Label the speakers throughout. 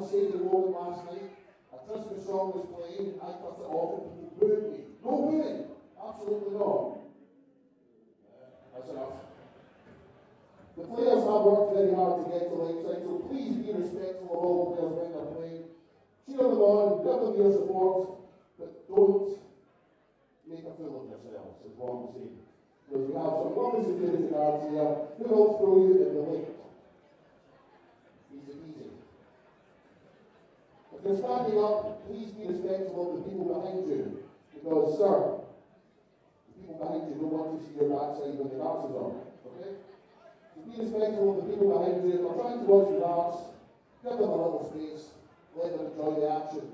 Speaker 1: Saved the moment last night. A Christmas song was playing, I cut it off and people booed me. No booing! Absolutely not. That's enough. The players have worked very hard to get to Lakeside, so please be respectful of all players when they're playing. Cheer them on, give them your support, but don't make a fool of yourselves, is what I'm saying. Because we have some lovely security guards here who will throw you in the lake. Easy peasy. If you're standing up, please be respectful of the people behind you. Because, sir, the people behind you don't want to see your backside when the darts is on. Okay? So be respectful of the people behind you. If they're trying to watch the darts, give them a little space. Let them enjoy the action.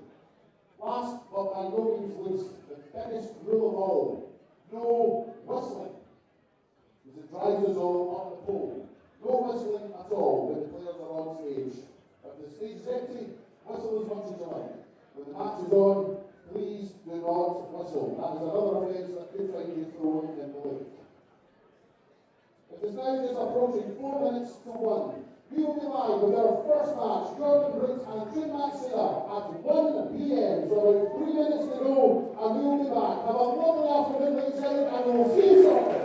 Speaker 1: Last but by no means least, the biggest rule of all, no whistling. Because it drives us all on the pole. No whistling at all when the players are on stage. If the stage is empty, whistle as much as you like. When the match is on, please do not whistle. That is another offence that could find you thrown in the lake. It is now just approaching 4 minutes to 1. We will be live with our first match, Jordan Brooks and June Maxilla at 1 p.m. So about 3 minutes to go, and we will be back. Have a lovely afternoon, Lakeside, and we will see you shortly.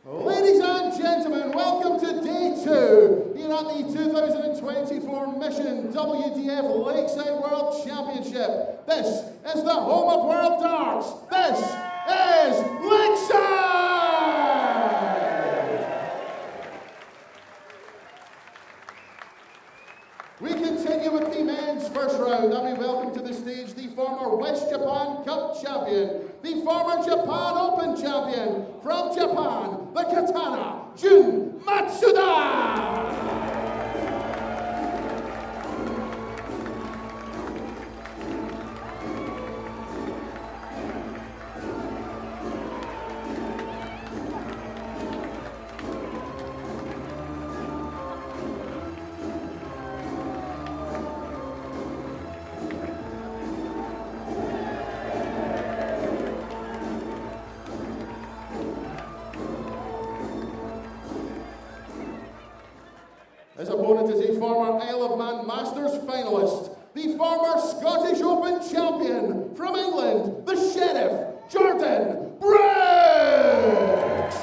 Speaker 1: Ladies and gentlemen, welcome to day 2 here at the 2024 Mission WDF Lakeside World Championship. This is the home of World Darts. This is Lakeside! We continue with the men's first round, and we welcome to the stage the former West Japan Cup champion, the former Japan Open champion from Japan, the Katana, Jun Matsuda! His opponent is a former Isle of Man Masters finalist, the former Scottish Open champion from England, the Sheriff, Jordan Brooks!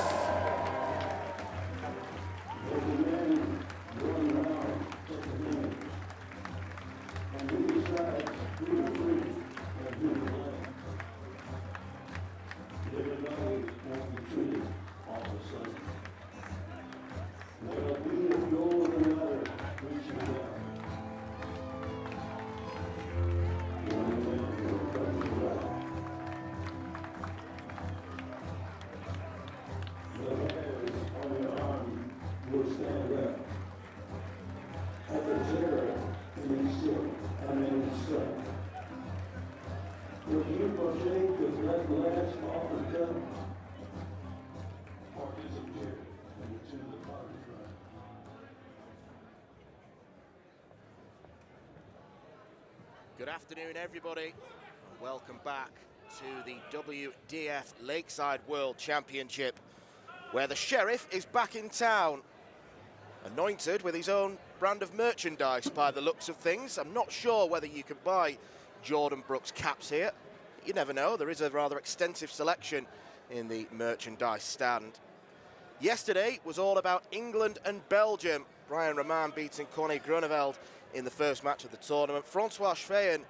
Speaker 2: Good afternoon, everybody. Welcome back to the WDF Lakeside World Championship, where the Sheriff is back in town, anointed with his own brand of merchandise by the looks of things. I'm not sure whether you can buy Jordan Brooks caps here. You never know, there is a rather extensive selection in the merchandise stand. Yesterday was all about England and Belgium. Brian Raman beating Corné Grunewald in the first match of the tournament. Francois Schweyen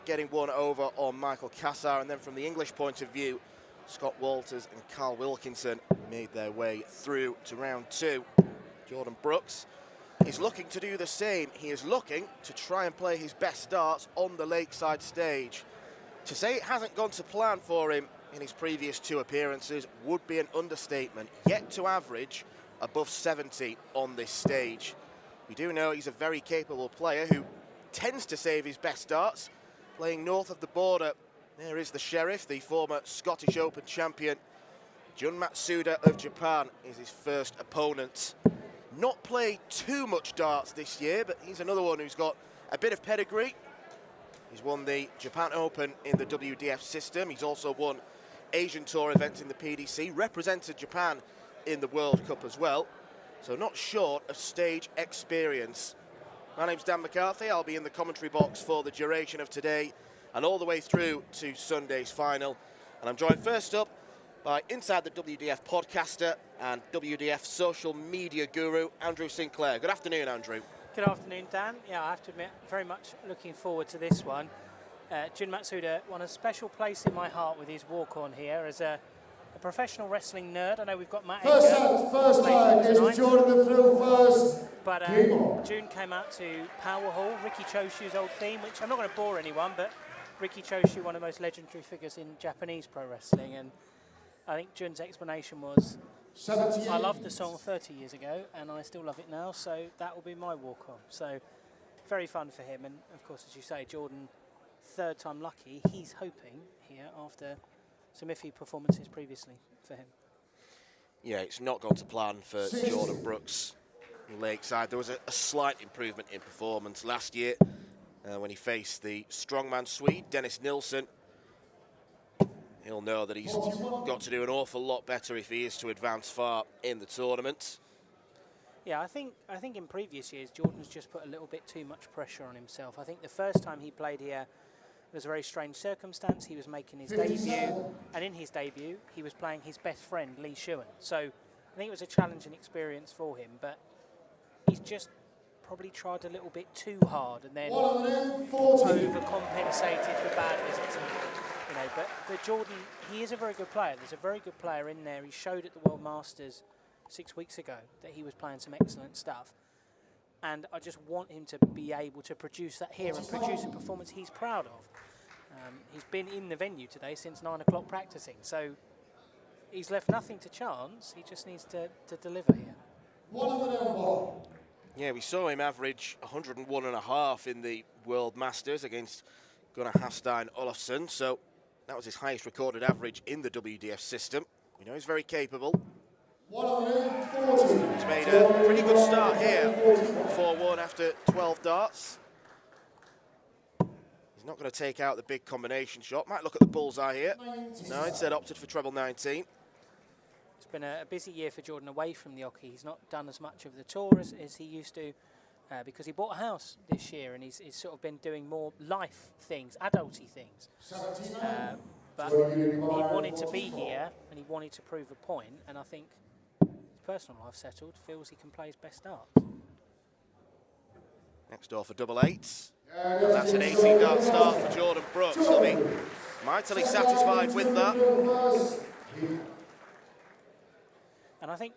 Speaker 2: getting one over on Michael Cassar. And then from the English point of view, Scott Walters and Carl Wilkinson made their way through to round 2. Jordan Brooks is looking to do the same. He is looking to try and play his best darts on the Lakeside stage. To say it hasn't gone to plan for him in his previous 2 appearances would be an understatement. Yet to average above 70 on this stage. We do know he's a very capable player who tends to save his best darts, playing north of the border. There is the Sheriff, the former Scottish Open champion. Jun Matsuda of Japan is his first opponent. Not played too much darts this year, but he's another one who's got a bit of pedigree. He's won the Japan Open in the WDF system. He's also won Asian Tour events in the PDC, represented Japan in the World Cup as well. So not short of stage experience. My name's Dan McCarthy. I'll be in the commentary box for the duration of today and all the way through to Sunday's final. And I'm joined first up by Inside the WDF podcaster and WDF social media guru, Andrew Sinclair. Good afternoon, Andrew.
Speaker 3: Good afternoon, Dan. Yeah, I have to admit, very much looking forward to this one. Jun Matsuda won a special place in my heart with his walk-on here as a professional wrestling nerd. I know we've got Matt
Speaker 4: First line, is Jordan through first.
Speaker 3: But June came out to Power Hall, Riki Choshu's old theme, which I'm not going to bore anyone, but Riki Choshu, one of the most legendary figures in Japanese pro wrestling, and I think Jun's explanation was, I loved the song 30 years ago, and I still love it now, so that will be my walk-on. So, very fun for him, and of course, as you say, Jordan, third time lucky, he's hoping here after some iffy performances previously for him.
Speaker 2: Yeah, it's not gone to plan for Jordan Brooks in Lakeside. There was a slight improvement in performance last year when he faced the strongman Swede, Dennis Nilsson. He'll know that he's got to do an awful lot better if he is to advance far in the tournament.
Speaker 3: Yeah, I think in previous years, Jordan's just put a little bit too much pressure on himself. I think the first time he played here, it was a very strange circumstance. He was making his debut, and in his debut, he was playing his best friend, Lee Shewan. So I think it was a challenging experience for him, but he's just probably tried a little bit too hard and then overcompensated for bad visits. You know, but Jordan, he is a very good player. There's a very good player in there. He showed at the World Masters 6 weeks ago that he was playing some excellent stuff. And I just want him to be able to produce that here and produce a performance he's proud of. He's been in the venue today since 9 o'clock practicing, so he's left nothing to chance. He just needs to deliver here.
Speaker 2: Yeah, we saw him average 101.5 in the World Masters against Gunnar Hastein Olofsson, so that was his highest recorded average in the WDF system. We know he's very capable. He's made a pretty good start here, 4-1 after 12 darts. He's not going to take out the big combination shot. Might look at the bullseye here. No, instead opted for treble 19.
Speaker 3: It's been a busy year for Jordan away from the hockey. He's not done as much of the tour as he used to because he bought a house this year and he's sort of been doing more life things, adulty things. But he wanted to be here and he wanted to prove a point, and I think his personal life settled, feels he can play his best dart.
Speaker 2: Next door for double eights. And that's an 18-dart start for Jordan Brooks. He'll be mightily satisfied with that.
Speaker 3: And I think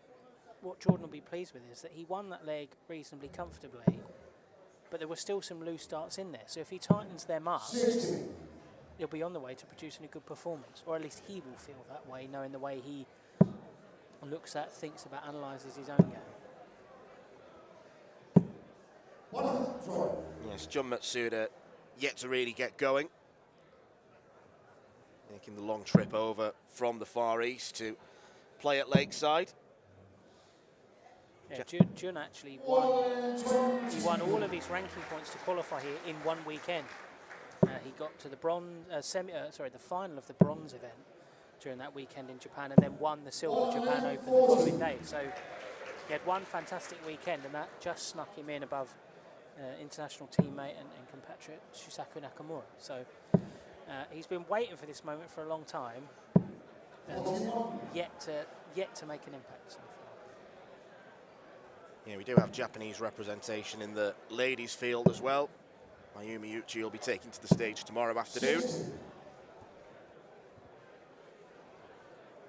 Speaker 3: what Jordan will be pleased with is that he won that leg reasonably comfortably, but there were still some loose darts in there. So if he tightens them up, he'll be on the way to producing a good performance, or at least he will feel that way, knowing the way he looks at, thinks about, analyses his own game.
Speaker 2: Yes, Jun Matsuda yet to really get going. Making the long trip over from the Far East to play at Lakeside.
Speaker 3: Yeah, Jun actually won. He won all of his ranking points to qualify here in one weekend. He got to the the final of the bronze event during that weekend in Japan, and then won the silver Japan Open the following day. So he had one fantastic weekend, and that just snuck him in above international teammate and compatriot match at Shusaku Nakamura. So he's been waiting for this moment for a long time, and yet to make an impact so far.
Speaker 2: Yeah, we do have Japanese representation in the ladies' field as well. Mayumi Uchi will be taken to the stage tomorrow afternoon.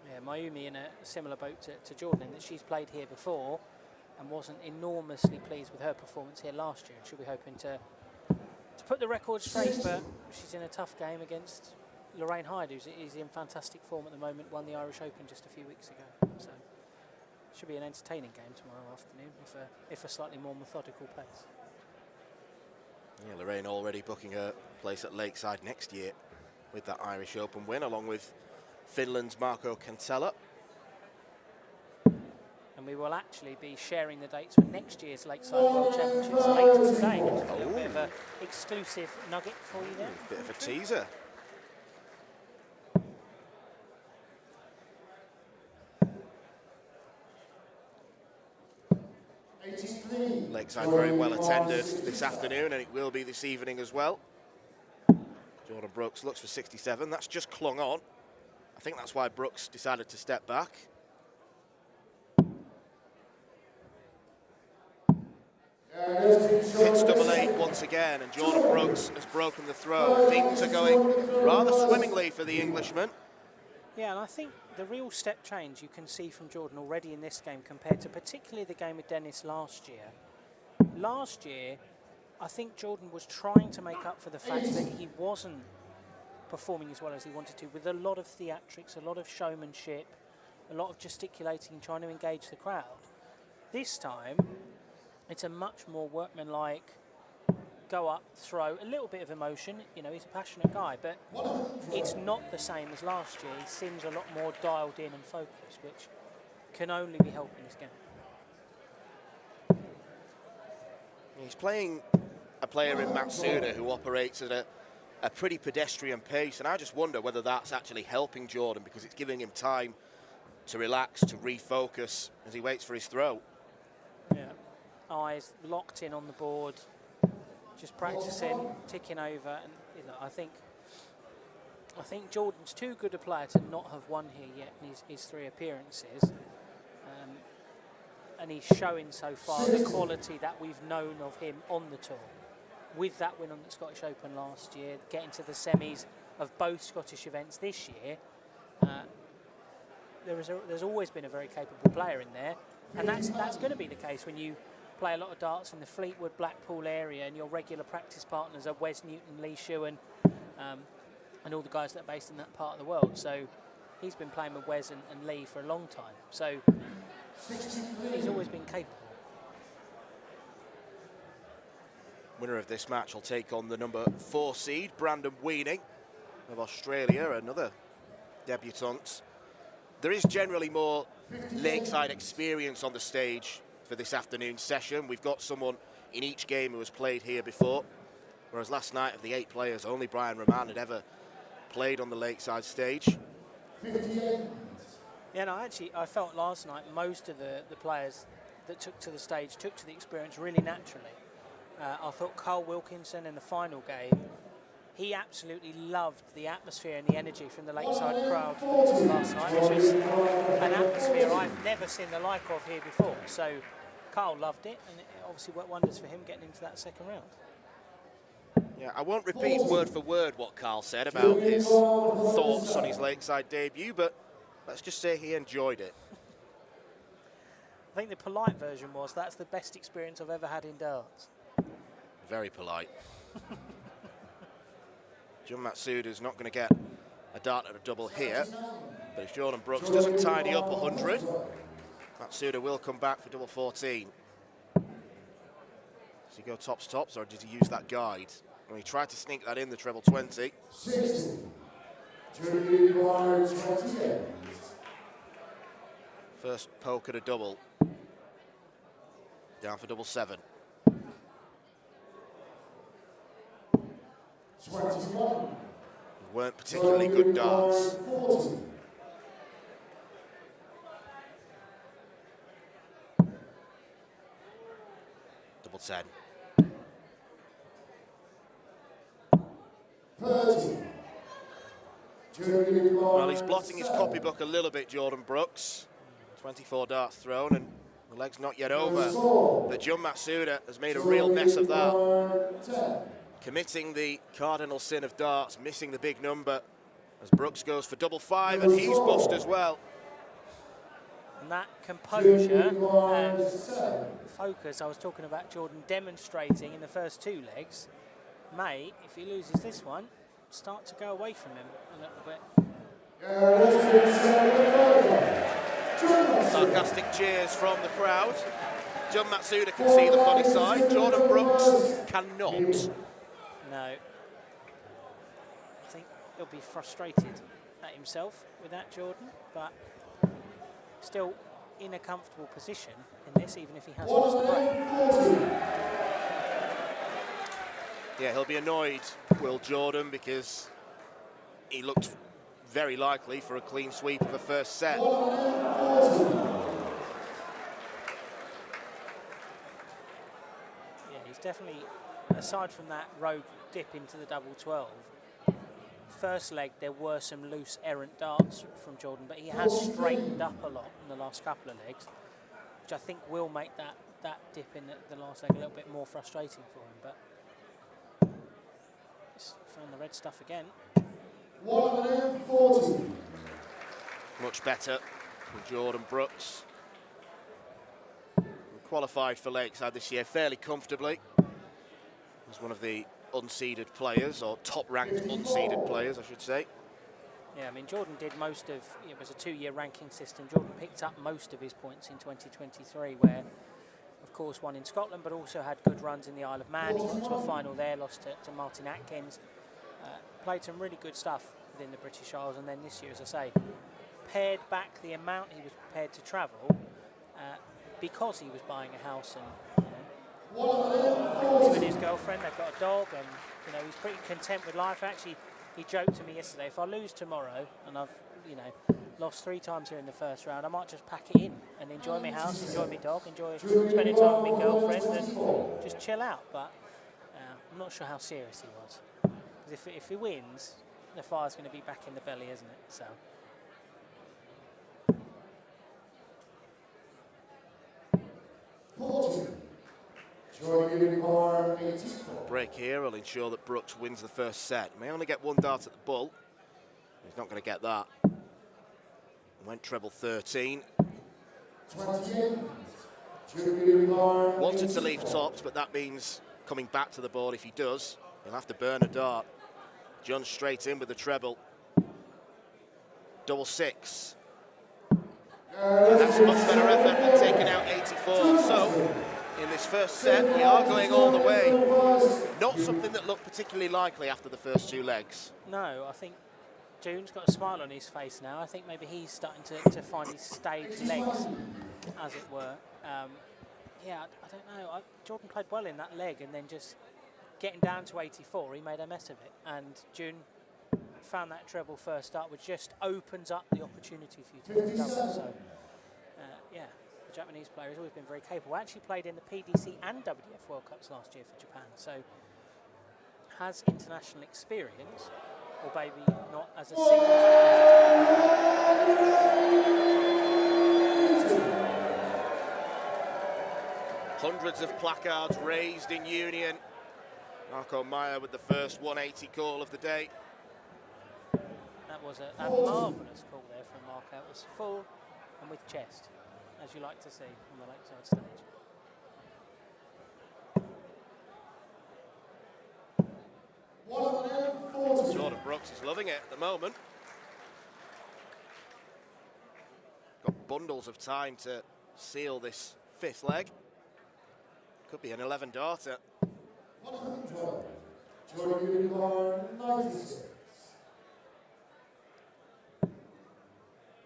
Speaker 3: Yeah, Mayumi in a similar boat to Jordan, in that she's played here before and wasn't enormously pleased with her performance here last year. And she'll be hoping to put the record straight, but she's in a tough game against Lorraine Hyde, who's in fantastic form at the moment, won the Irish Open just a few weeks ago. So should be an entertaining game tomorrow afternoon, if a slightly more methodical pace.
Speaker 2: Yeah, Lorraine already booking her place at Lakeside next year with that Irish Open win, along with Finland's Marco Cantella.
Speaker 3: And we will actually be sharing the dates for next year's Lakeside World Championships later today. A little bit of an exclusive nugget for you there.
Speaker 2: Bit of a teaser. Lakeside very well attended this afternoon, and it will be this evening as well. Jordan Brooks looks for 67. That's just clung on. I think that's why Brooks decided to step back. Hits double 8 once again, and Jordan Brooks has broken the throw. Things are going rather swimmingly for the Englishman.
Speaker 3: Yeah, and I think the real step change you can see from Jordan already in this game compared to particularly the game with Dennis last year. Last year, I think Jordan was trying to make up for the fact that he wasn't performing as well as he wanted to, with a lot of theatrics, a lot of showmanship, a lot of gesticulating, trying to engage the crowd. This time, it's a much more workmanlike, go up, throw, a little bit of emotion. You know, he's a passionate guy, but it's not the same as last year. He seems a lot more dialed in and focused, which can only be helping this game.
Speaker 2: He's playing a player in Matsuda who operates at a pretty pedestrian pace, and I just wonder whether that's actually helping Jordan, because it's giving him time to relax, to refocus as he waits for his throw.
Speaker 3: Yeah, eyes locked in on the board, just practicing, ticking over, and you know, I think Jordan's too good a player to not have won here yet in his 3 appearances. And he's showing so far the quality that we've known of him on the tour. With that win on the Scottish Open last year, getting to the semis of both Scottish events this year, there's always been a very capable player in there, and that's going to be the case when you play a lot of darts in the Fleetwood, Blackpool area, and your regular practice partners are Wes Newton, Lee Shu, and all the guys that are based in that part of the world. So he's been playing with Wes and Lee for a long time. So he's always been capable.
Speaker 2: Winner of this match will take on the number 4 seed, Brandon Weaning of Australia, another debutant. There is generally more Lakeside experience on the stage for this afternoon session. We've got someone in each game who has played here before, whereas last night of the 8 players, only Brian Rahman had ever played on the Lakeside stage.
Speaker 3: Yeah, no, actually, I felt last night most of the players that took to the stage took to the experience really naturally. I thought Carl Wilkinson in the final game, he absolutely loved the atmosphere and the energy from the Lakeside crowd last night, which was an atmosphere I've never seen the like of here before. So Carl loved it, and it obviously worked wonders for him getting into that second round.
Speaker 2: Yeah, I won't repeat word for word what Carl said about his thoughts on his Lakeside debut, but let's just say he enjoyed it.
Speaker 3: I think the polite version was, that's the best experience I've ever had in darts.
Speaker 2: Very polite. John Matsuda's not going to get a dart at a double here, but if Jordan Brooks doesn't tidy up 100, Matsuda will come back for double 14. Does he go tops, or did he use that guide? Well, he tried to sneak that in, the treble 20.
Speaker 4: 60.
Speaker 2: First poke at a double. Down for double 7.
Speaker 4: 21.
Speaker 2: Weren't particularly good darts.
Speaker 4: 40.
Speaker 2: Double 10.
Speaker 4: 30.
Speaker 2: Well, he's blotting his copybook a little bit, Jordan Brooks. 24 darts thrown, and the leg's not yet over. But Jun Matsuda has made a real mess of that, committing the cardinal sin of darts, missing the big number, as Brooks goes for double five, and he's bust as well.
Speaker 3: And that composure and focus I was talking about Jordan demonstrating in the first two legs may, if he loses this one, start to go away from him a little bit.
Speaker 2: Sarcastic cheers from the crowd. Jun Matsuda can see the funny side. Jordan Brooks cannot.
Speaker 3: No. I think he'll be frustrated at himself with that, Jordan, but still in a comfortable position in this, even if he has lost the break.
Speaker 2: Yeah, he'll be annoyed, Will Jordan, because he looked very likely for a clean sweep of the first set.
Speaker 3: Yeah, he's definitely, aside from that rogue dip into the double 12, first leg there were some loose errant darts from Jordan, but he has straightened up a lot in the last couple of legs, which I think will make that dip in the last leg a little bit more frustrating for him. But he's found the red stuff again.
Speaker 4: 140.
Speaker 2: Much better for Jordan Brooks. Qualified for Lakeside this year fairly comfortably. As one of the unseeded players, or top-ranked unseeded players, I should say.
Speaker 3: Yeah, I mean, Jordan did most of, it was a 2-year ranking system. Jordan picked up most of his points in 2023, where, of course, won in Scotland, but also had good runs in the Isle of Man. He got to a final there, lost to Martin Atkins. Played some really good stuff within the British Isles, and then this year, as I say, pared back the amount he was prepared to travel because he was buying a house and, you know, with his girlfriend, they've got a dog, and, you know, he's pretty content with life. Actually, he joked to me yesterday, if I lose tomorrow and I've, you know, lost 3 times here in the first round, I might just pack it in and enjoy my house, enjoy my dog, enjoy spending time with my girlfriend and just chill out. But I'm not sure how serious he was. Because if he wins, the fire's going to be back in the belly, isn't it? So.
Speaker 2: Break here will ensure that Brooks wins the first set. May only get 1 dart at the bull. He's not going to get that. Went treble 13. Wanted to leave tops, but that means coming back to the board. If he does, he'll have to burn a dart. Jun straight in with the treble. Double 6. That's a much better effort than taking out 84. So, in this first set, we are going all the way. Not something that looked particularly likely after the first 2 legs.
Speaker 3: No, I think Jun's got a smile on his face now. I think maybe he's starting to find his staged legs, as it were. Yeah, I don't know. Jordan played well in that leg, and then just getting down to 84, he made a mess of it. And Jun found that treble first start, which just opens up the opportunity for you to double. So, yeah, the Japanese player has always been very capable. Actually played in the PDC and WDF World Cups last year for Japan, so has international experience, or maybe not as a
Speaker 2: Hundreds of placards raised in union. Marco Meyer with the first 180 call of the day.
Speaker 3: That was a marvellous call there from Marco. It was full and with chest, as you like to see on the Lakeside stage.
Speaker 2: Jordan Brooks is loving it at the moment. Got bundles of time to seal this 5th leg. Could be an 11-darter.
Speaker 4: 112. Jordan 96.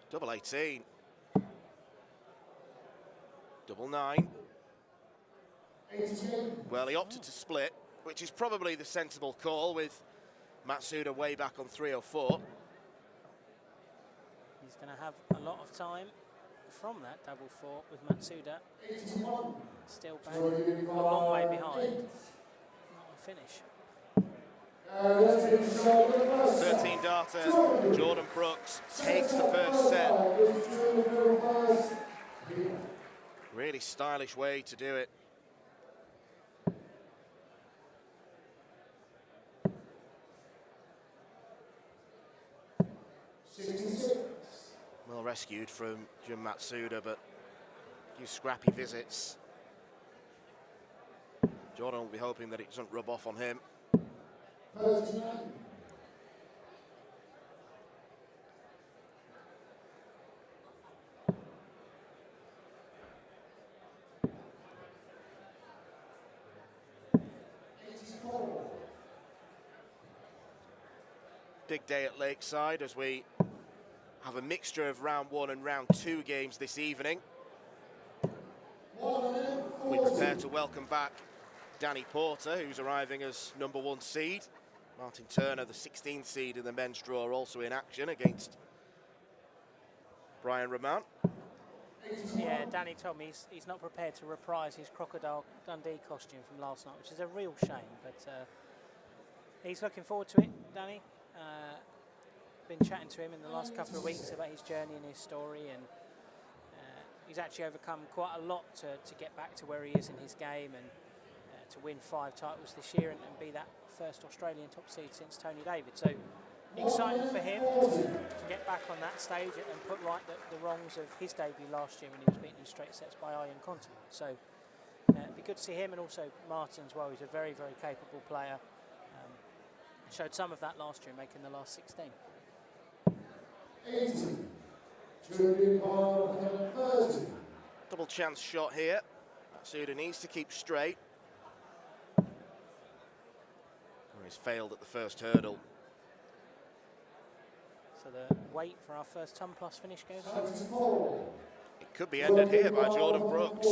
Speaker 2: Double 18. Double 9.
Speaker 4: 88.
Speaker 2: Well, he opted to split, which is probably the sensible call with Matsuda way back on 304.
Speaker 3: He's going to have a lot of time from that double 4 with Matsuda.
Speaker 4: 81.
Speaker 3: Still back a long way behind. Not a finish.
Speaker 2: 13 darter, Jordan Brooks takes the first set. Really stylish way to do it. Well rescued from Jun Matsuda, but a few scrappy visits. Jordan will be hoping that it doesn't rub off on him.
Speaker 4: 39.
Speaker 2: Big day at Lakeside as we have a mixture of round 1 and round 2 games this evening. We prepare to welcome back Danny Porter, who's arriving as #1 seed. Martin Turner, the 16th seed in the men's draw, also in action against Brian Roman.
Speaker 3: Yeah, Danny told me he's not prepared to reprise his Crocodile Dundee costume from last night, which is a real shame, but he's looking forward to it, Danny. Been chatting to him in the last couple of weeks about his journey and his story, and he's actually overcome quite a lot to get back to where he is in his game, and to win 5 titles this year and be that first Australian top seed since Tony David. So exciting for him to get back on that stage and put right the wrongs of his debut last year when he was beaten in straight sets by Arjen Continent. So it'd be good to see him, and also Martin as well. He's a very, very capable player. Showed some of that last year, making the last 16.
Speaker 4: 80. Julian Barr, 30.
Speaker 2: Double chance shot here. Matsuda needs to keep straight. He's failed at the first hurdle.
Speaker 3: So the wait for our first ton plus finish goes on.
Speaker 2: It could be ended here by Jordan Brooks.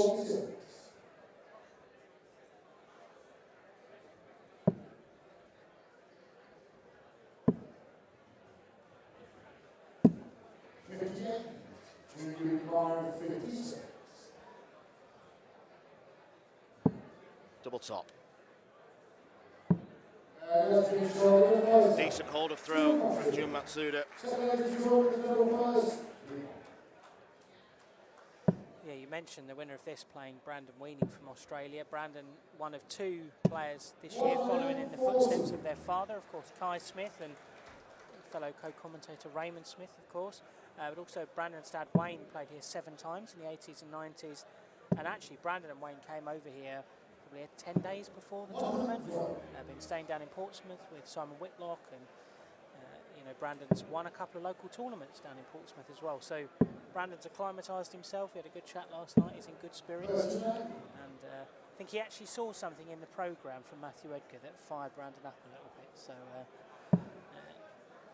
Speaker 2: Double top. Decent hold of throw from Jun Matsuda.
Speaker 3: Yeah, you mentioned the winner of this playing Brandon Weaney from Australia. Brandon, one of 2 players this year following in the footsteps of their father, of course, Kai Smith, and fellow co-commentator Raymond Smith, of course. But also Brandon's dad Wayne played here 7 times in the 80s and 90s. And actually Brandon and Wayne came over here probably 10 days before the tournament. Been staying down in Portsmouth with Simon Whitlock, and you know, Brandon's won a couple of local tournaments down in Portsmouth as well. So Brandon's acclimatised himself. We had a good chat last night. He's in good spirits, and I think he actually saw something in the programme from Matthew Edgar that fired Brandon up a little bit. So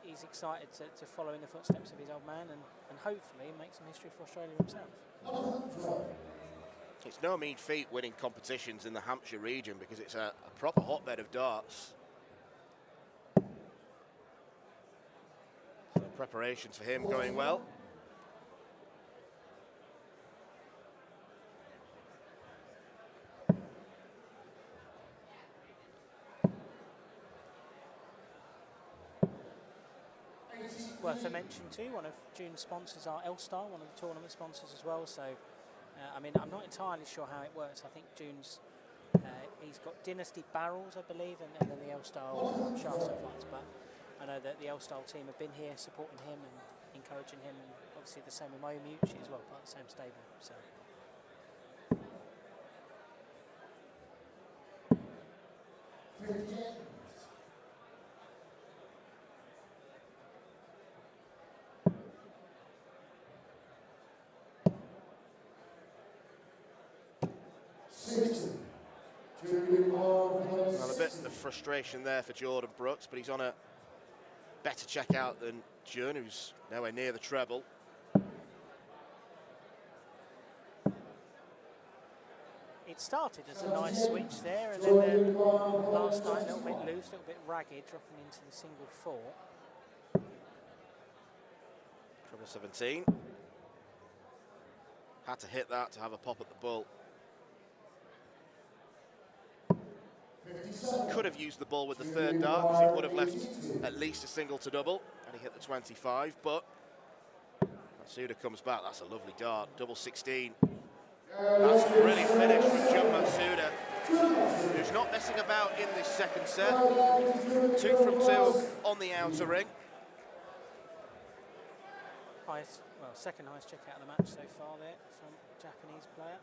Speaker 3: he's excited to follow in the footsteps of his old man, and hopefully make some history for Australia himself.
Speaker 2: It's no mean feat winning competitions in the Hampshire region, because it's a proper hotbed of darts. So preparations for him going well.
Speaker 3: Worth a mention too, one of June's sponsors are Elstar, one of the tournament sponsors as well. So I mean, I'm not entirely sure how it works. I think June's, he's got Dynasty barrels, I believe, and then the Elstar shafts and flights. But I know that the Elstar team have been here supporting him and encouraging him, and obviously the same with Mayumuchi as well, part of the same stable. So.
Speaker 2: Well, a bit of frustration there for Jordan Brooks, but he's on a better checkout than Jun, who's nowhere near the treble.
Speaker 3: It started as a nice switch there, and then last night a little bit loose, a little bit ragged, dropping into the single 4.
Speaker 2: Treble 17. Had to hit that to have a pop at the bull. Could have used the ball with the third dart because it would have left at least a single to double, and he hit the 25, but Matsuda comes back. That's a lovely dart, double 16. That's a brilliant finish from Jun Matsuda, who's not messing about in this second set. 2 from 2 on the outer ring.
Speaker 3: Highest, well, second highest checkout of the match so far there from a Japanese player.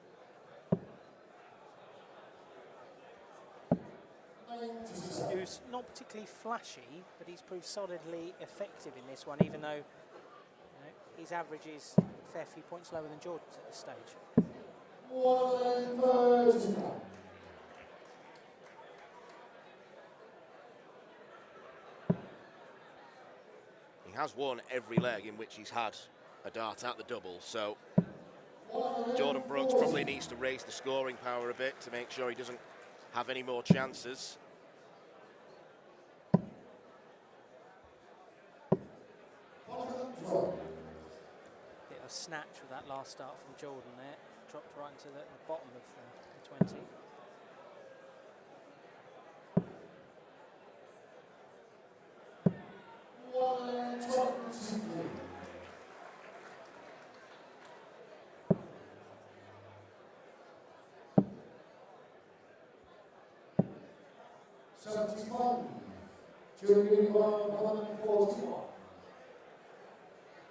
Speaker 3: Who's not particularly flashy, but he's proved solidly effective in this one, even though his average is a fair few points lower than Jordan's at this stage.
Speaker 2: He has won every leg in which he's had a dart at the double, so Jordan Brooks probably needs to raise the scoring power a bit to make sure he doesn't have any more chances.
Speaker 3: Bit of a snatch with that last start from Jordan there. Dropped right into the bottom of the 20.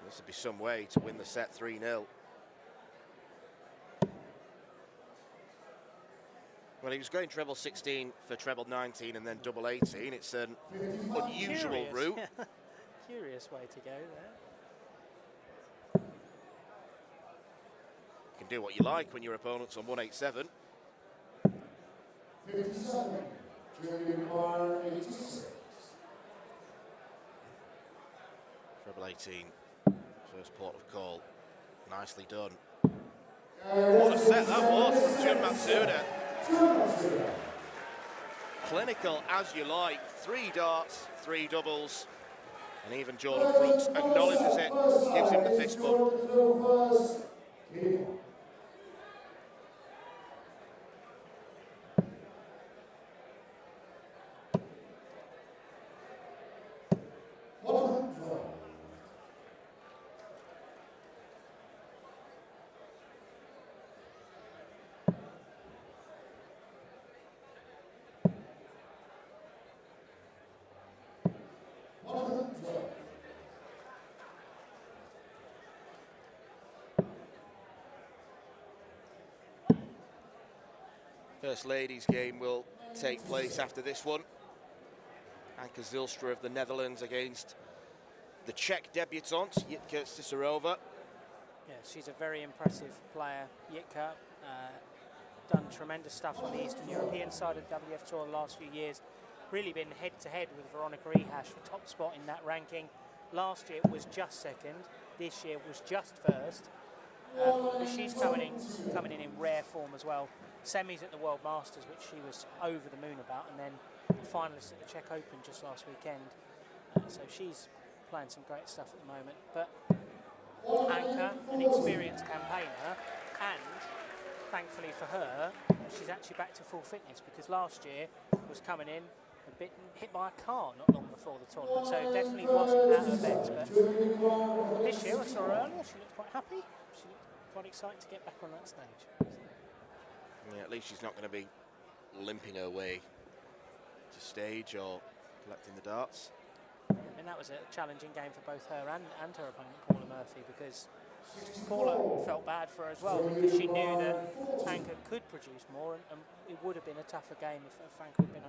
Speaker 2: This would be some way to win the set 3-0. Well, he was going treble 16 for treble 19 and then double 18. It's an unusual route.
Speaker 3: Curious way to go there.
Speaker 2: You can do what you like when your opponent's on 187.
Speaker 4: 57. Junior 86.
Speaker 2: Treble 18, first port of call. Nicely done. What a set that was from Jun Matsuda. Clinical as you like. 3 darts, 3 doubles. And even Jordan Brooks acknowledges it, gives him the fist bump. First ladies game will take place after this one. Anke Zylstra of the Netherlands against the Czech debutante, Jitka Cicerova.
Speaker 3: Yeah, she's a very impressive player, Jitka. Done tremendous stuff on the Eastern European side of the WDF Tour the last few years. Really been head-to-head with Veronica Ehasz for top spot in that ranking. Last year was just second. This year was just first. But she's coming in rare form as well. Semis at the World Masters, which she was over the moon about, and then finalist at the Czech Open just last weekend. So she's playing some great stuff at the moment. But Anke, an experienced campaigner, and thankfully for her, she's actually back to full fitness, because last year was coming in a bit hit by a car not long before the tournament, so definitely wasn't at her best. But this year, I saw her earlier, she looked quite happy. She looked quite excited to get back on that stage.
Speaker 2: Yeah, at least she's not going to be limping her way to stage or collecting the darts.
Speaker 3: I mean, that was a challenging game for both her and her opponent, Paula Murphy, because Paula felt bad for her as well, because she knew that Anke could produce more, and it would have been a tougher game if Anke had been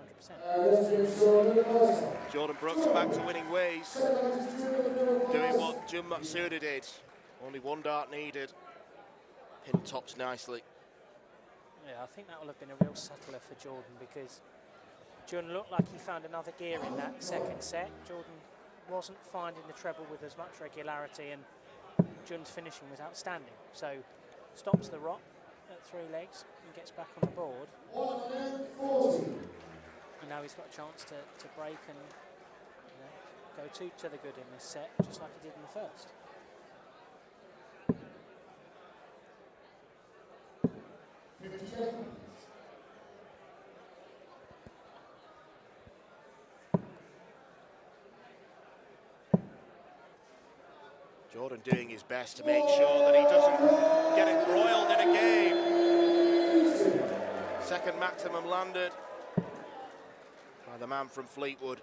Speaker 3: 100%.
Speaker 2: Jordan Brooks back to winning ways, doing what Jun Matsuda did. Only 1 dart needed. Pin tops nicely.
Speaker 3: Yeah, I think that will have been a real settler for Jordan, because Jun looked like he found another gear in that second set. Jordan wasn't finding the treble with as much regularity, and Jun's finishing was outstanding. So stops the rock at 3 legs and gets back on the board. And now he's got a chance to break and go to the good in this set, just like he did in the first.
Speaker 2: Jordan doing his best to make sure that he doesn't get embroiled in a game. Second maximum landed by the man from Fleetwood.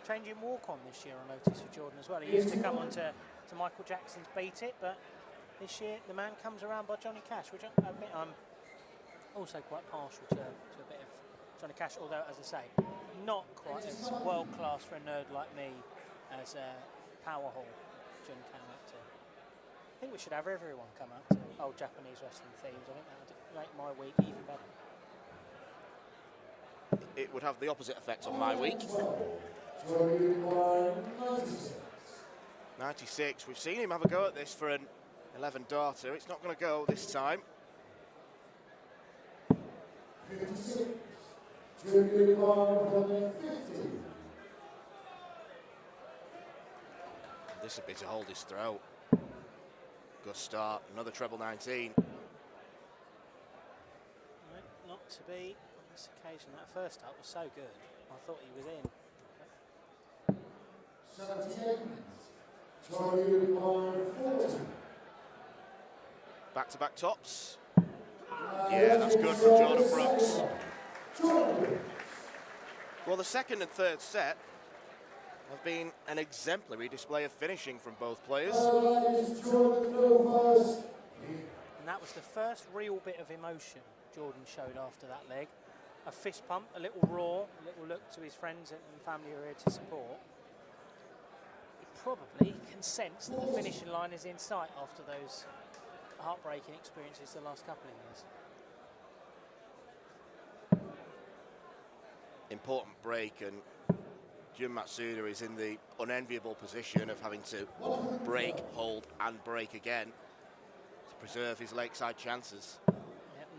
Speaker 3: Changing walk-on this year, I noticed, for Jordan as well. He used to come on to Michael Jackson's Beat It, but this year the man comes around by Johnny Cash, which I admit I'm also quite partial to a bit of Johnny Cash, although, as I say, not quite as world-class for a nerd like me as Power Hall Jim came out to. I think we should have everyone come out to old Japanese wrestling themes. I think that would make my week even better.
Speaker 2: It would have the opposite effect on my week. 96. We've seen him have a go at this for an 11 darter. It's not going to go this time.
Speaker 4: 56. Junior 150.
Speaker 2: This would be to hold his throat. Good start. Another treble 19.
Speaker 3: Not to be on this occasion. That first start was so good. I thought he was in.
Speaker 4: 78. Junior 40.
Speaker 2: Back-to-back tops. Yeah, that's good from Jordan Brooks. Well, the second and third set have been an exemplary display of finishing from both players.
Speaker 3: And that was the first real bit of emotion Jordan showed after that leg. A fist pump, a little roar, a little look to his friends and family who are here to support. He probably can sense that the finishing line is in sight after those heartbreaking experiences the last couple of years.
Speaker 2: Important break, and Jun Matsuda is in the unenviable position of having to break, hold and break again to preserve his lakeside chances.
Speaker 3: Yep,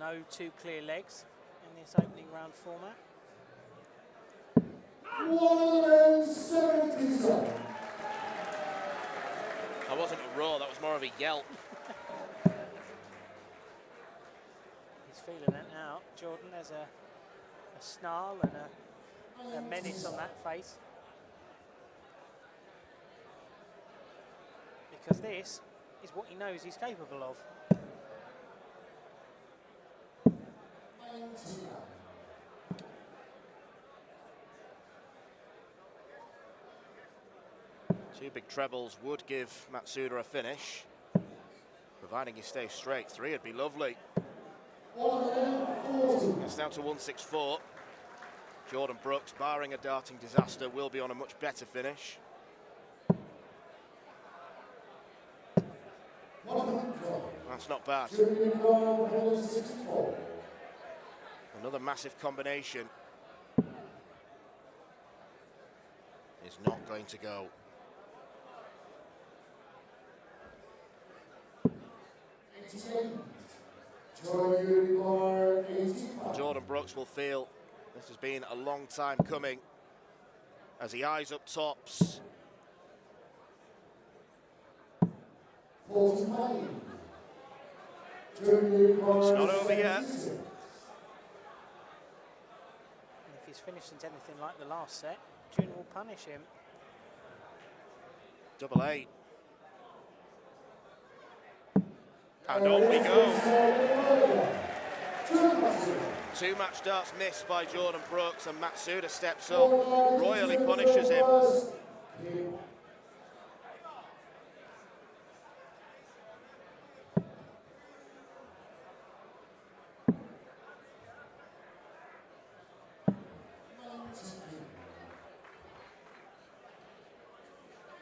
Speaker 3: no two clear legs in this opening round format.
Speaker 4: 177.
Speaker 2: That wasn't a roar, that was more of a yelp.
Speaker 3: He's feeling it now. Jordan, there's a snarl and a menace on that face. Because this is what he knows he's capable of.
Speaker 4: 90.
Speaker 2: Two big trebles would give Matsuda a finish, providing he stays straight. Three would be lovely.
Speaker 4: 140.
Speaker 2: It's down to 164. Jordan Brooks, barring a darting disaster, will be on a much better finish.
Speaker 4: 100.
Speaker 2: That's not bad.
Speaker 4: Junior 164.
Speaker 2: Another massive combination is not going to go.
Speaker 4: 88. Junior 85.
Speaker 2: Jordan Brooks will feel this has been a long time coming as he eyes up tops.
Speaker 4: 45. Junior
Speaker 2: It's not over yet.
Speaker 3: And if his finishing's anything like the last set, June will punish him.
Speaker 2: Double eight. And on we go. Two match darts missed by Jordan Brooks, and Matsuda steps up, royally punishes him.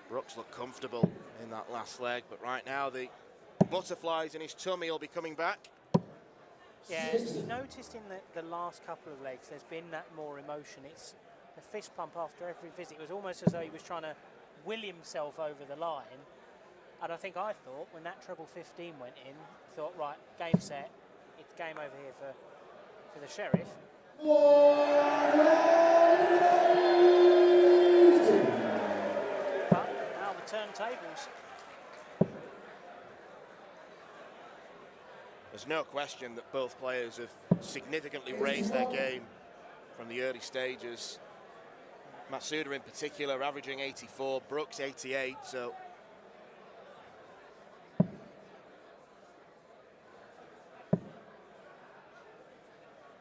Speaker 2: Brooks looked comfortable in that last leg, but right now the butterflies in his tummy will be coming back.
Speaker 3: Yeah, as you noticed in the last couple of legs, there's been that more emotion. It's the fist pump after every visit. It was almost as though he was trying to will himself over the line. And I think I thought, when that treble 15 went in, I thought, right, game set, it's game over here for the Sheriff. But now the turntables.
Speaker 2: There's no question that both players have significantly raised their game from the early stages. Matsuda in particular averaging 84, Brooks 88, so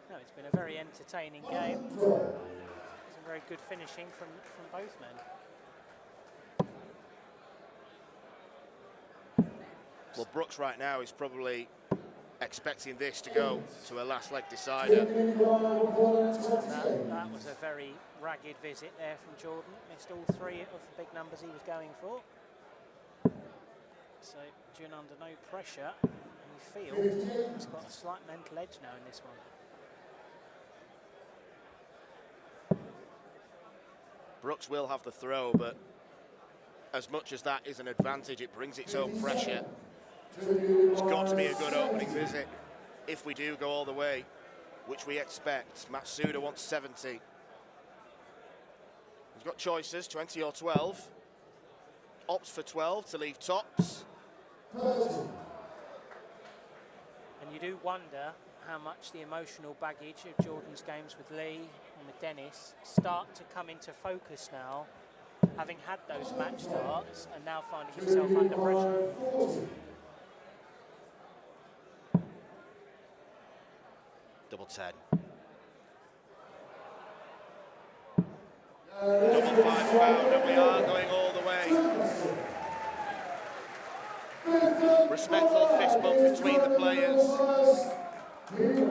Speaker 3: no, it's been a very entertaining game. Some very good finishing from both men.
Speaker 2: Well, Brooks right now is probably expecting this to go to a last leg decider.
Speaker 3: That was a very ragged visit there from Jordan. Missed all three of the big numbers he was going for. So Jun under no pressure, and you feel he's got a slight mental edge now in this one.
Speaker 2: Brooks will have the throw, but as much as that is an advantage, it brings its own pressure. It's got to be a good opening visit if we do go all the way, which we expect. Matsuda wants 70. He's got choices, 20 or 12. Opts for 12 to leave tops.
Speaker 3: And you do wonder how much the emotional baggage of Jordan's games with Lee and with Dennis start to come into focus now, having had those match starts and now finding himself under pressure.
Speaker 2: Double 10. Double 5 found, and we are going all the way. Respectful fist bump between the players.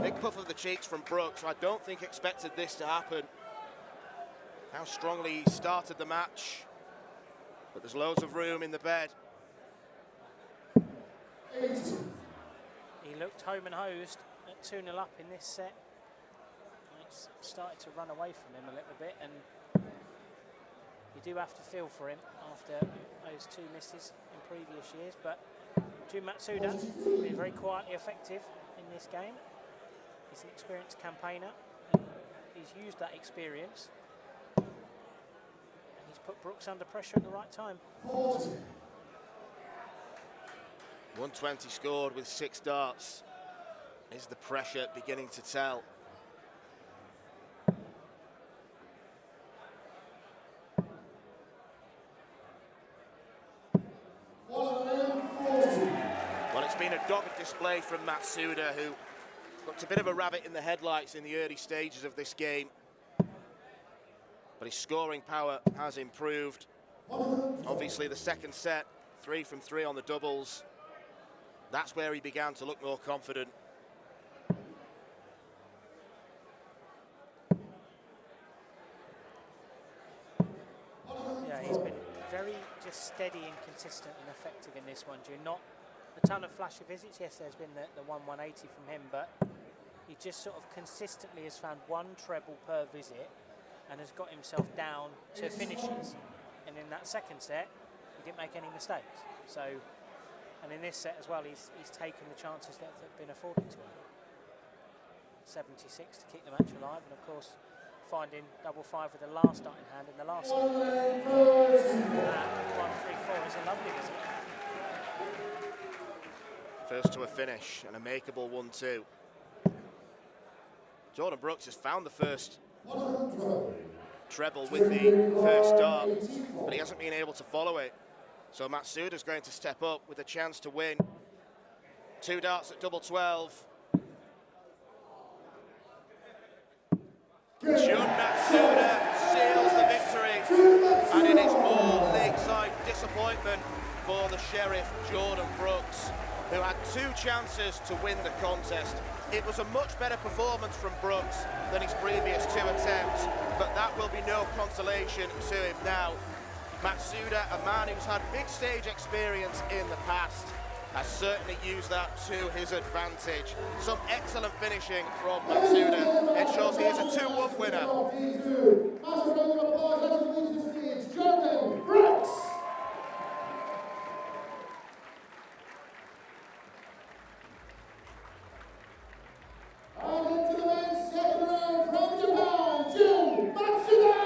Speaker 2: Big puff of the cheeks from Brooks, who I don't think expected this to happen. How strongly he started the match, but there's loads of room in the bed.
Speaker 3: He looked home and hosed at 2-0 up in this set. It's started to run away from him a little bit, and you do have to feel for him after those two misses in previous years. But Jun Matsuda been very quietly effective in this game. He's an experienced campaigner, and he's used that experience, and he's put Brooks under pressure at the right time.
Speaker 2: 120 scored with 6 darts. Is the pressure beginning to tell? Well, it's been a dogged display from Matsuda, who looked a bit of a rabbit in the headlights in the early stages of this game. But his scoring power has improved. Obviously, the second set, 3 from 3 on the doubles. That's where he began to look more confident.
Speaker 3: Yeah, he's been very just steady and consistent and effective in this one, Jun. Not a ton of flashy visits. Yes, there's been the 180 from him, but he just sort of consistently has found one treble per visit and has got himself down to finishes. And in that second set, he didn't make any mistakes. So, and in this set as well, he's taken the chances that have been afforded to him. 76 to keep the match alive, and of course, finding double 5 with the last dart in hand in the last set. 1-3-4 is a lovely visit.
Speaker 2: First to a finish and a makeable 1-2. Jordan Brooks has found the first treble with the first dart, but he hasn't been able to follow it. So Matsuda's going to step up with a chance to win. 2 darts at double 12. Jun Matsuda seals the victory, and it is more league-side disappointment for the Sheriff, Jordan Brooks, who had 2 chances to win the contest. It was a much better performance from Brooks than his previous 2 attempts, but that will be no consolation to him now. Matsuda, a man who's had big stage experience in the past, has certainly used that to his advantage. Some excellent finishing from Matsuda. It shows he is a 2-1 winner.
Speaker 4: Jordan Brooks. And into the men's second round from Japan, Jun Matsuda.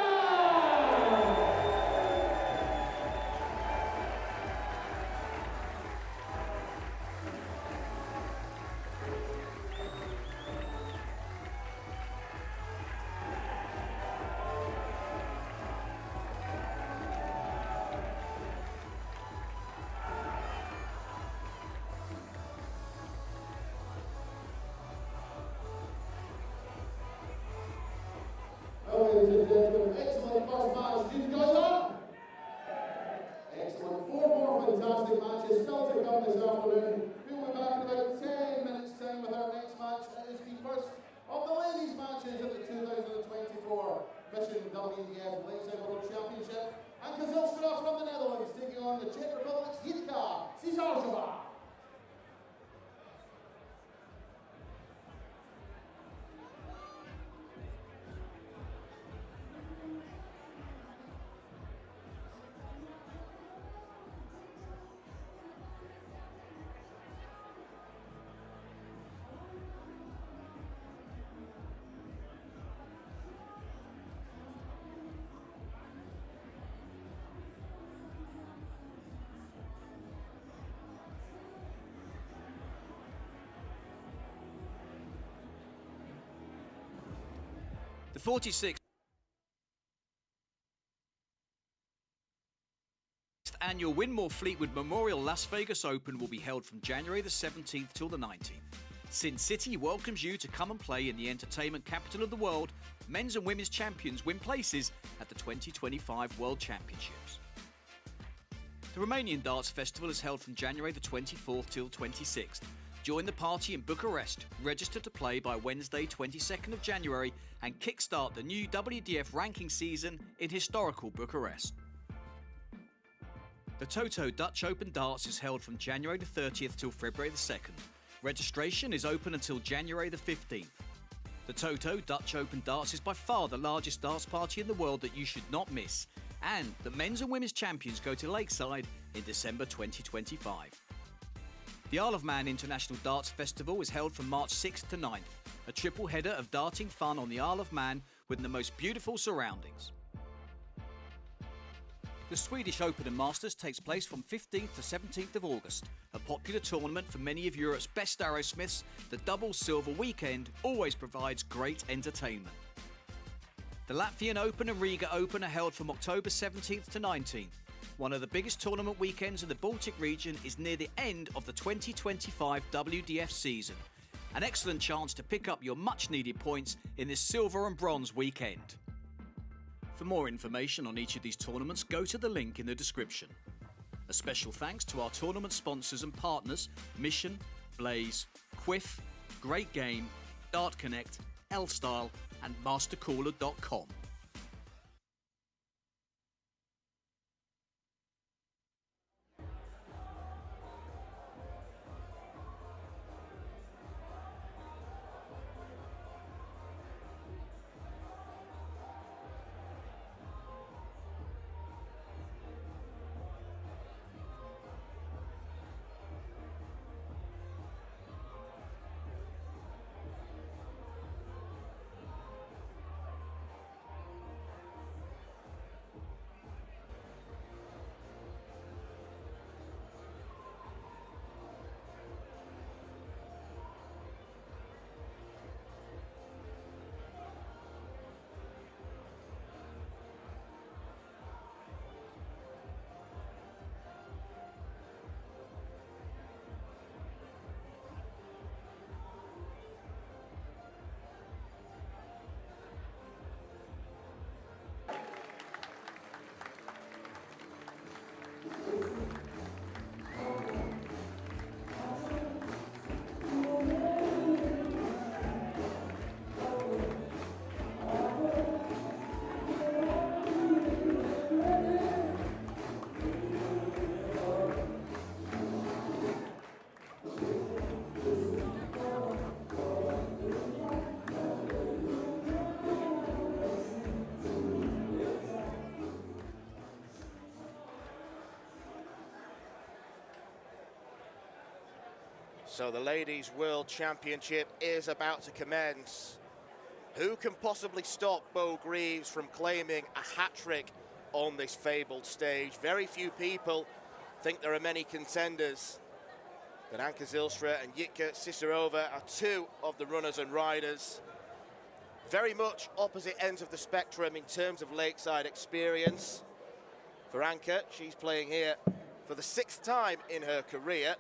Speaker 4: ladies and gentlemen. Excellent first match. Do you enjoy that? Excellent. 4 more fantastic matches still to come this afternoon. We'll be back in about 10 minutes' time with our next match. It is the first of the ladies' matches at the 2024 Mission WDF Lakeside World Championship. And Kazilstra from the Netherlands taking on the Czech Republic's Jitka Cizarzova.
Speaker 5: The 46th annual Winmore Fleetwood Memorial Las Vegas Open will be held from January the 17th till the 19th. Sin City welcomes you to come and play in the entertainment capital of the world. Men's and women's champions win places at the 2025 World Championships. The Romanian Darts Festival is held from January the 24th till 26th. Join the party in Bucharest, register to play by Wednesday 22nd of January and kickstart the new WDF ranking season in historical Bucharest. The Toto Dutch Open Darts is held from January the 30th till February the 2nd. Registration is open until January the 15th. The Toto Dutch Open Darts is by far the largest darts party in the world that you should not miss, and the men's and women's champions go to Lakeside in December 2025. The Isle of Man International Darts Festival is held from March 6th to 9th, a triple header of darting fun on the Isle of Man with the most beautiful surroundings. The Swedish Open and Masters takes place from 15th to 17th of August, a popular tournament for many of Europe's best arrowsmiths. The double silver weekend always provides great entertainment. The Latvian Open and Riga Open are held from October 17th to 19th. One of the biggest tournament weekends in the Baltic region is near the end of the 2025 WDF season. An excellent chance to pick up your much-needed points in this silver and bronze weekend. For more information on each of these tournaments, go to the link in the description. A special thanks to our tournament sponsors and partners, Mission, Blaze, Quiff, Great Game, Dart Connect, L-Style and MasterCooler.com.
Speaker 2: So the Ladies World Championship is about to commence. Who can possibly stop Bo Greaves from claiming a hat-trick on this fabled stage? Very few people think there are many contenders. But Anka Zylstra and Jitka Cizarzova are two of the runners and riders. Very much opposite ends of the spectrum in terms of lakeside experience. For Anka, she's playing here for the 6th time in her career.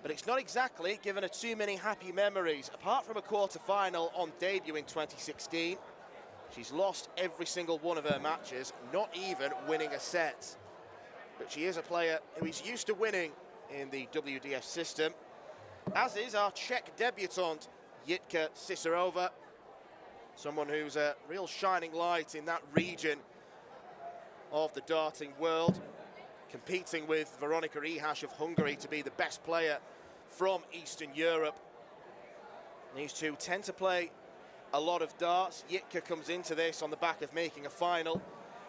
Speaker 2: But it's not exactly given her too many happy memories. Apart from a quarter-final on debut in 2016, She's lost every single one of her matches, not even winning a set. But she is a player who is used to winning in the WDF system, as is our Czech debutante, Jitka Cicerova, someone who's a real shining light in that region of the darting world, competing with Veronika Ihás of Hungary to be the best player from Eastern Europe. These two tend to play a lot of darts. Jitka comes into this on the back of making a final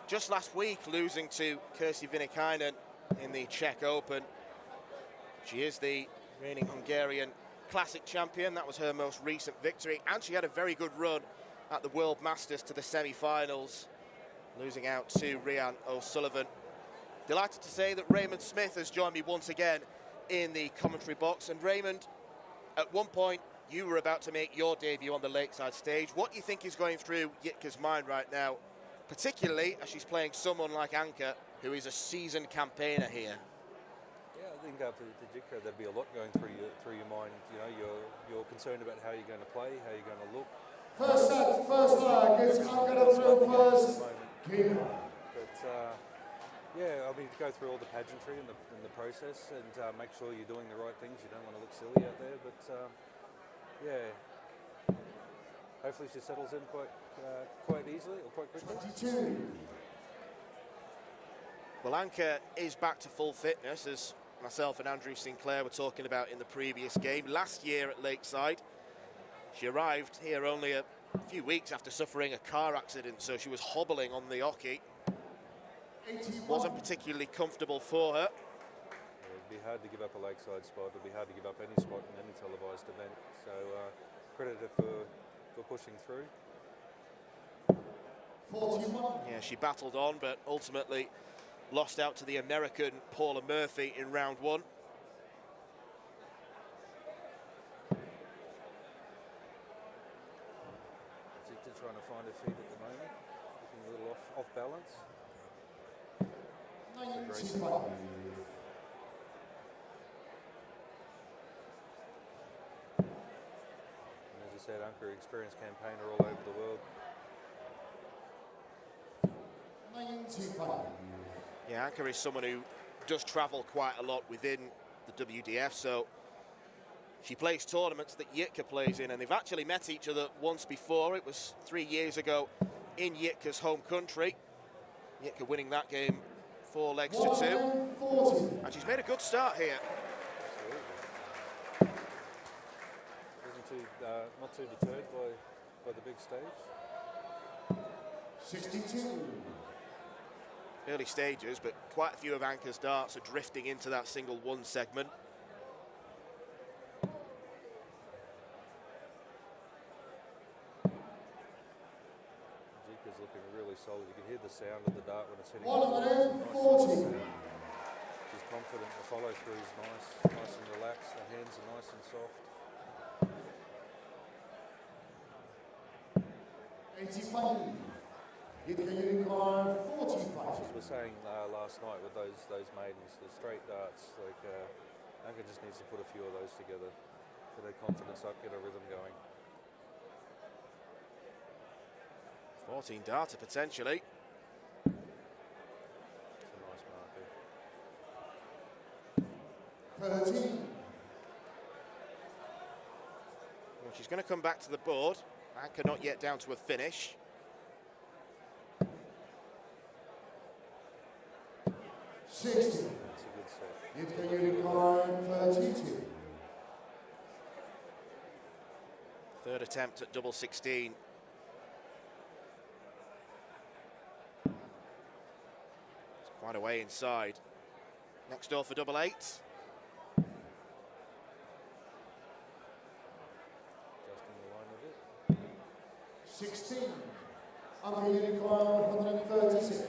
Speaker 2: just last week, losing to Kirsi Vinikainen in the Czech Open. She is the reigning Hungarian Classic champion. That was her most recent victory, and she had a very good run at the World Masters to the semi-finals, losing out to Rhian O'Sullivan. Delighted to say that Raymond Smith has joined me once again in the commentary box. And Raymond, at one point you were about to make your debut on the Lakeside stage. What do you think is going through Jitka's mind right now, particularly as she's playing someone like Anka, who is a seasoned campaigner here?
Speaker 6: Yeah, I think for Jitka there'd be a lot going through your mind. You know, you're concerned about how you're going to play, how you're going to look.
Speaker 4: First set, first leg, it's Anka to throw first.
Speaker 6: But yeah, I mean, go through all the pageantry and the process, and make sure you're doing the right things. You don't want to look silly out there, but yeah, hopefully she settles in quite easily or quite quickly.
Speaker 4: 22.
Speaker 2: Well, Anka is back to full fitness, as myself and Andrew Sinclair were talking about in the previous game. Last year at Lakeside, she arrived here only a few weeks after suffering a car accident, so she was hobbling on the hockey. Wasn't particularly comfortable for her.
Speaker 6: Yeah, it'd be hard to give up a Lakeside spot. It'd be hard to give up any spot in any televised event. So credit her for pushing through.
Speaker 4: 41.
Speaker 2: Yeah, she battled on, but ultimately lost out to the American Paula Murphy in round one.
Speaker 6: Jitka trying to find her feet at the moment, looking a little off balance.
Speaker 4: 95.
Speaker 6: And as I said, Anka, experienced campaigner all over the world.
Speaker 4: 95.
Speaker 2: Yeah, Anka is someone who does travel quite a lot within the WDF, so she plays tournaments that Jitka plays in, and they've actually met each other once before. It was 3 years ago in Jitka's home country. Jitka winning that game 4 legs to 2, and she's made a good start here.
Speaker 6: Absolutely. Not too deterred by the big stage.
Speaker 4: 62.
Speaker 2: Early stages, but quite a few of Anka's darts are drifting into that single one segment.
Speaker 6: Jitka's looking really solid. You can hear the sound of the dart when it's hitting.
Speaker 4: 140.
Speaker 6: She's confident. The follow through is nice and relaxed. The hands are nice and soft.
Speaker 4: 85. Jitka Unicorn 45.
Speaker 6: As we were saying last night with those maidens, the straight darts, like Anka just needs to put a few of those together, get her confidence up, get her rhythm going.
Speaker 2: 14 darter potentially.
Speaker 6: It's a nice marker.
Speaker 4: 13.
Speaker 2: Well, she's going to come back to the board. Anka not yet down to a finish.
Speaker 4: 60.
Speaker 6: That's a good set.
Speaker 4: Jitka Unicorn 32.
Speaker 2: Third attempt at double 16. It's quite a way inside. Next door for double 8.
Speaker 6: Just in the line of it.
Speaker 4: 16. Anka Unicorn 136.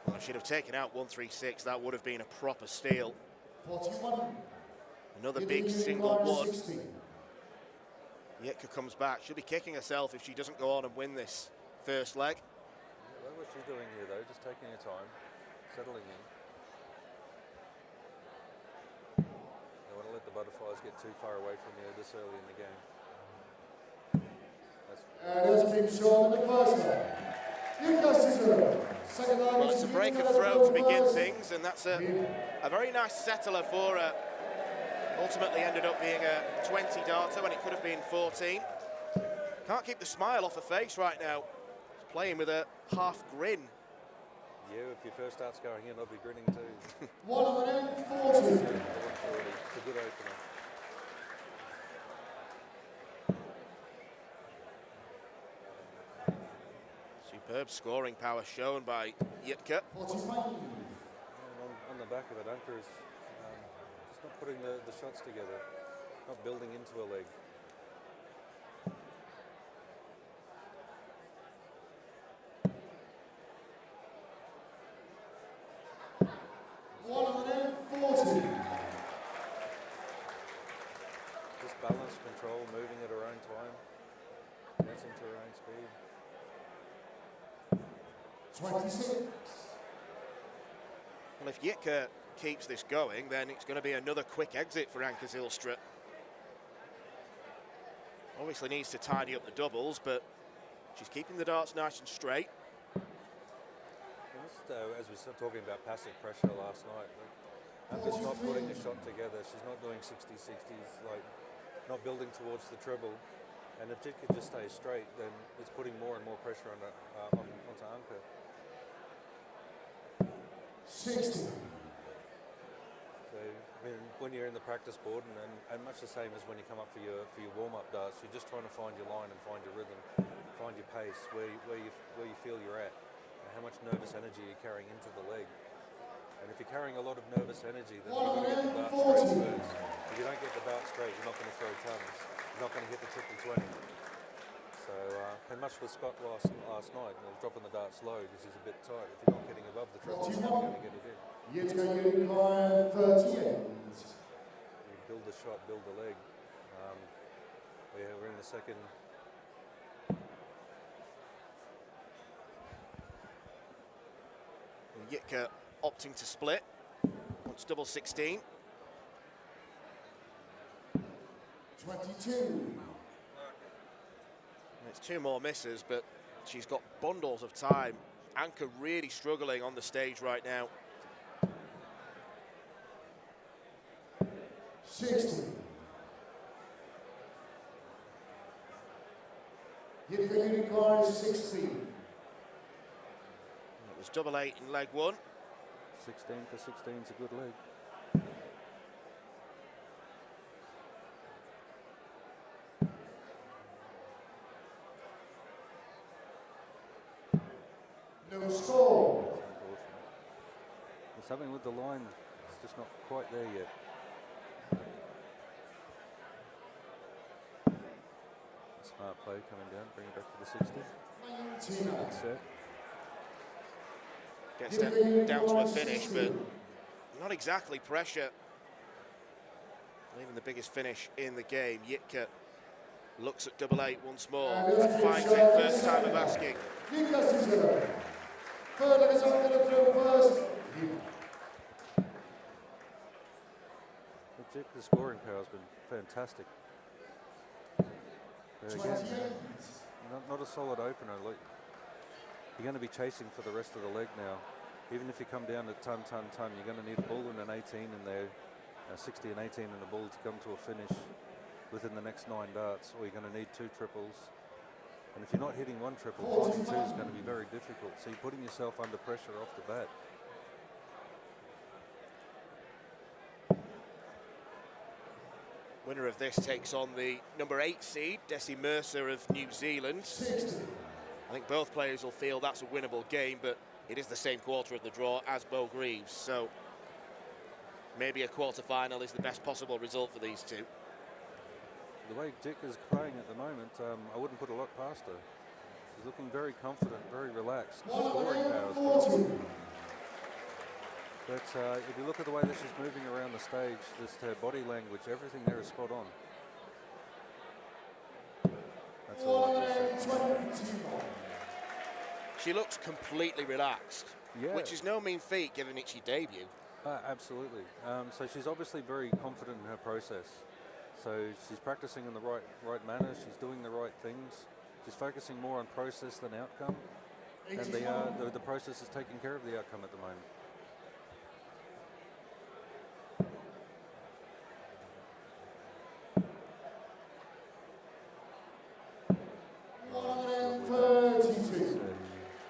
Speaker 2: Well, if she'd have taken out 136, that would have been a proper steal.
Speaker 4: 41.
Speaker 2: Another
Speaker 4: Jitka
Speaker 2: big single
Speaker 4: Unicorn
Speaker 2: one.
Speaker 4: 16.
Speaker 2: Jitka comes back. She'll be kicking herself if she doesn't go on and win this first leg.
Speaker 6: I like what she's doing here though, just taking her time, settling in. Don't want to let the butterflies get too far away from you this early in the game.
Speaker 4: There's Kim Shaw in the first line. Second line.
Speaker 2: Well, it's a break of throw to begin things, and that's a very nice settler for her. Ultimately ended up being a 20 darter when it could have been 14. Can't keep the smile off her face right now. She's playing with a half grin.
Speaker 6: Yeah, if your first start's going in, I'll be grinning too.
Speaker 4: 140.
Speaker 6: It's a good opener.
Speaker 2: Superb scoring power shown by Yitka.
Speaker 4: 45.
Speaker 6: On the back of it, Anka is just not putting the shots together, not building into a leg. Just balance, control, moving at her own time, dancing to her own speed.
Speaker 4: 26.
Speaker 2: Well, if Yitka keeps this going, then it's going to be another quick exit for Anka Zylstra. Obviously needs to tidy up the doubles, but she's keeping the darts nice and straight.
Speaker 6: As we were talking about passive pressure last night, Anka's not putting a shot together. She's not doing 60-60s, like not building towards the treble. And if Jitka just stays straight, then it's putting more and more pressure onto Anka.
Speaker 4: 60.
Speaker 6: So, I mean, when you're in the practice board, and much the same as when you come up for your warm-up darts, you're just trying to find your line and find your rhythm, find your pace, where you feel you're at, and how much nervous energy you're carrying into the leg. And if you're carrying a lot of nervous energy, then you've got to get the dart straight first. If you don't get the dart straight, you're not going to throw tons. You're not going to hit the triple 20. So, and much for Scott last night, he was dropping the darts low because he's a bit tight. If you're not getting above the triple, you're not going to get it in.
Speaker 4: Yet going by 38.
Speaker 6: You build the shot, build the leg. We're in the second.
Speaker 2: Yitka opting to split. Wants double 16.
Speaker 4: 22.
Speaker 2: It's two more misses, but she's got bundles of time. Anka really struggling on the stage right now.
Speaker 4: 60. Yitka Unicorn 60.
Speaker 2: It was double 8 in leg one.
Speaker 6: 16 for 16 is a good leg.
Speaker 4: No score.
Speaker 6: There's something with the line, it's just not quite there yet. Smart play coming down, bring it back to the 60. Good set.
Speaker 2: Gets down to a finish, but not exactly pressure. Not even the biggest finish in the game. Yitka looks at double 8 once more. Finds it, first time of asking.
Speaker 4: Third leg is on going to throw first.
Speaker 6: The scoring power has been fantastic. But again, not a solid opener. Like, you're going to be chasing for the rest of the leg now. Even if you come down to ton, you're going to need a bull and an 18 in there, 60 and 18 and a bull to come to a finish within the next 9 darts, or you're going to need 2 triples. And if you're not hitting 1 triple, 42 is going to be very difficult. So you're putting yourself under pressure off the bat.
Speaker 2: Winner of this takes on the number 8 seed, Desi Mercer of New Zealand. I think both players will feel that's a winnable game, but it is the same quarter of the draw as Bo Greaves, so maybe a quarter-final is the best possible result for these two.
Speaker 6: The way Dick is playing at the moment, I wouldn't put a lot past her. She's looking very confident, very relaxed. Scoring power is good. But if you look at the way that she's moving around the stage, just her body language, everything there is spot on. That's all I can say.
Speaker 2: She looks completely relaxed,
Speaker 6: Yeah.
Speaker 2: which is no mean feat given it's your debut.
Speaker 6: Absolutely. So she's obviously very confident in her process. So she's practicing in the right manner. She's doing the right things. She's focusing more on process than outcome. And the process is taking care of the outcome at the moment.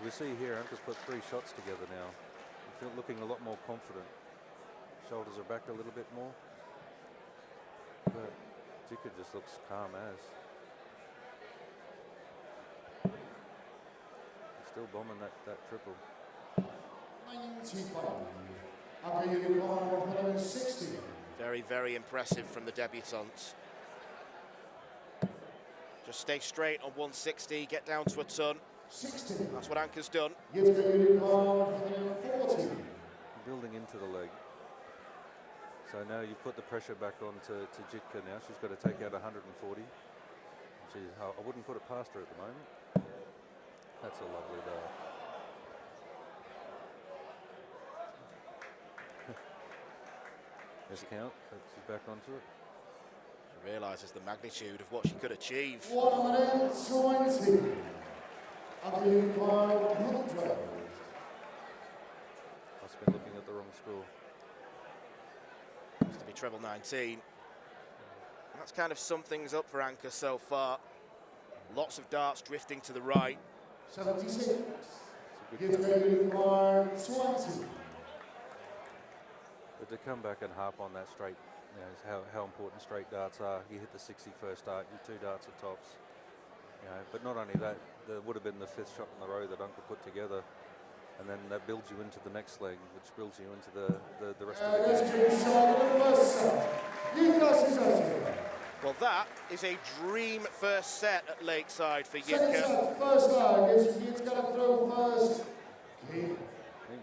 Speaker 6: We see here, Anka's put 3 shots together now. I feel looking a lot more confident. Shoulders are back a little bit more. But Jika just looks calm as. Still bombing that triple.
Speaker 4: 95.
Speaker 2: Very, very impressive from the debutantes. Just stay straight on 160, get down to a ton.
Speaker 4: 60.
Speaker 2: That's what Anka's done.
Speaker 4: Building
Speaker 6: into the leg. So now you put the pressure back on to Jitka now. She's got to take out 140. I wouldn't put it past her at the moment. That's a lovely dart. There's a count, but she's back onto it.
Speaker 2: She realises the magnitude of what she could achieve.
Speaker 4: 120.
Speaker 6: I've been looking at the wrong score.
Speaker 2: Has to be treble 19. That's kind of summed things up for Anka so far. Lots of darts drifting to the right.
Speaker 4: 76. Give me 20.
Speaker 6: But to come back and harp on that straight, you know, how important straight darts are. You hit the 61st dart, your 2 darts are tops. You know, but not only that, there would have been the 5th shot in the row that Anka put together, and then that builds you into the next leg, which builds you into the rest of the game.
Speaker 2: Well, that is a dream first set at Lakeside for Jitka.
Speaker 4: First leg, it's got to throw first.
Speaker 6: I think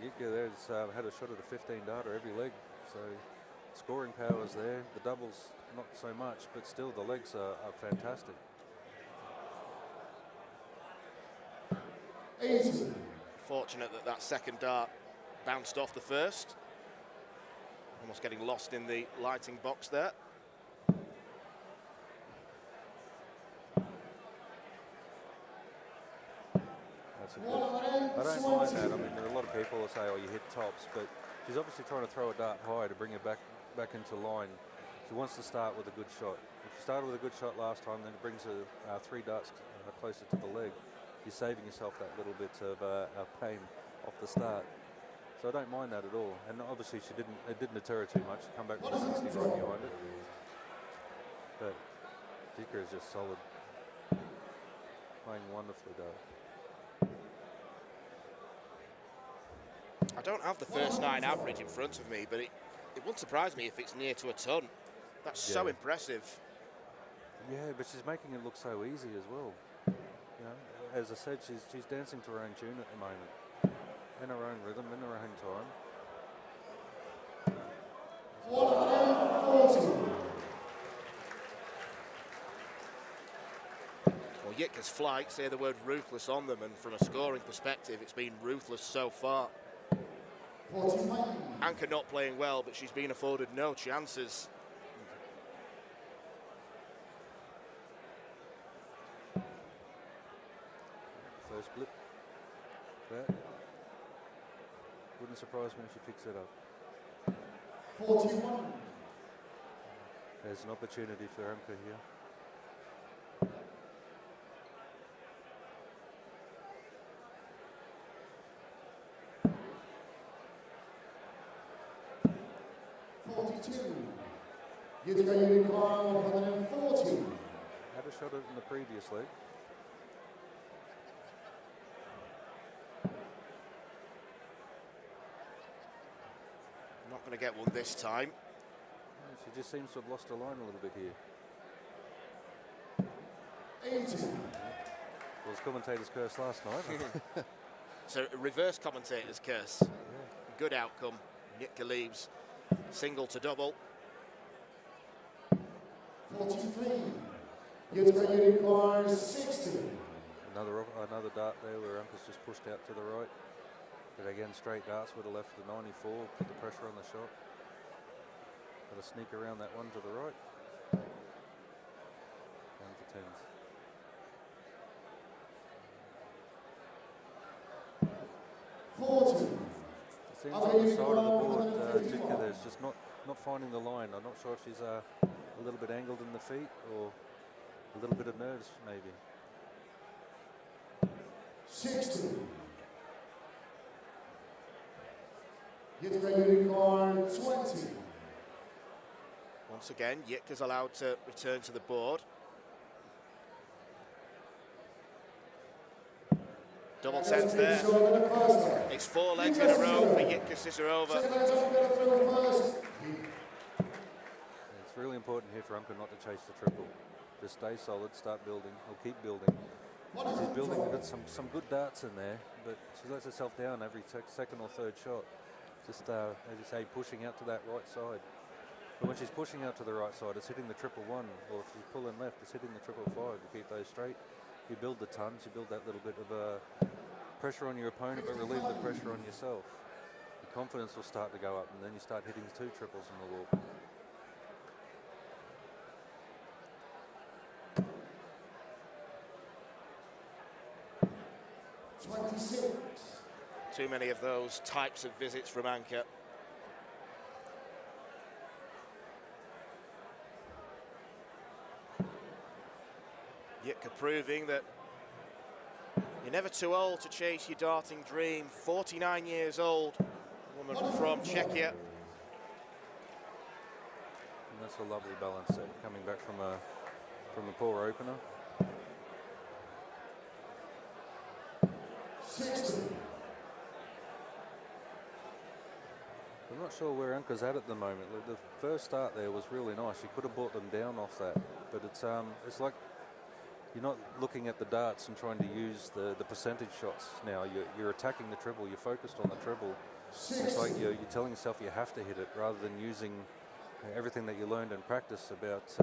Speaker 6: Jitka there's had a shot at a 15 darter every leg, so scoring power is there. The doubles not so much, but still the legs are fantastic.
Speaker 4: 80.
Speaker 2: Fortunate that that second dart bounced off the first. Almost getting lost in the lighting box there.
Speaker 6: That's a good. I don't mind that. I mean, there are a lot of people who say, "Oh, you hit tops," but she's obviously trying to throw a dart high to bring it back into line. She wants to start with a good shot. If she started with a good shot last time, then it brings her 3 darts closer to the leg. You're saving yourself that little bit of pain off the start. So I don't mind that at all. And obviously it didn't deter her too much. Come back with a 60 right behind it. But Jitka is just solid. Playing wonderfully though.
Speaker 2: I don't have the first 9 average in front of me, but it wouldn't surprise me if it's near to a ton. That's so impressive.
Speaker 6: Yeah, but she's making it look so easy as well. You know, as I said, she's dancing to her own tune at the moment, in her own rhythm, in her own time.
Speaker 4: 140.
Speaker 2: Well, Jitka's flight say the word ruthless on them, and from a scoring perspective, it's been ruthless so far.
Speaker 4: 45.
Speaker 2: Anka not playing well, but she's been afforded no chances.
Speaker 6: First blip. That wouldn't surprise me if she picks it up.
Speaker 4: 41.
Speaker 6: There's an opportunity for Anka here.
Speaker 4: Jitka Unicorn 140.
Speaker 6: Had a shot at it in the previous leg.
Speaker 2: Not going to get one this time.
Speaker 6: She just seems to have lost her line a little bit here.
Speaker 4: 80.
Speaker 6: Well, as commentator's curse last night.
Speaker 2: So a reverse commentator's curse. Yeah. Good outcome. Jitka leaves single to double.
Speaker 4: 43. Jitka Unicorn 60.
Speaker 6: Another dart there where Anka's just pushed out to the right. But again, straight darts would have left the 94, put the pressure on the shot. Got to sneak around that one to the right. Down for 10s. It seems on the side of the board, Jitka there's just not finding the line. I'm not sure if she's a little bit angled in the feet or a little bit of nerves maybe.
Speaker 4: 60. Jitka unicorn 20.
Speaker 2: Once again, Jitka's allowed to return to the board. Double tens there. It's 4 legs in a row for Jitka Sizarova.
Speaker 6: It's really important here for Anka not to chase the triple. Just stay solid, start building, or keep building. She's building, got some good darts in there, but she lets herself down every second or third shot. Just, as you say, pushing out to that right side. But when she's pushing out to the right side, it's hitting the 111, or if she's pulling left, it's hitting the 555. You keep those straight, you build the tons, you build that little bit of pressure on your opponent, but relieve the pressure on yourself. Your confidence will start to go up, and then you start hitting 2 triples in the wall.
Speaker 2: Too many of those types of visits from Anka. Jitka proving that you're never too old to chase your darting dream. 49 years old, woman from Czechia.
Speaker 6: And that's a lovely balance set, coming back from a poor opener.
Speaker 4: 60.
Speaker 6: I'm not sure where Anka's at the moment. The first start there was really nice. She could have brought them down off that, but it's like you're not looking at the darts and trying to use the percentage shots now. You're attacking the triple. You're focused on the triple. It's like you're telling yourself you have to hit it rather than using everything that you learned in practice about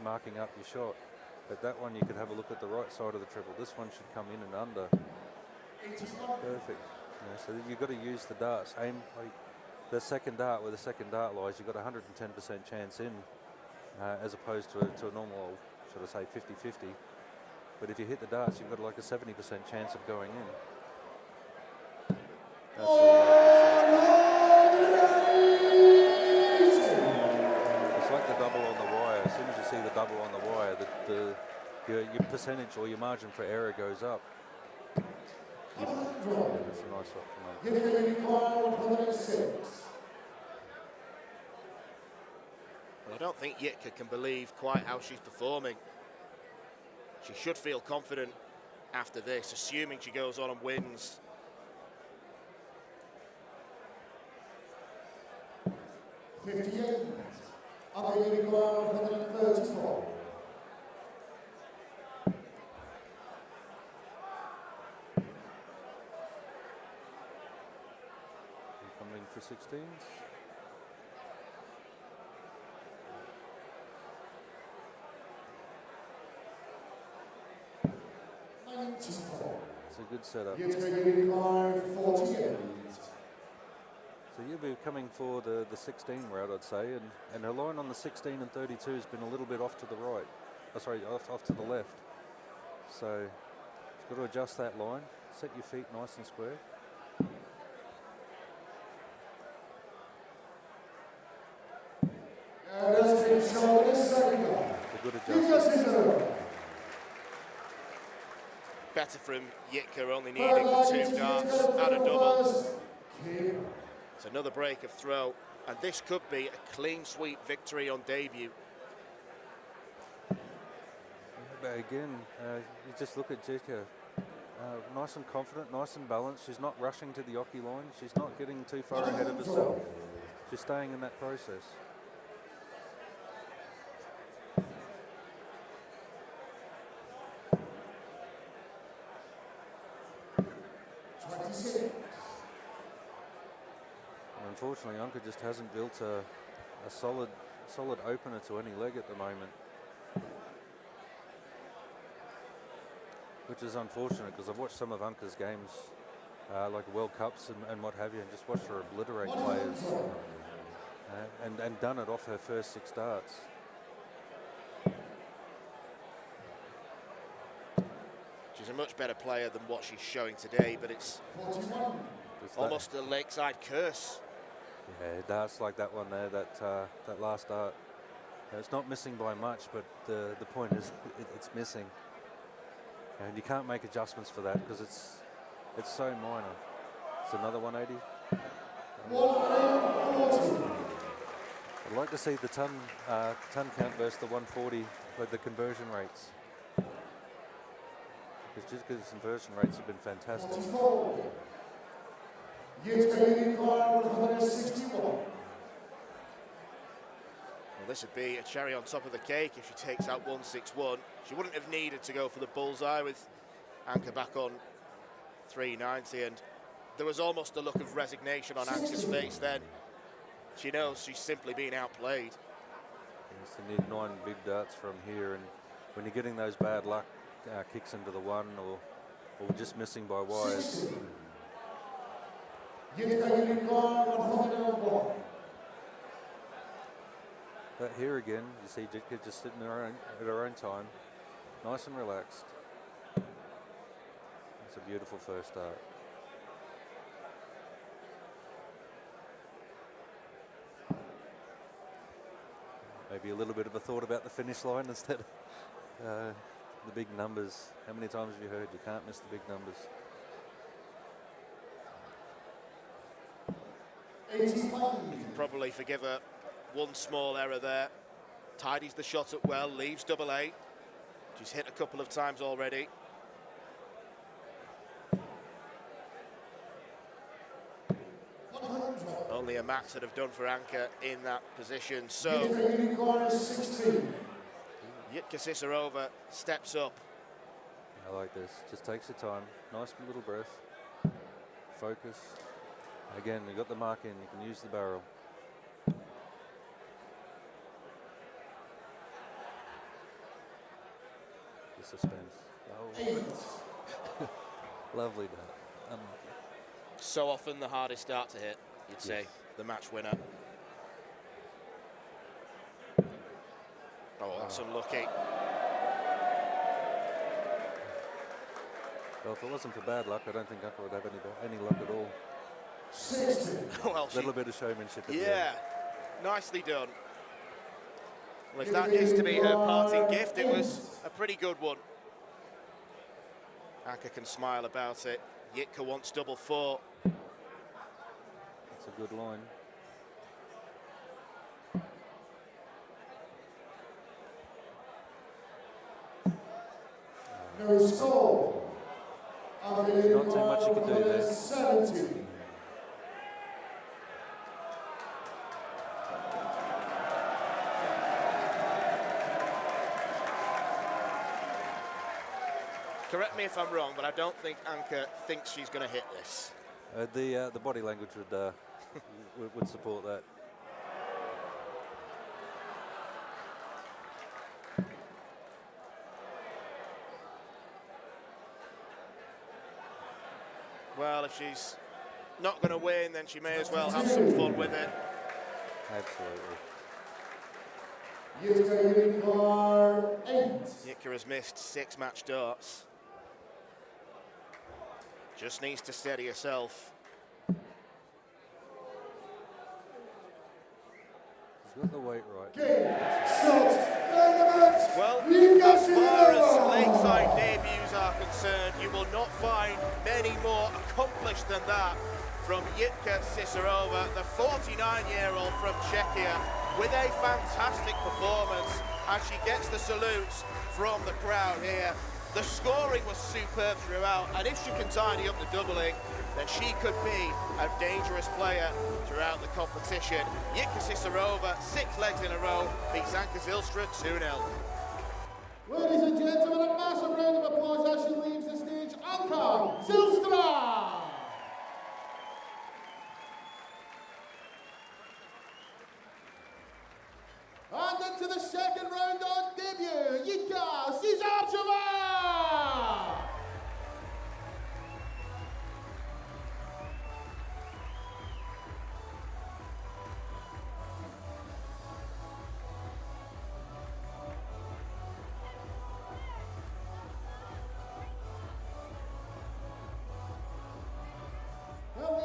Speaker 6: marking up your shot. But that one you could have a look at the right side of the triple. This one should come in and under. Perfect. So you've got to use the darts. Aim like the second dart where the second dart lies. You've got 110% chance in, as opposed to a normal, should I say, 50-50. But if you hit the darts, you've got like a 70% chance of going in. It's like the double on the wire. As soon as you see the double on the wire, your percentage or your margin for error goes up. That's a nice shot from
Speaker 2: I don't think Jitka can believe quite how she's performing. She should feel confident after this, assuming she goes on and wins.
Speaker 4: Other unicorn 134.
Speaker 6: Coming for 16s. It's a good setup. So you'll be coming for the 16 route, I'd say, and her line on the 16 and 32 has been a little bit off to the right. Oh, sorry, off to the left. So you've got to adjust that line, set your feet nice and square. A good adjustment.
Speaker 2: Better from Jitka, only needing 2 darts and a double. It's another break of throw, and this could be a clean sweep victory on debut.
Speaker 6: But again, you just look at Jitka, nice and confident, nice and balanced. She's not rushing to the Oki line. She's not getting too far ahead of herself. She's staying in that process. Unfortunately, Anka just hasn't built a solid opener to any leg at the moment, which is unfortunate because I've watched some of Anka's games like World Cups and what have you, and just watched her obliterate players, and done it off her first 6 darts.
Speaker 2: She's a much better player than what she's showing today, but it's almost a lakeside curse.
Speaker 6: Yeah, darts like that one there, that last dart. It's not missing by much, but the point is it's missing, and you can't make adjustments for that because it's so minor. It's another 180.
Speaker 4: 140.
Speaker 6: I'd like to see the ton count versus the 140 with the conversion rates. Just because conversion rates have been fantastic.
Speaker 4: 44. Yitka Unicorn 161.
Speaker 2: Well, this would be a cherry on top of the cake if she takes out 161. She wouldn't have needed to go for the bullseye with Anke back on 390, and there was almost a look of resignation on Anke's face then. She knows she's simply being outplayed.
Speaker 6: Yes, you need 9 big darts from here, and when you're getting those bad luck kicks into the 1 or just missing by wires.
Speaker 4: Yitka Unicorn 101.
Speaker 6: But here again, you see Jitka just sitting at her own time, nice and relaxed. It's a beautiful first start. Maybe a little bit of a thought about the finish line instead of the big numbers. How many times have you heard you can't miss the big numbers?
Speaker 4: 85.
Speaker 2: You can probably forgive her one small error there. Tidies the shot up well, leaves double 8. She's hit a couple of times already. Only a max would have done for Anke in that position. So
Speaker 4: Yitka Unicorn 16.
Speaker 2: Yitka Sisarova steps up.
Speaker 6: I like this. Just takes your time. Nice little breath. Focus. Again, you got the mark in. You can use the barrel. The suspense. Oh. Lovely dart. Unlucky.
Speaker 2: So often the hardest dart to hit, you'd say,
Speaker 6: Yes.
Speaker 2: the match winner. Oh, that's unlucky.
Speaker 6: Well, if it wasn't for bad luck, I don't think Anke would have any luck at all.
Speaker 4: 60.
Speaker 2: Well,
Speaker 6: A little bit of showmanship at the
Speaker 2: yeah,
Speaker 6: end.
Speaker 2: nicely done. Well, if that is to be her parting gift, it was a pretty good one. Anke can smile about it. Yitka wants double 4.
Speaker 6: That's a good line.
Speaker 4: No score.
Speaker 6: Not too much you can do there.
Speaker 4: 70.
Speaker 2: Correct me if I'm wrong, but I don't think Anke thinks she's going to hit this.
Speaker 6: The body language would support that.
Speaker 2: Well, if she's not going to win, then she may as well have some fun with it.
Speaker 6: Absolutely.
Speaker 4: Yitka Unicorn 8.
Speaker 2: Yitka has missed 6 match darts. Just needs to steady herself.
Speaker 6: She's got the weight right.
Speaker 4: Game, set, tournament.
Speaker 2: Well,
Speaker 4: Yitka
Speaker 2: as far as
Speaker 4: Sisarova.
Speaker 2: lakeside debuts are concerned, you will not find many more accomplished than that from Yitka Sisarova, the 49-year-old from Czechia, with a fantastic performance as she gets the salutes from the crowd here. The scoring was superb throughout, and if she can tidy up the doubling, then she could be a dangerous player throughout the competition. Yitka Sisarova, 6 legs in a row, beats Anke Zylstra 2-0.
Speaker 4: Ladies and gentlemen, a massive round of applause as she leaves the stage. Anke Zylstra. And into the second round on debut, Yitka Sisarova.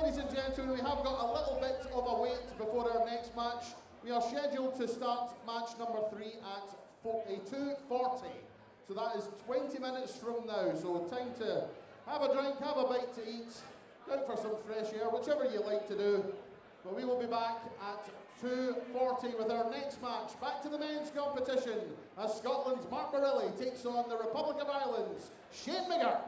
Speaker 4: ladies and gentlemen, we have got a little bit of a wait before our next match. We are scheduled to start match number 3 at 2:40. So that is 20 minutes from now. So time to have a drink, have a bite to eat, go out for some fresh air, whichever you like to do. But we will be back at 2:40 with our next match. Back to the men's competition as Scotland's Mark Barilli takes on the Republic of Ireland's Shane McGurk.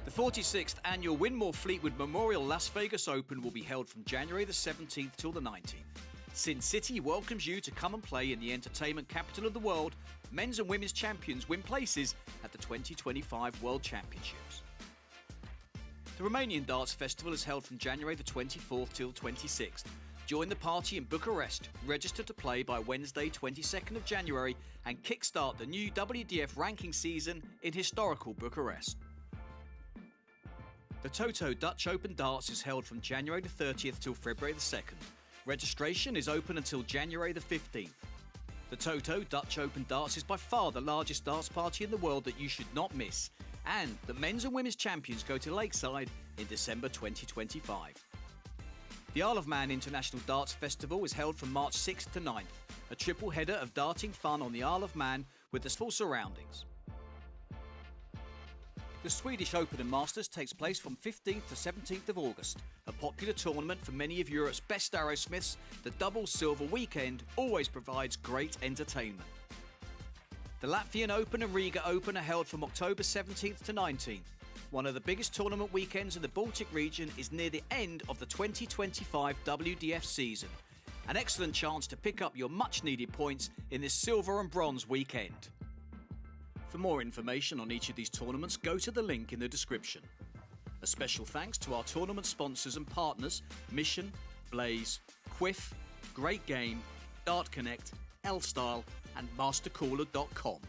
Speaker 5: The 46th annual Winmore Fleetwood Memorial Las Vegas Open will be held from January the 17th till the 19th. Sin City welcomes you to come and play in the entertainment capital of the world. Men's and women's champions win places at the 2025 World Championships. The Romanian Darts Festival is held from January the 24th till 26th. Join the party in Bucharest, register to play by Wednesday 22nd of January and kickstart the new WDF ranking season in historical Bucharest. The Toto Dutch Open Darts is held from January the 30th till February the 2nd. Registration is open until January the 15th. The Toto Dutch Open Darts is by far the largest darts party in the world that you should not miss. And the men's and women's champions go to Lakeside in December 2025. The Isle of Man International Darts Festival is held from March 6th to 9th. A triple header of darting fun on the Isle of Man with the full surroundings. The Swedish Open and Masters takes place from 15th to 17th of August. A popular tournament for many of Europe's best arrowsmiths, the double silver weekend always provides great entertainment. The Latvian Open and Riga Open are held from October 17th to 19th. One of the biggest tournament weekends in the Baltic region is near the end of the 2025 WDF season. An excellent chance to pick up your much needed points in this silver and bronze weekend. For more information on each of these tournaments, go to the link in the description. A special thanks to our tournament sponsors and partners, Mission, Blaze, Quiff, Great Game, Dart Connect, L-Style and MasterCooler.com.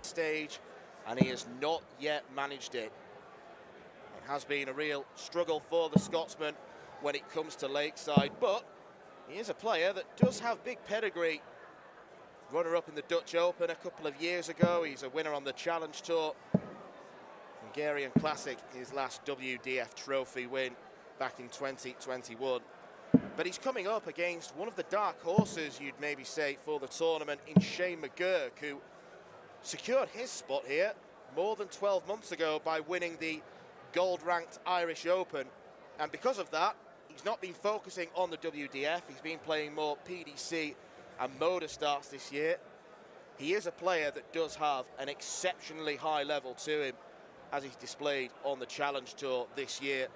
Speaker 2: stage, and he has not yet managed it. It has been a real struggle for the Scotsman when it comes to Lakeside, but he is a player that does have big pedigree. Runner-up in the Dutch Open a couple of years ago. He's a winner on the Challenge Tour. Hungarian Classic, his last WDF trophy win back in 2021. But he's coming up against one of the dark horses, you'd maybe say, for the tournament in Shane McGurk, who secured his spot here more than 12 months ago by winning the gold-ranked Irish Open. And because of that, he's not been focusing on the WDF. He's been playing more PDC and motor starts this year. He is a player that does have an exceptionally high level to him, as he's displayed on the Challenge Tour this year.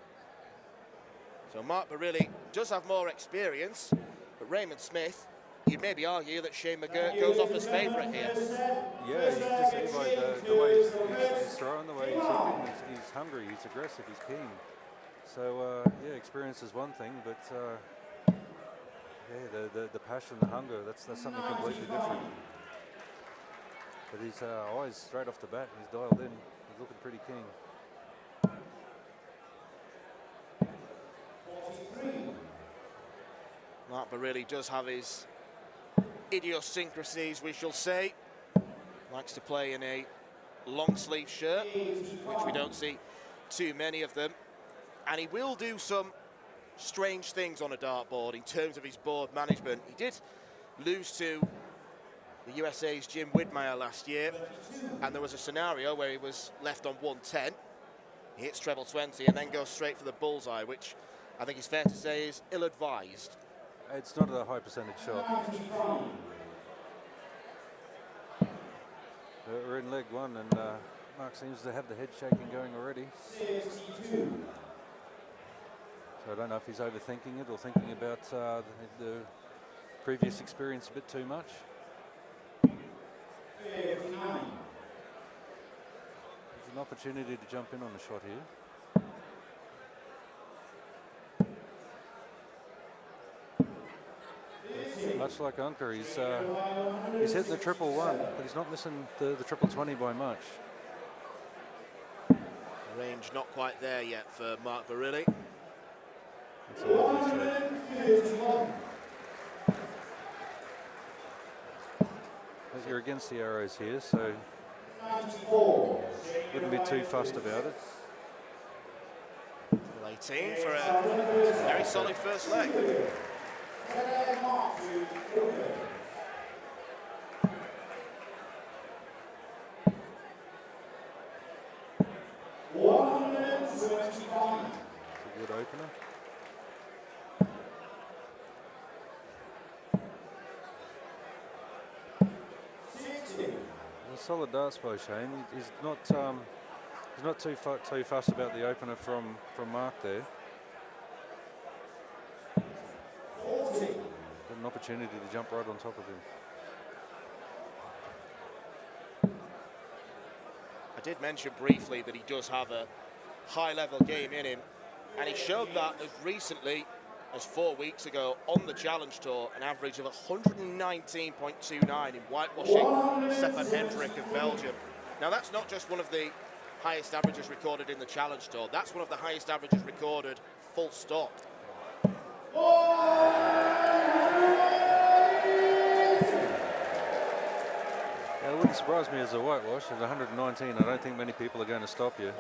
Speaker 2: So Mark Barilli does have more experience, but Raymond Smith, you'd maybe argue that Shane McGurk goes off as favourite here.
Speaker 6: Yeah, you can just see by the way he's throwing, the way he's hitting, he's hungry, he's aggressive, he's keen. So, yeah, experience is one thing, but yeah, the passion, the hunger, that's something completely different. But he's always straight off the bat, he's dialed in, he's looking pretty keen.
Speaker 2: Mark Barilli does have his idiosyncrasies, we shall say. Likes to play in a long sleeve shirt, which we don't see too many of them. And he will do some strange things on a dartboard in terms of his board management. He did lose to the USA's Jim Widmeyer last year, and there was a scenario where he was left on 110. He hits treble 20 and then goes straight for the bullseye, which I think is fair to say is ill-advised.
Speaker 6: It's not a high percentage shot. We're in leg one, and Mark seems to have the head shaking going already.
Speaker 4: 62.
Speaker 6: So I don't know if he's overthinking it or thinking about the previous experience a bit too much.
Speaker 4: 59.
Speaker 6: There's an opportunity to jump in on the shot here. Much like Unker, he's hitting the 111, but he's not missing the triple 20 by much.
Speaker 2: Range not quite there yet for Mark Barilli.
Speaker 6: That's a lovely shot. But you're against the arrows here, so wouldn't be too fussed about it.
Speaker 2: 18 for a very solid first leg.
Speaker 6: It's a good opener. A solid darts bow, Shane. He's not too fussed about the opener from Mark there. An opportunity to jump right on top of him.
Speaker 2: I did mention briefly that he does have a high-level game in him, and he showed that as recently as 4 weeks ago on the Challenge Tour, an average of 119.29 in whitewashing Stefan Hendrik of Belgium. Now, that's not just one of the highest averages recorded in the Challenge Tour, that's one of the highest averages recorded, full stop.
Speaker 6: It wouldn't surprise me as a whitewash. At 119, I don't think many people are going to stop you.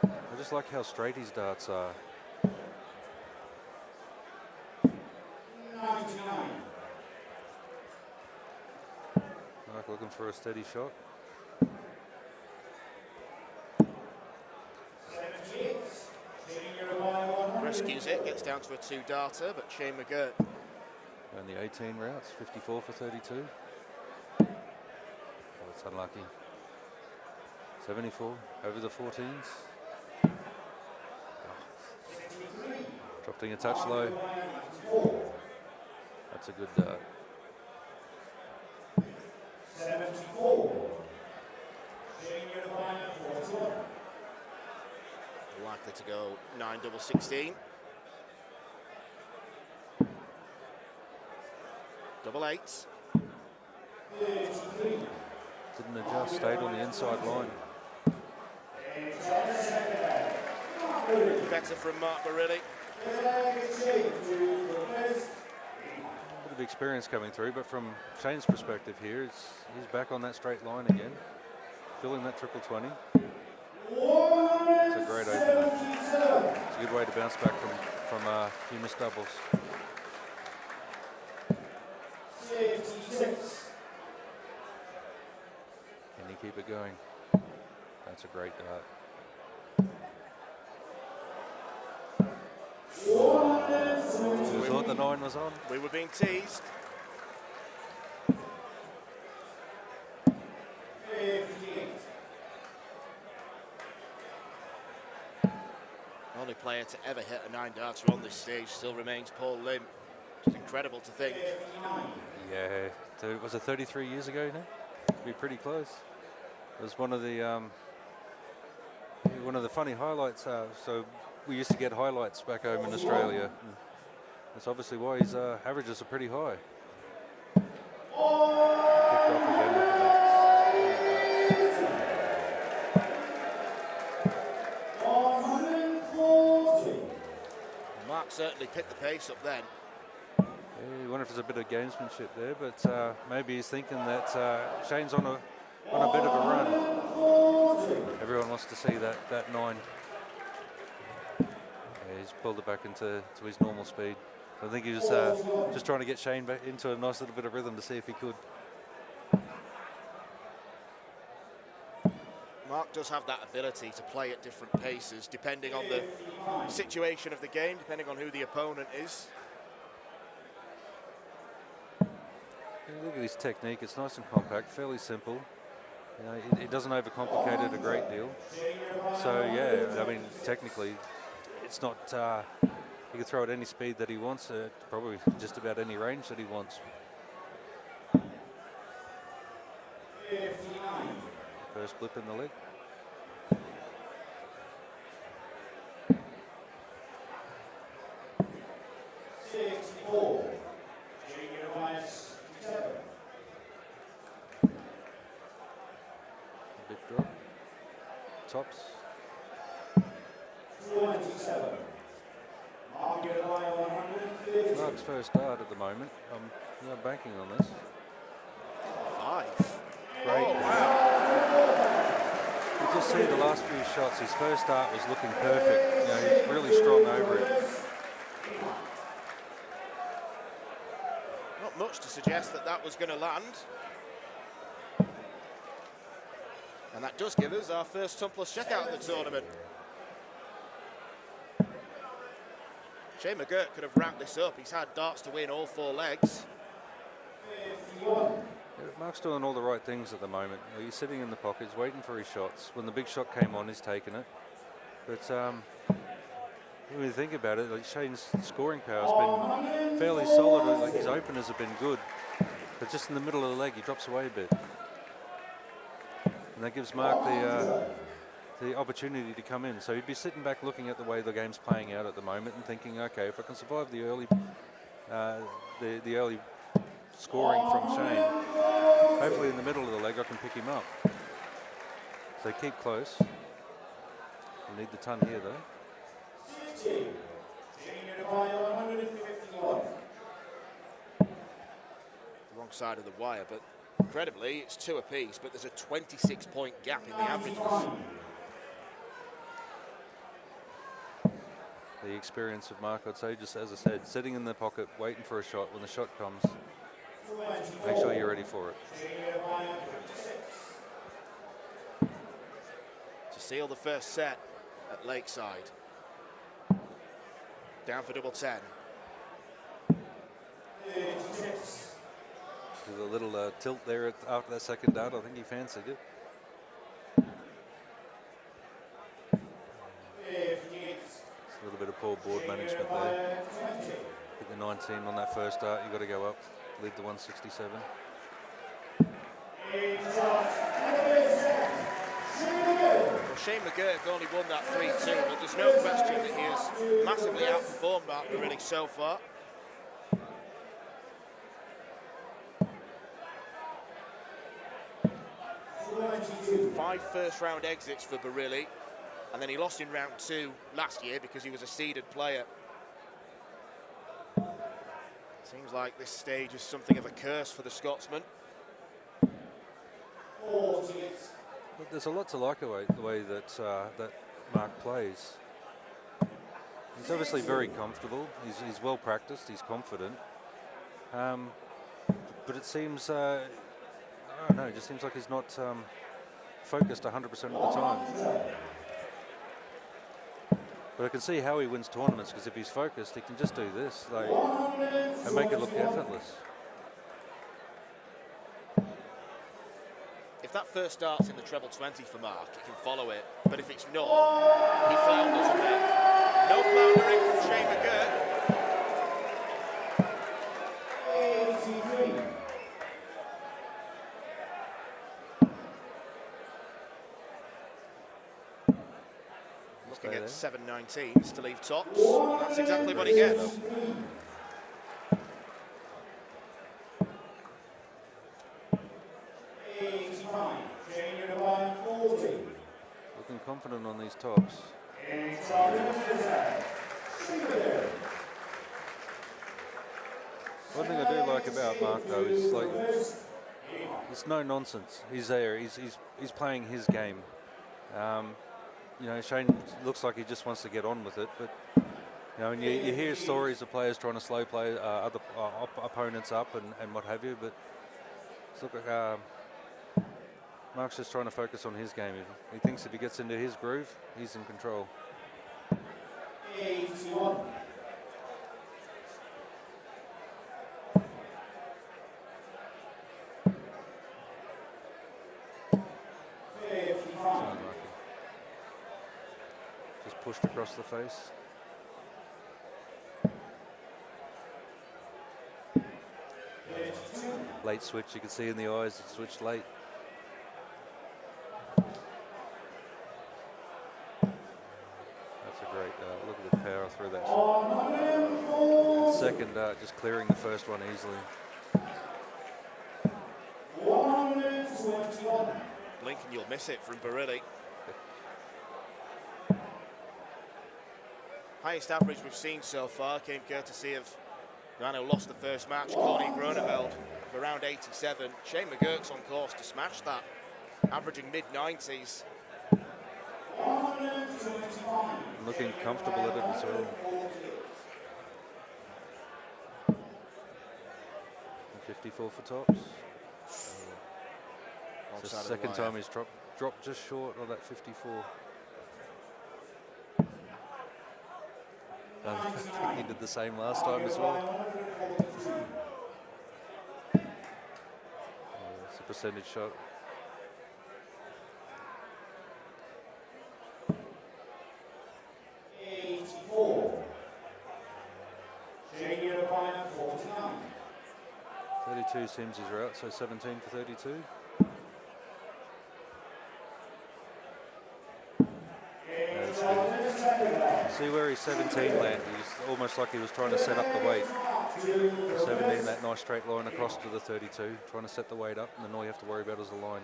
Speaker 6: I just like how straight his darts are.
Speaker 4: 99.
Speaker 6: Mark looking for a steady shot.
Speaker 4: 78.
Speaker 2: Rescues it, gets down to a two-darter, but Shane McGurk.
Speaker 6: And the 18 routes, 54 for 32. Oh, it's unlucky. 74 over the 14s. Oh. Dropped in a touch low. That's a good dart.
Speaker 4: 74.
Speaker 2: Likely to go 9-16. Double eights.
Speaker 6: Didn't adjust, stayed on the inside line.
Speaker 2: Better from Mark Barilli.
Speaker 6: Bit of experience coming through, but from Shane's perspective here, he's back on that straight line again, filling that triple 20. It's a great opener. It's a good way to bounce back from a few missed doubles.
Speaker 4: 66.
Speaker 6: Can he keep it going? That's a great dart. You thought the 9 was on?
Speaker 2: We were being teased.
Speaker 4: 58.
Speaker 2: Only player to ever hit a 9 darter on this stage still remains Paul Lim. It's incredible to think.
Speaker 4: 59.
Speaker 6: Yeah, was it 33 years ago now? It'd be pretty close. It was one of the funny highlights. So we used to get highlights back home in Australia. That's obviously why his averages are pretty high. Kicked off again with the
Speaker 2: Mark certainly picked the pace up then.
Speaker 6: Yeah, you wonder if there's a bit of gamesmanship there, but maybe he's thinking that Shane's on a bit of a run. Everyone wants to see that 9. Yeah, he's pulled it back into his normal speed. I think he was just trying to get Shane back into a nice little bit of rhythm to see if he could.
Speaker 2: Mark does have that ability to play at different paces depending on the situation of the game, depending on who the opponent is.
Speaker 6: Look at his technique, it's nice and compact, fairly simple. You know, it doesn't overcomplicate it a great deal. So yeah, I mean, technically, it's not, he can throw at any speed that he wants, probably just about any range that he wants.
Speaker 4: 59.
Speaker 6: First blip in the leg. Bit drop. Tops.
Speaker 4: 27.
Speaker 6: Mark's first dart at the moment. I'm not banking on this.
Speaker 2: 5.
Speaker 6: Great. You just see the last few shots. His first dart was looking perfect. You know, he's really strong over it.
Speaker 2: Not much to suggest that was going to land. And that does give us our first ton plus checkout of the tournament. Shane McGurk could have ramped this up. He's had darts to win all 4 legs.
Speaker 4: 51.
Speaker 6: Yeah, Mark's doing all the right things at the moment. You know, he's sitting in the pockets, waiting for his shots. When the big shot came on, he's taken it. But when you think about it, like Shane's scoring power has been fairly solid. Like his openers have been good, but just in the middle of the leg, he drops away a bit, and that gives Mark the opportunity to come in. So he'd be sitting back, looking at the way the game's playing out at the moment, and thinking, okay, if I can survive the early scoring from Shane, hopefully in the middle of the leg I can pick him up. So keep close. We'll need the ton here though.
Speaker 4: 60. Junior Divine 151.
Speaker 2: Wrong side of the wire, but incredibly it's 2 apiece, but there's a 26-point gap in the averages.
Speaker 6: The experience of Mark, I'd say, just as I said, sitting in the pocket, waiting for a shot. When the shot comes, make sure you're ready for it.
Speaker 2: To seal the first set at Lakeside. Down for double 10.
Speaker 6: There's a little tilt there after that second dart. I think he fancied it. It's a little bit of poor board management there. Hit the 19 on that first dart. You've got to go up, leave the 167.
Speaker 2: Well, Shane McGurk only won that 3-2, but there's no question that he has massively outperformed Mark Barilli so far. 5 first-round exits for Barilli, and then he lost in round 2 last year because he was a seeded player. Seems like this stage is something of a curse for the Scotsman.
Speaker 6: But there's a lot to like the way that that Mark plays. He's obviously very comfortable. He's well practiced. He's confident. But it seems, I don't know, it just seems like he's not focused 100% of the time. But I can see how he wins tournaments, because if he's focused, he can just do this and make it look effortless.
Speaker 2: If that first starts in the treble 20 for Mark, he can follow it. But if it's not, he flounders a bit. No floundering from Shane McGurk. Looking at 7.19s to leave tops. And that's exactly what he gets.
Speaker 6: Looking confident on these tops. One thing I do like about Mark, though, is like it's no nonsense. He's there. He's playing his game. You know, Shane looks like he just wants to get on with it, but you know, and you hear stories of players trying to slow play other opponents up and what have you. But it's look like Mark's just trying to focus on his game. He thinks if he gets into his groove, he's in control.
Speaker 4: 81.
Speaker 6: Just pushed across the face. Late switch, you can see in the eyes, it switched late. That's a great look at the power through that. Second, just clearing the first one easily.
Speaker 4: 121.
Speaker 2: Blink and you'll miss it from Barilli. Highest average we've seen so far came courtesy of the man who lost the first match, Corny Groneveld, of around 87. Shane McGurk's on course to smash that, averaging mid-90s.
Speaker 6: Looking comfortable at it as well. 54 for tops. It's the second time he's dropped just short of that 54. I think he did the same last time as well. It's a percentage shot.
Speaker 4: Junior by 49.
Speaker 6: 32 seems his route, so 17 for 32. See where his 17 landed, he's almost like he was trying to set up the weight. 17, that nice straight line across to the 32, trying to set the weight up, and then all you have to worry about is the line.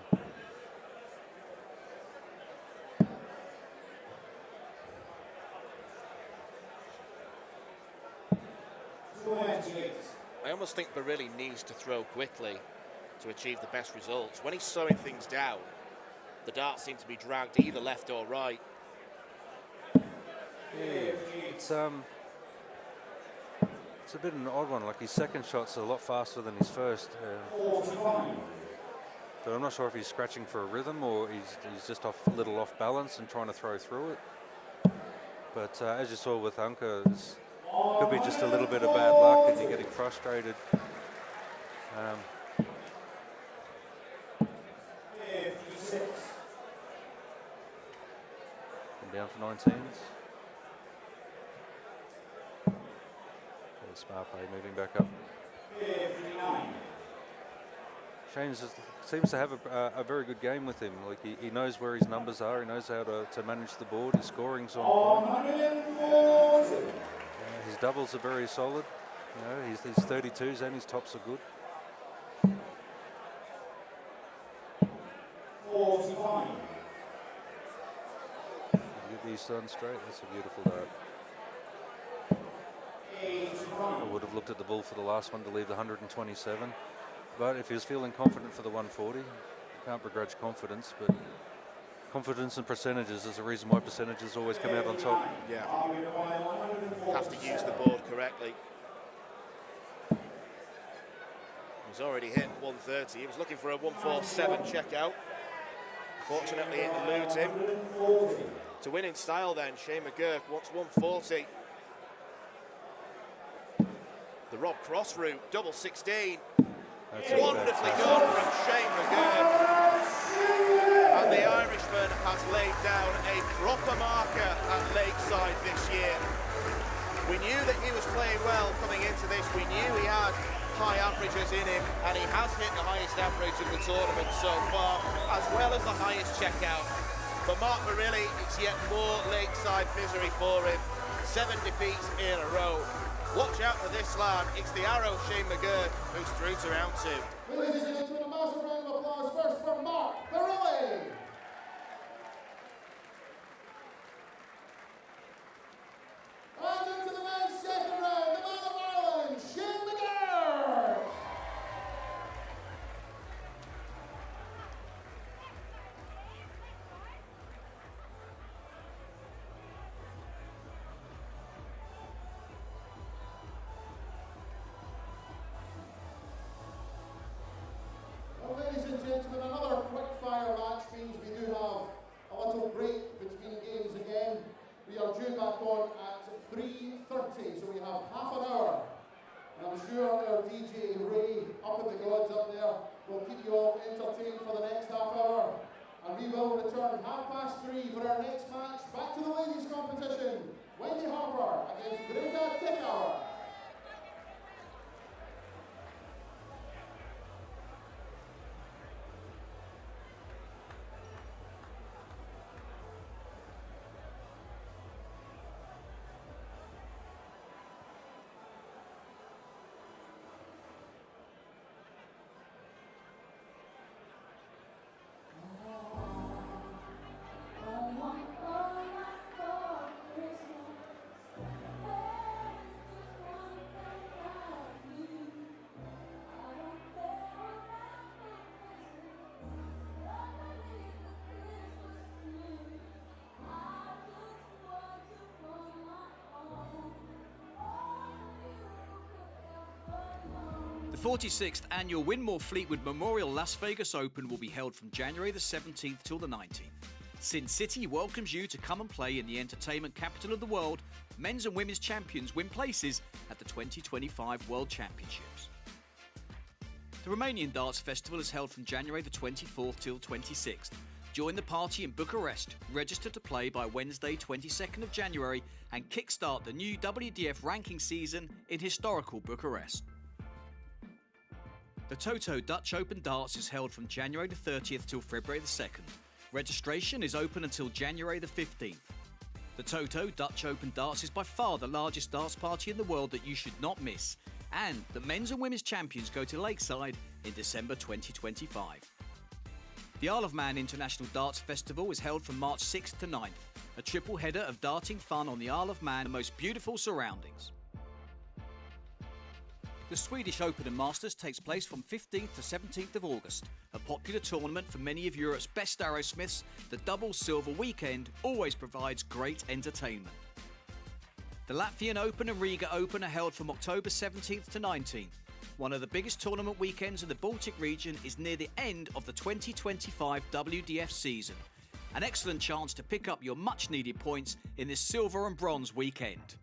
Speaker 2: I almost think Barilli needs to throw quickly to achieve the best results. When he's slowing things down, the darts seem to be dragged either left or right.
Speaker 6: Yeah, it's a bit of an odd one. Like his second shot's a lot faster than his first. But I'm not sure if he's scratching for a rhythm or he's just a little off balance and trying to throw through it. But as you saw with Anka, it could be just a little bit of bad luck and you're getting frustrated. And down for 19s. Smart play, moving back up.
Speaker 4: 59.
Speaker 6: Shane seems to have a very good game with him. Like he knows where his numbers are. He knows how to manage the board. His scoring's on point. His doubles are very solid. You know, his 32s and his tops are good.
Speaker 4: 45.
Speaker 6: 40s done straight. That's a beautiful dart. I would have looked at the bull for the last one to leave the 127, but if he was feeling confident for the 140, you can't begrudge confidence, but confidence and percentages is the reason why percentages always come out on top.
Speaker 2: Yeah. Have to use the board correctly. He's already hit 130. He was looking for a 147 checkout. Fortunately, it eludes him. To win in style then, Shane McGurk wants 140. The Rob Cross route, double 16.
Speaker 6: That's
Speaker 2: wonderfully done from Shane McGurk. And the Irishman has laid down a proper marker at Lakeside this year. We knew that he was playing well coming into this. We knew he had high averages in him, and he has hit the highest average of the tournament so far, as well as the highest checkout. For Mark Barilli, it's yet more Lakeside misery for him. 7 defeats in a row. Watch out for this lad. It's the arrow Shane McGurk who's through to round 2.
Speaker 4: Ladies and gentlemen, a massive round of applause first for Mark Barilli. And into the men's second round, the man of Ireland, Shane McGurk. Well, ladies and gentlemen, another quick-fire match means we do have a little break between games again. We are due back on at 3:30, so we have half an hour. And I'm sure our DJ Ray up in the gods up there will keep you all entertained for the next half hour. And we will return 3:30 for our next match. Back to the ladies' competition. Wendy Harper against Greta Dickauer.
Speaker 5: The 46th annual Winmore Fleetwood Memorial Las Vegas Open will be held from January the 17th till the 19th. Sin City welcomes you to come and play in the entertainment capital of the world. Men's and women's champions win places at the 2025 World Championships. The Romanian Darts Festival is held from January the 24th till 26th. Join the party in Bucharest, register to play by Wednesday 22nd of January and kickstart the new WDF ranking season in historical Bucharest. The Toto Dutch Open Darts is held from January the 30th till February the 2nd. Registration is open until January the 15th. The Toto Dutch Open Darts is by far the largest darts party in the world that you should not miss. And the men's and women's champions go to Lakeside in December 2025. The Isle of Man International Darts Festival is held from March 6th to 9th. A triple header of darting fun on the Isle of Man, the most beautiful surroundings. The Swedish Open and Masters takes place from 15th to 17th of August. A popular tournament for many of Europe's best arrowsmiths, the double silver weekend always provides great entertainment. The Latvian Open and Riga Open are held from October 17th to 19th. One of the biggest tournament weekends in the Baltic region is near the end of the 2025 WDF season. An excellent chance to pick up your much-needed points in this silver and bronze weekend.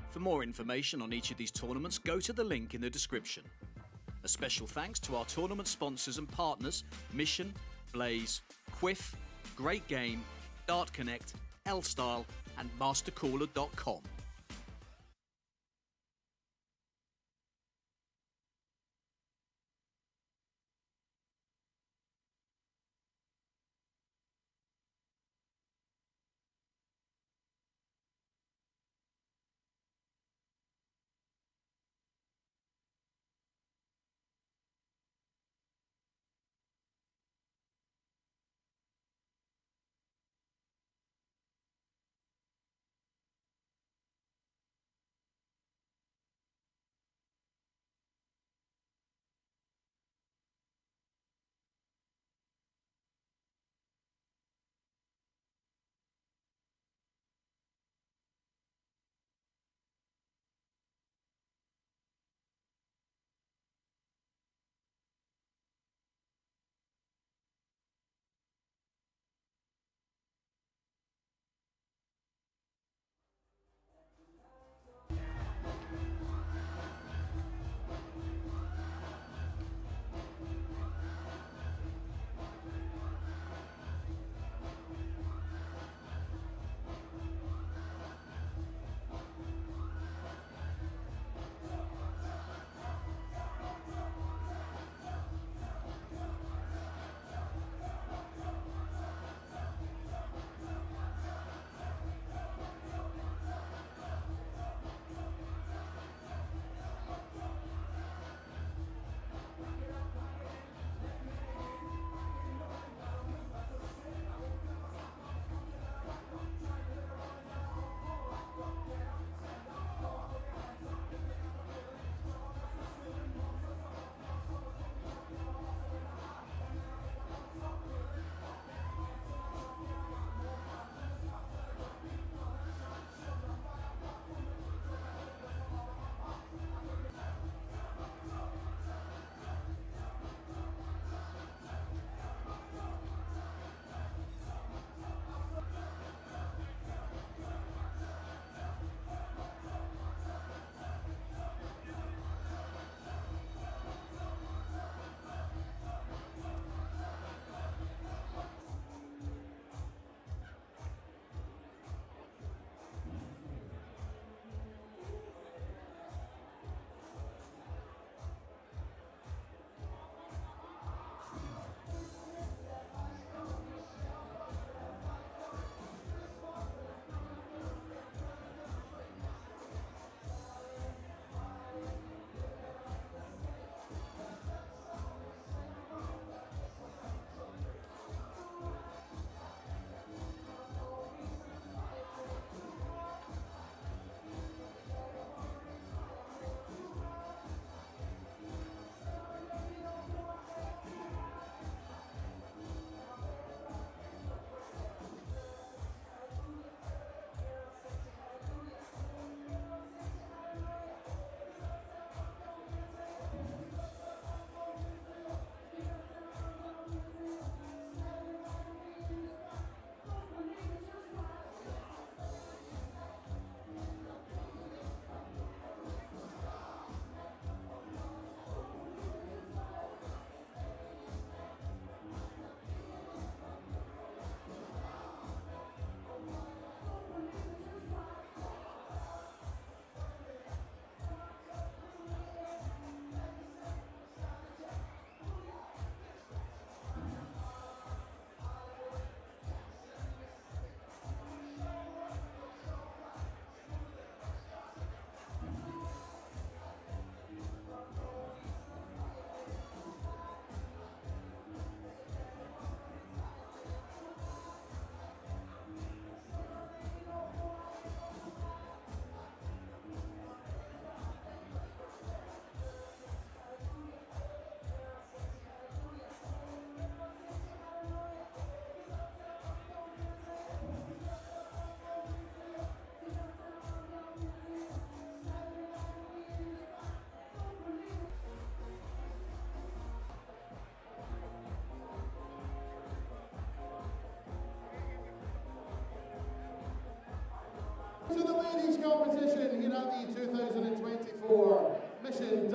Speaker 5: For more information on each of these tournaments, go to the link in the description. A special thanks to our tournament sponsors and partners, Mission, Blaze, Quiff, Great Game, Dart Connect, L-Style and MasterCooler.com.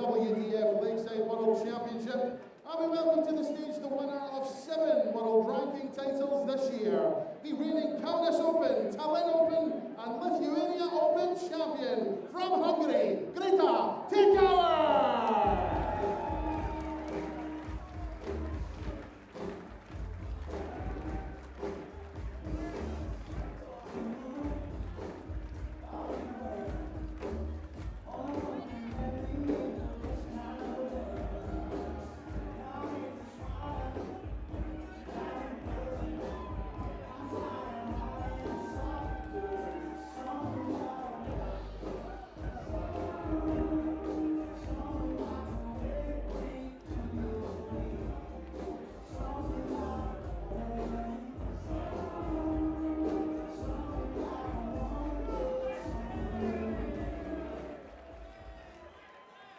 Speaker 4: WDF Lakeside World Championship. And we welcome to the stage the winner of 7 world ranking titles this year, the reigning Kaunas Open, Tallinn Open and Lithuania Open champion from Hungary, Greta Tikauer!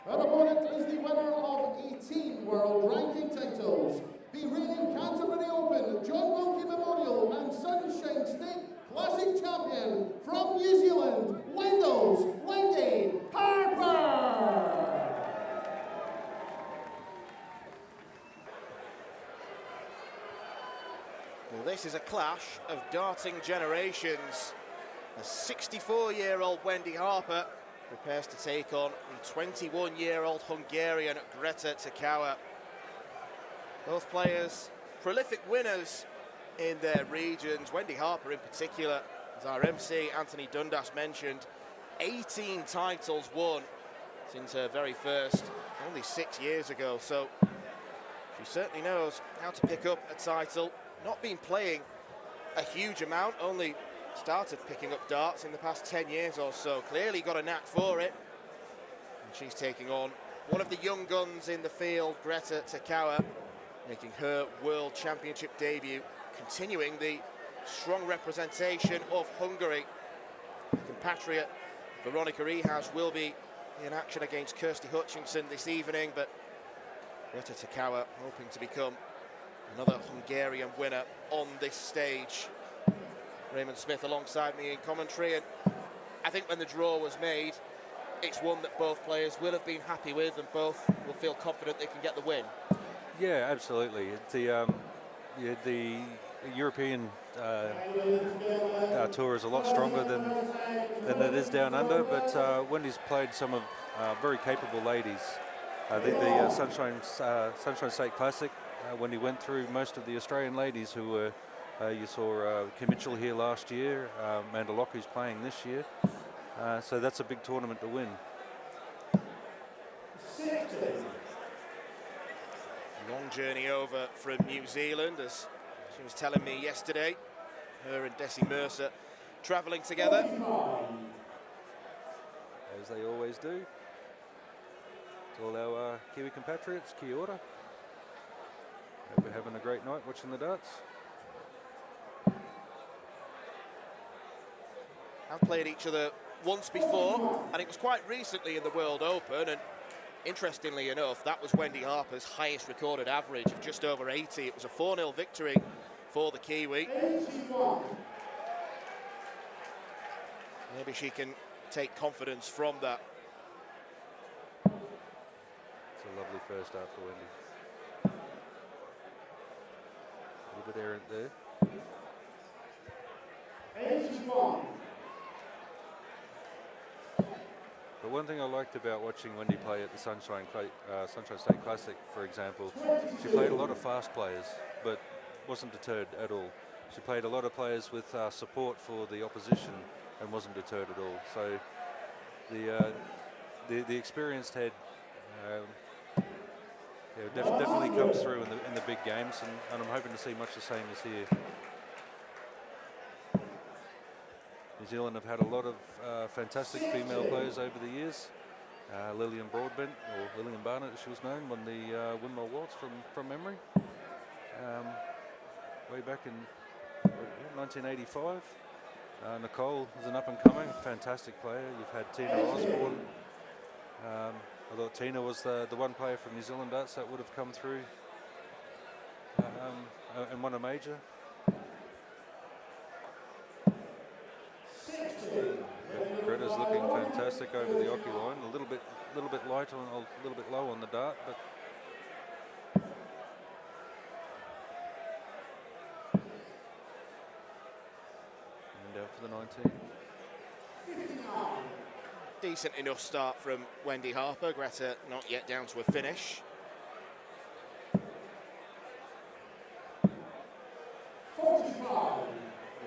Speaker 4: Our opponent is the winner of 18 world ranking titles, the reigning Canterbury Open, John Wilkie Memorial and Sunshine State Classic champion from New Zealand, Wendy Harper!
Speaker 2: Well, this is a clash of darting generations. A 64-year-old Wendy Harper prepares to take on the 21-year-old Hungarian Greta Tikauer. Both players prolific winners in their regions. Wendy Harper in particular, as our MC Anthony Dundas mentioned, 18 titles won since her very first, only 6 years ago. So she certainly knows how to pick up a title. Not been playing a huge amount, only started picking up darts in the past 10 years or so. Clearly got a knack for it. And she's taking on one of the young guns in the field, Greta Tikauer, making her World Championship debut, continuing the strong representation of Hungary. Compatriot Veronica Ehas will be in action against Kirsty Hutchinson this evening, but Greta Tikauer hoping to become another Hungarian winner on this stage. Raymond Smith alongside me in commentary, and I think when the draw was made, it's one that both players will have been happy with and both will feel confident they can get the win.
Speaker 6: Yeah, absolutely. The European tour is a lot stronger than it is down under, but Wendy's played some of very capable ladies. The Sunshine State Classic, Wendy went through most of the Australian ladies who were, you saw Kim Mitchell here last year, Amanda Locke who's playing this year, so that's a big tournament to win.
Speaker 2: Long journey over from New Zealand, as she was telling me yesterday. Her and Desi Mercer travelling together.
Speaker 6: As they always do. To all our Kiwi compatriots, kia ora. Hope we're having a great night watching the darts.
Speaker 2: Have played each other once before, and it was quite recently in the World Open, and interestingly enough, that was Wendy Harper's highest recorded average of just over 80. It was a 4-0 victory for the Kiwi. Maybe she can take confidence from that.
Speaker 6: It's a lovely first start for Wendy. A little bit errant there.
Speaker 4: 81.
Speaker 6: But one thing I liked about watching Wendy play at the Sunshine State Classic, for example, she played a lot of fast players, but wasn't deterred at all. She played a lot of players with support for the opposition and wasn't deterred at all. So the experienced head definitely comes through in the big games, and I'm hoping to see much the same as here. New Zealand have had a lot of fantastic female players over the years. Lillian Broadbent, or Lillian Barnett as she was known, won the Windmill Waltz from memory. Way back in 1985. Nicole is an up-and-coming, fantastic player. You've had Tina Osborne. I thought Tina was the one player from New Zealand darts that would have come through and won a major. Greta's looking fantastic. fantastic over the ocky line. A little bit light on, a little bit low on the dart, but and out for the 19.
Speaker 2: Decent enough start from Wendy Harper. Greta not yet down to a finish. Well,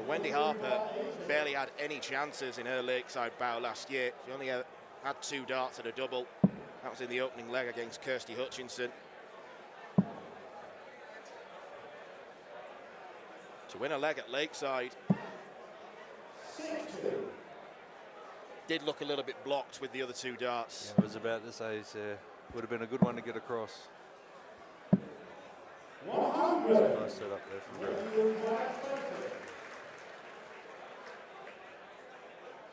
Speaker 2: Wendy Harper barely had any chances in her lakeside bow last year. She only had 2 darts at a double. That was in the opening leg against Kirsty Hutchinson. To win a leg at Lakeside. Did look a little bit blocked with the other 2 darts.
Speaker 6: Yeah, I was about to say, would have been a good one to get across.
Speaker 4: 100.
Speaker 6: Nice setup there from Greta.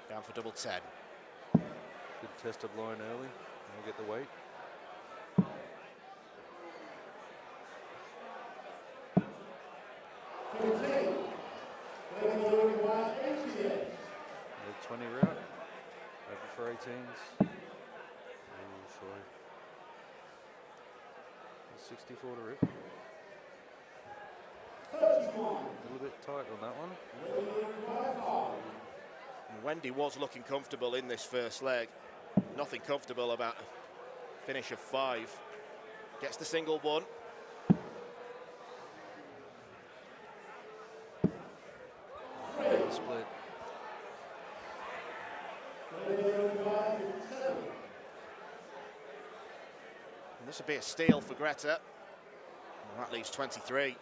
Speaker 2: Down for double 10.
Speaker 6: Good test of line early, and we'll get the weight. The 20 route, over for 18s. Oh, sorry. 64 to rip. A little bit tight on that one.
Speaker 2: And Wendy was looking comfortable in this first leg. Nothing comfortable about a finish of 5. Gets the single one.
Speaker 6: Split.
Speaker 2: And this would be a steal for Greta. And that leaves 23.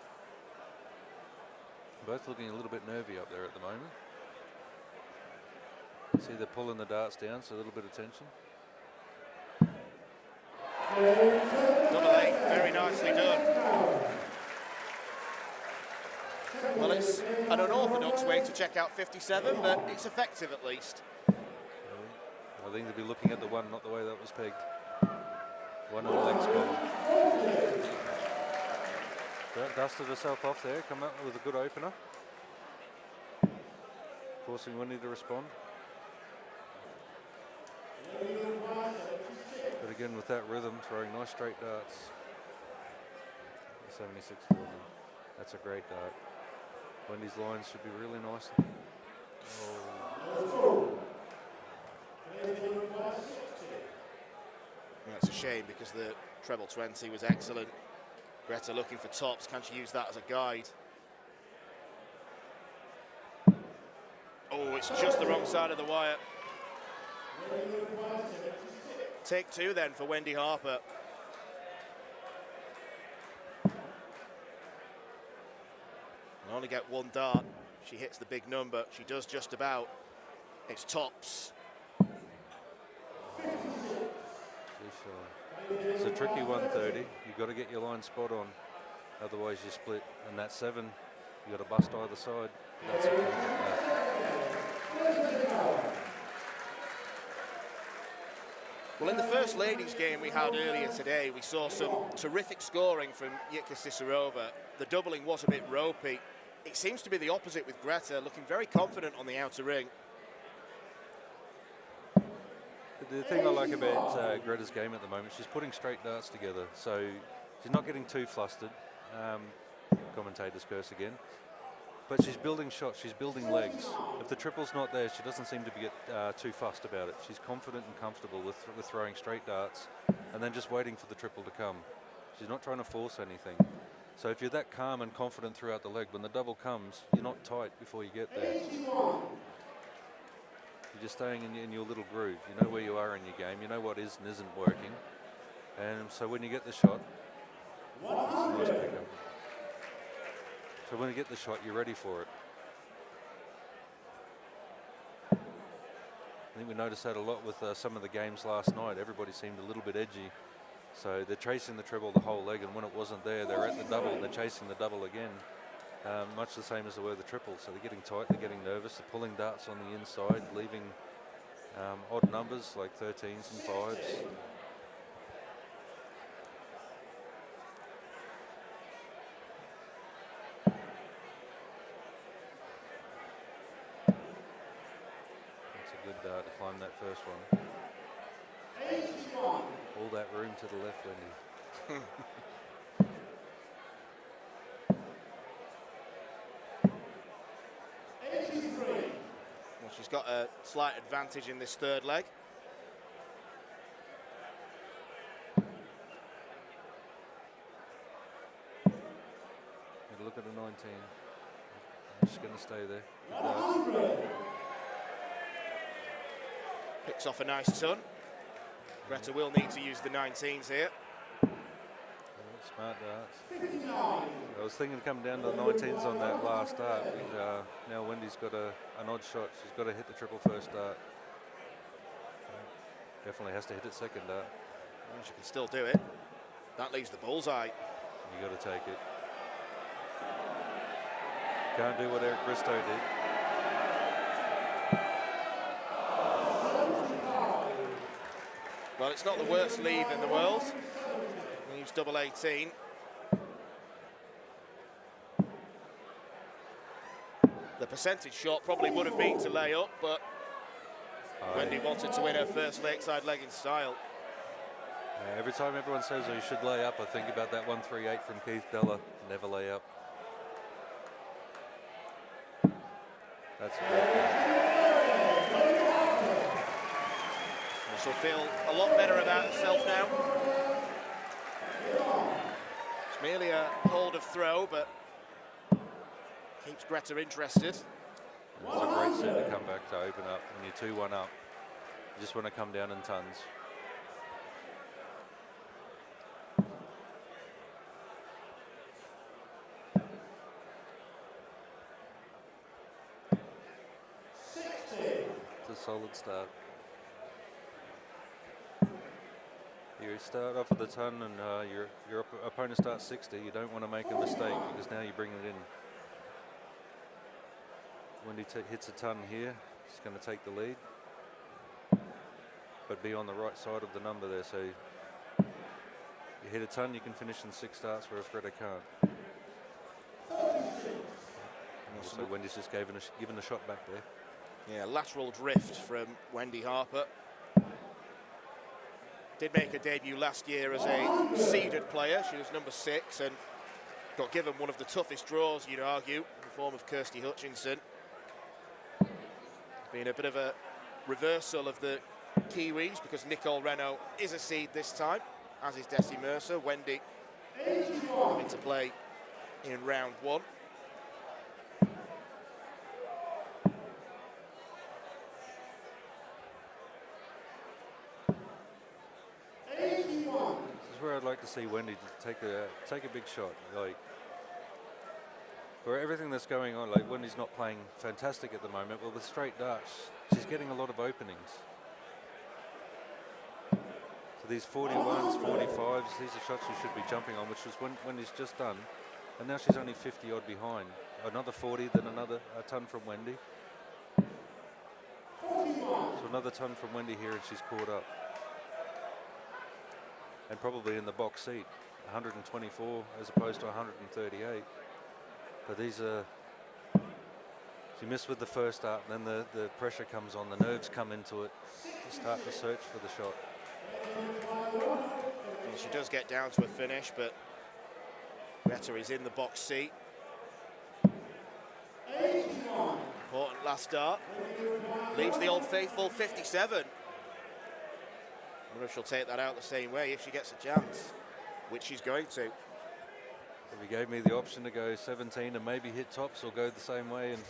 Speaker 6: Both looking a little bit nervy up there at the moment. See, they're pulling the darts down, so a little bit of tension.
Speaker 2: Double 8, very nicely done. Well, it's an unorthodox way to check out 57, but it's effective at least.
Speaker 6: I think they'll be looking at the one, not the way that was pegged. One of the legs gone. Dusted herself off there, come up with a good opener. Forcing Wendy to respond. But again, with that rhythm, throwing nice straight darts. 76 for them. That's a great dart. Wendy's lines should be really nice. Oh.
Speaker 2: That's a shame because the treble 20 was excellent. Greta looking for tops. Can she use that as a guide? Oh, it's just the wrong side of the wire. Take 2 then for Wendy Harper. And only get 1 dart. She hits the big number. She does just about. It's tops.
Speaker 6: It's a tricky 130. You've got to get your line spot on. Otherwise you split. And that 7, you've got to bust either side. That's a perfect.
Speaker 2: Well, in the first ladies game we had earlier today, we saw some terrific scoring from Jitka Cicerova. The doubling was a bit ropey. It seems to be the opposite with Greta, looking very confident on the outer ring.
Speaker 6: The thing I like about Greta's game at the moment, she's putting straight darts together, so she's not getting too flustered. Commentator's curse again. But she's building shots, she's building legs. If the triple's not there, she doesn't seem to get too fussed about it. She's confident and comfortable with throwing straight darts and then just waiting for the triple to come. She's not trying to force anything. So if you're that calm and confident throughout the leg, when the double comes, you're not tight before you get there. You're just staying in your little groove. You know where you are in your game. You know what is and isn't working. And so when you get the shot, it's a nice pickup. So when you get the shot, you're ready for it. I think we noticed that a lot with some of the games last night. Everybody seemed a little bit edgy. So they're chasing the treble the whole leg, and when it wasn't there, they're at the double, and they're chasing the double again. Much the same as they were the triple. So they're getting tight, they're getting nervous, they're pulling darts on the inside, leaving odd numbers like 13s and 5s. climb that first one. All that room to the left, Wendy.
Speaker 2: Well, she's got a slight advantage in this third leg.
Speaker 6: Look at the 19. She's going to stay there.
Speaker 2: Picks off a nice ton. Greta will need to use the 19s here.
Speaker 6: Smart darts. I was thinking coming down to the 19s on that last dart. But, now Wendy's got an odd shot. She's got to hit the triple first dart. Definitely has to hit it second dart.
Speaker 2: And she can still do it. That leaves the bullseye.
Speaker 6: You got to take it. Can't do what Eric Bristow did.
Speaker 2: Well, it's not the worst leave in the world. Leaves double 18. The percentage shot probably would have been to lay up, but Wendy wanted to win her first lakeside leg in style.
Speaker 6: Every time everyone says, oh, you should lay up, I think about that 138 from Keith Della. Never lay up. That's a
Speaker 2: She'll feel a lot better about herself now. It's merely a hold of throw, but keeps Greta interested.
Speaker 6: It's a great set to come back to open up. When you're 2-1 up, you just want to come down in tons. It's a solid start. You start off with a ton and your opponent starts 60. You don't want to make a mistake because now you bring it in. Wendy hits a ton here. She's going to take the lead, but be on the right side of the number there. So you hit a ton, you can finish in 6 starts, whereas Greta can't. So Wendy's just given the shot back there.
Speaker 2: Yeah, lateral drift from Wendy Harper. Did make her debut last year as a seeded player. She was number 6 and got given one of the toughest draws, you'd argue, in the form of Kirsty Hutchinson. Been a bit of a reversal of the Kiwis because Nicole Renault is a seed this time, as is Desi Mercer. Wendy coming to play in round 1.
Speaker 6: This is where I'd like to see Wendy take a big shot. Like, for everything that's going on, like Wendy's not playing fantastic at the moment, but with straight darts, she's getting a lot of openings. So these 41s, 45s, these are shots she should be jumping on, which was Wendy's just done. And now she's only 50 odd behind. Another 40, then a ton from Wendy. So another ton from Wendy here, and she's caught up. And probably in the box seat, 124 as opposed to 138. But these are, she missed with the first start, and then the pressure comes on, the nerves come into it. You start to search for the shot.
Speaker 2: And she does get down to a finish, but Greta is in the box seat. Important last start. Leaves the Old Faithful 57. I wonder if she'll take that out the same way if she gets a chance, which she's going to.
Speaker 6: If you gave me the option to go 17 and maybe hit tops or go the same way, and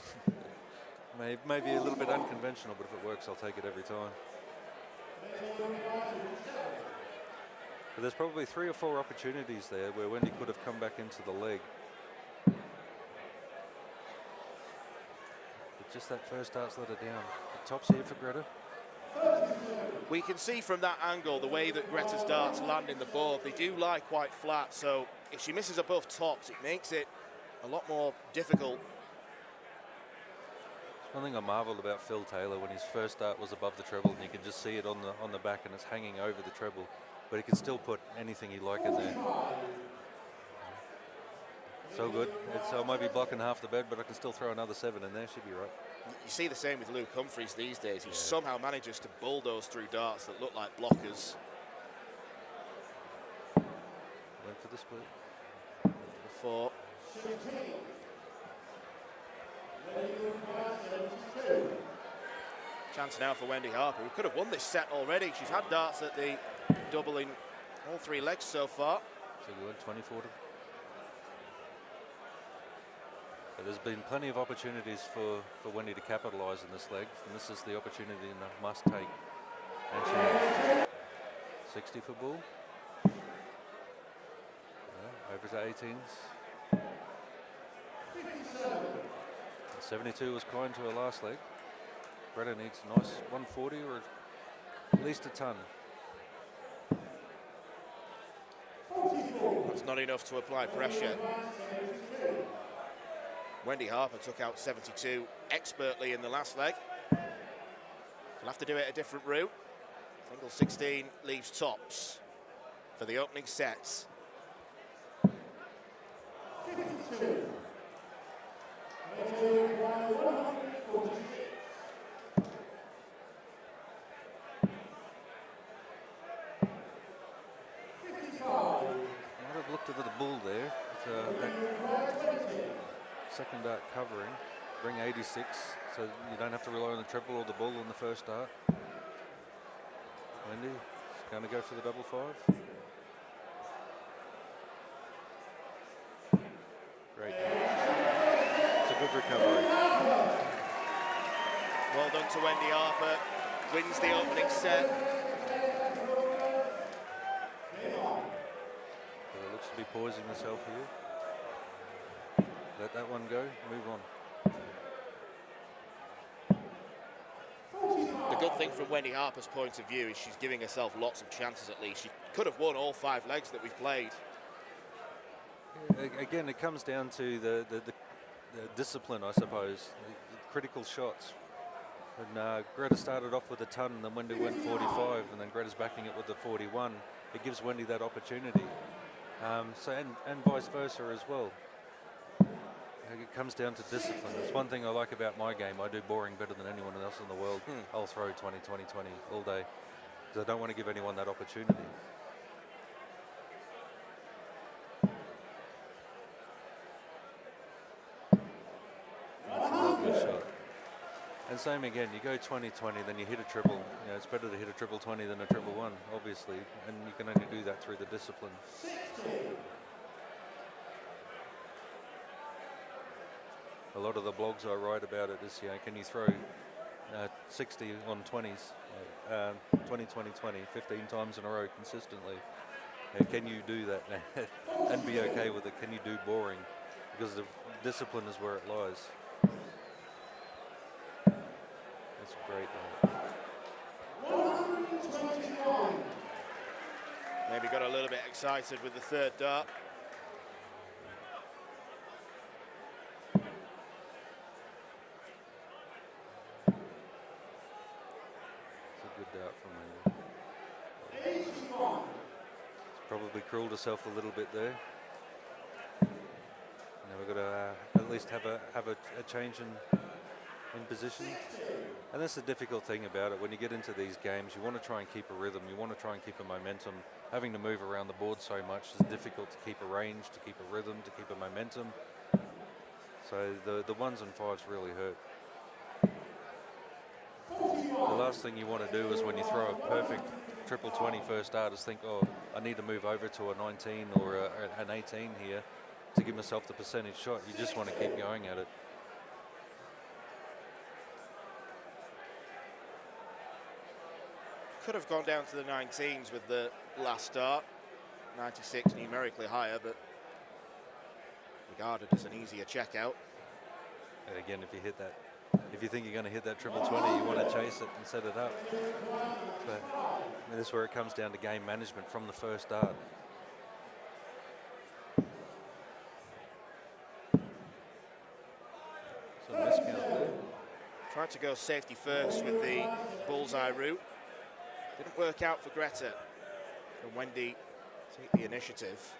Speaker 6: maybe a little bit unconventional, but if it works, I'll take it every time. But there's probably 3 or 4 opportunities there where Wendy could have come back into the leg. But just that first dart's let her down. The top's here for Greta.
Speaker 2: We can see from that angle the way that Greta's darts land in the board. They do lie quite flat, so if she misses above tops, it makes it a lot more difficult.
Speaker 6: One thing I marvelled about Phil Taylor when his first dart was above the treble, and you can just see it on the back, and it's hanging over the treble, but he can still put anything he'd like in there. So good. I might be blocking half the bed, but I can still throw another 7 in there. Should be right.
Speaker 2: You see the same with Luke Humphreys these days. He somehow manages to bulldoze through darts that look like blockers.
Speaker 6: Went for the split.
Speaker 2: Before. Chance now for Wendy Harper, who could have won this set already. She's had darts at the double in all 3 legs so far.
Speaker 6: So you went 24 to. But there's been plenty of opportunities for Wendy to capitalise in this leg, and this is the opportunity and a must take. And she has 60 for ball. Over to 18s. 72 was kind to her last leg. Greta needs a nice 140 or at least a ton.
Speaker 2: That's not enough to apply pressure. Wendy Harper took out 72 expertly in the last leg. She'll have to do it a different route. Single 16 leaves tops for the opening sets.
Speaker 4: 52.
Speaker 6: Might have looked over the bull there. Second dart covering, bring 86, so you don't have to rely on the treble or the bull in the first dart. Wendy is going to go for the double 5. Great. It's a good recovery.
Speaker 2: Well done to Wendy Harper, wins the opening set.
Speaker 6: So it looks to be poising herself here. Let that one go, move on.
Speaker 2: The good thing from Wendy Harper's point of view is she's giving herself lots of chances at least. She could have won all 5 legs that we've played.
Speaker 6: Again, it comes down to the discipline, I suppose, the critical shots. And Greta started off with a ton, and then Wendy went 45, and then Greta's backing it with the 41. It gives Wendy that opportunity. And vice versa as well. It comes down to discipline. It's one thing I like about my game. I do boring better than anyone else in the world. I'll throw 20, 20, 20 all day. Because I don't want to give anyone that opportunity. That's a lovely shot. And same again, you go 20, 20, then you hit a triple. You know, it's better to hit a triple 20 than a triple 1, obviously. And you can only do that through the discipline.
Speaker 4: 60.
Speaker 6: A lot of the blogs I write about it is, you know, can you throw 60 on 20s, 20, 20, 20, 15 times in a row consistently? Can you do that and be okay with it? Can you do boring? Because the discipline is where it lies. That's great.
Speaker 4: 121.
Speaker 2: Maybe got a little bit excited with the 3rd dart.
Speaker 6: Probably cruelled herself a little bit there. Now we've got to at least have a change in position. And that's the difficult thing about it. When you get into these games, you want to try and keep a rhythm. You want to try and keep a momentum. Having to move around the board so much is difficult to keep a range, to keep a rhythm, to keep a momentum. So the 1s and 5s really hurt. The last thing you want to do is when you throw a perfect triple 20 first dart is think, oh, I need to move over to a 19 or an 18 here to give myself the percentage shot. You just want to keep going at it.
Speaker 2: Could have gone down to the 19s with the last dart. 96 numerically higher, but regarded as an easier checkout.
Speaker 6: And again, if you hit that, if you think you're going to hit that triple 20, you want to chase it and set it up. But I mean, this is where it comes down to game management from the first dart. So miscount there.
Speaker 2: Tried to go safety first with the bullseye route. Didn't work out for Greta. And Wendy take the initiative.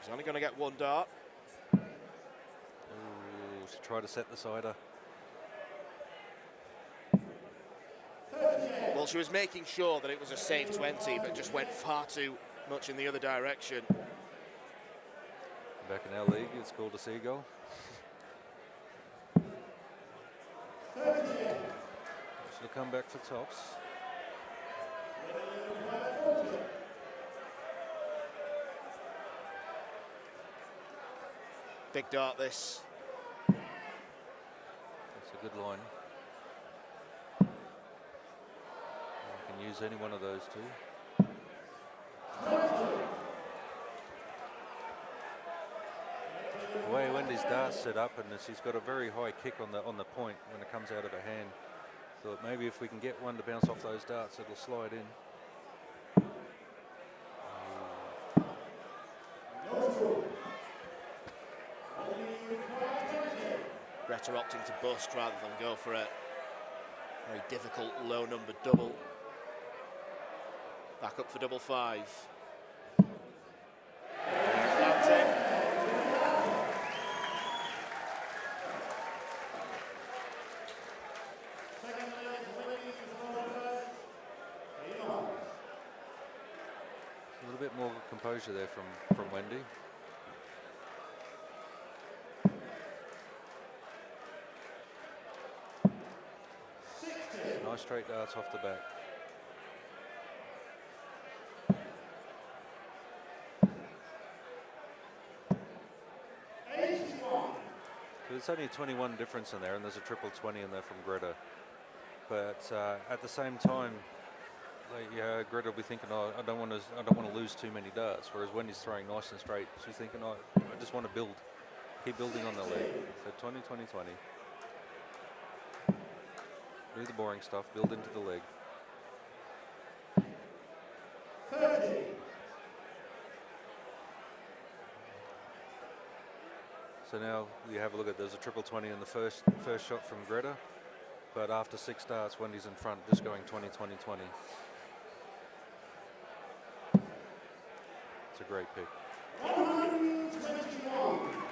Speaker 2: She's only going to get 1 dart.
Speaker 6: Ooh, she tried to set the sider.
Speaker 2: Well, she was making sure that it was a safe 20, but just went far too much in the other direction.
Speaker 6: Back in our league, it's called a seagull. She'll come back for tops.
Speaker 2: Big dart this.
Speaker 6: That's a good line. You can use any one of those two. The way Wendy's dart's set up, and she's got a very high kick on the point when it comes out of her hand. So maybe if we can get one to bounce off those darts, it'll slide in.
Speaker 2: Greta opting to bust rather than go for a very difficult low number double. Back up for double 5. Mountain.
Speaker 6: A little bit more composure there from Wendy. Nice straight darts off the back. So it's only a 21 difference in there, and there's a triple 20 in there from Greta. But at the same time, Greta will be thinking, "Oh, I don't want to lose too many darts." Whereas Wendy's throwing nice and straight, she's thinking, "Oh, I just want to build, keep building on the leg." So 20, 20, 20. Do the boring stuff, build into the leg.
Speaker 4: 30.
Speaker 6: So now you have a look at, there's a triple 20 in the first shot from Greta, but after 6 darts, Wendy's in front, just going 20, 20, 20. It's a great pick.
Speaker 4: 121.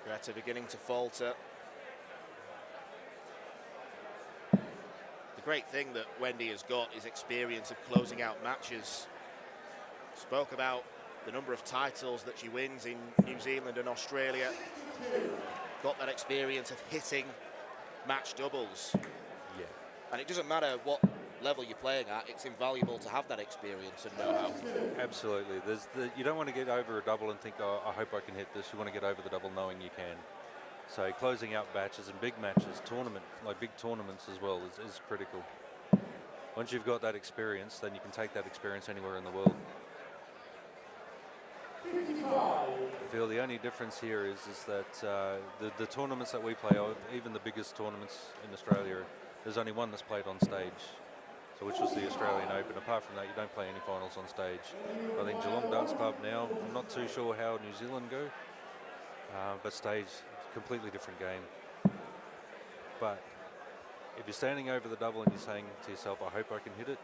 Speaker 2: Greta beginning to falter. The great thing that Wendy has got is experience of closing out matches. Spoke about the number of titles that she wins in New Zealand and Australia. Got that experience of hitting match doubles.
Speaker 6: Yeah.
Speaker 2: And it doesn't matter what level you're playing at, it's invaluable to have that experience and know-how.
Speaker 6: Absolutely. You don't want to get over a double and think, "Oh, I hope I can hit this." You want to get over the double knowing you can. So closing out matches and big matches, big tournaments as well is critical. Once you've got that experience, then you can take that experience anywhere in the world.
Speaker 4: 55.
Speaker 6: I feel the only difference here is that the tournaments that we play, even the biggest tournaments in Australia, there's only one that's played on stage, so which was the Australian Open. Apart from that, you don't play any finals on stage. I think Geelong Darts Club now, I'm not too sure how New Zealand go, but stage, it's a completely different game. But if you're standing over the double and you're saying to yourself, "I hope I can hit it,"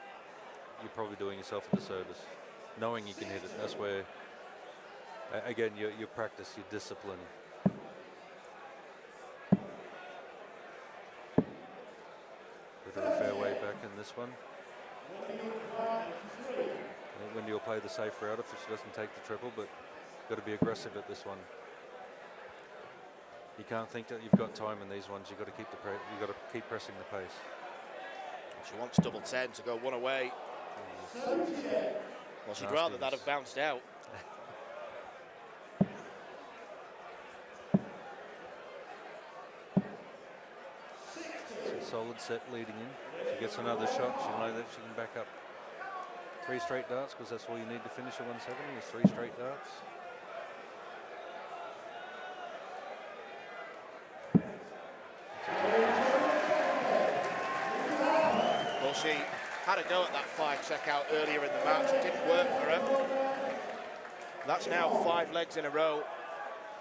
Speaker 6: you're probably doing yourself a disservice. Knowing you can hit it, that's where, again, your practice, your discipline. With a fairway back in this one. Wendy will play the safe route if she doesn't take the triple, but got to be aggressive at this one. You can't think that you've got time in these ones. You've got to keep pressing the pace.
Speaker 2: She wants double 10 to go one away. Well, she'd rather that have bounced out.
Speaker 6: Solid set leading in. If she gets another shot, she'll know that she can back up 3 straight darts, because that's all you need to finish at 170 is 3 straight darts.
Speaker 2: Well, she had a go at that 5 checkout earlier in the match. It didn't work for her. That's now 5 legs in a row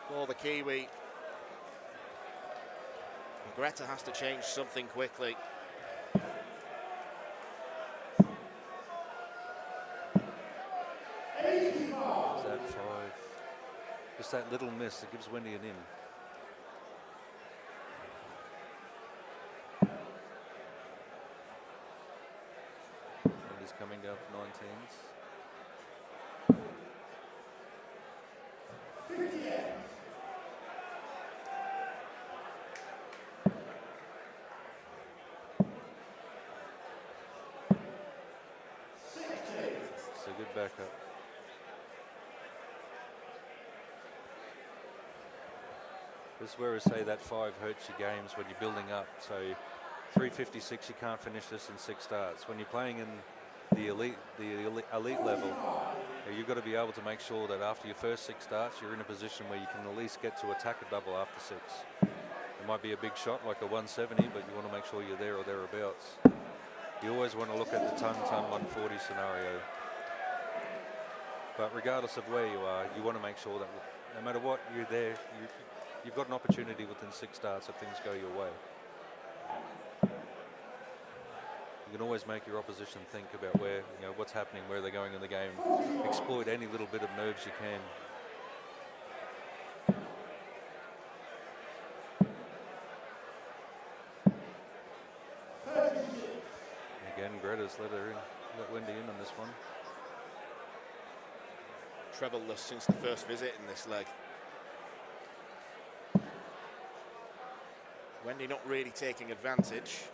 Speaker 2: for the Kiwi. Greta has to change something quickly.
Speaker 6: Is that 5? Just that little miss that gives Wendy an in. Wendy's coming down for 19s. It's a good backup. This is where we say that 5 hurts your games when you're building up. So 356, you can't finish this in 6 starts. When you're playing in the elite level, you've got to be able to make sure that after your first 6 starts, you're in a position where you can at least get to attack a double after 6. It might be a big shot like a 170, but you want to make sure you're there or thereabouts. You always want to look at the ton 140 scenario. But regardless of where you are, you want to make sure that no matter what, you're there. You've got an opportunity within 6 starts if things go your way. You can always make your opposition think about where, what's happening, where they're going in the game. Exploit any little bit of nerves you can. Again, Greta's let Wendy in on this one.
Speaker 2: Treble-less since the first visit in this leg. Wendy not really taking advantage.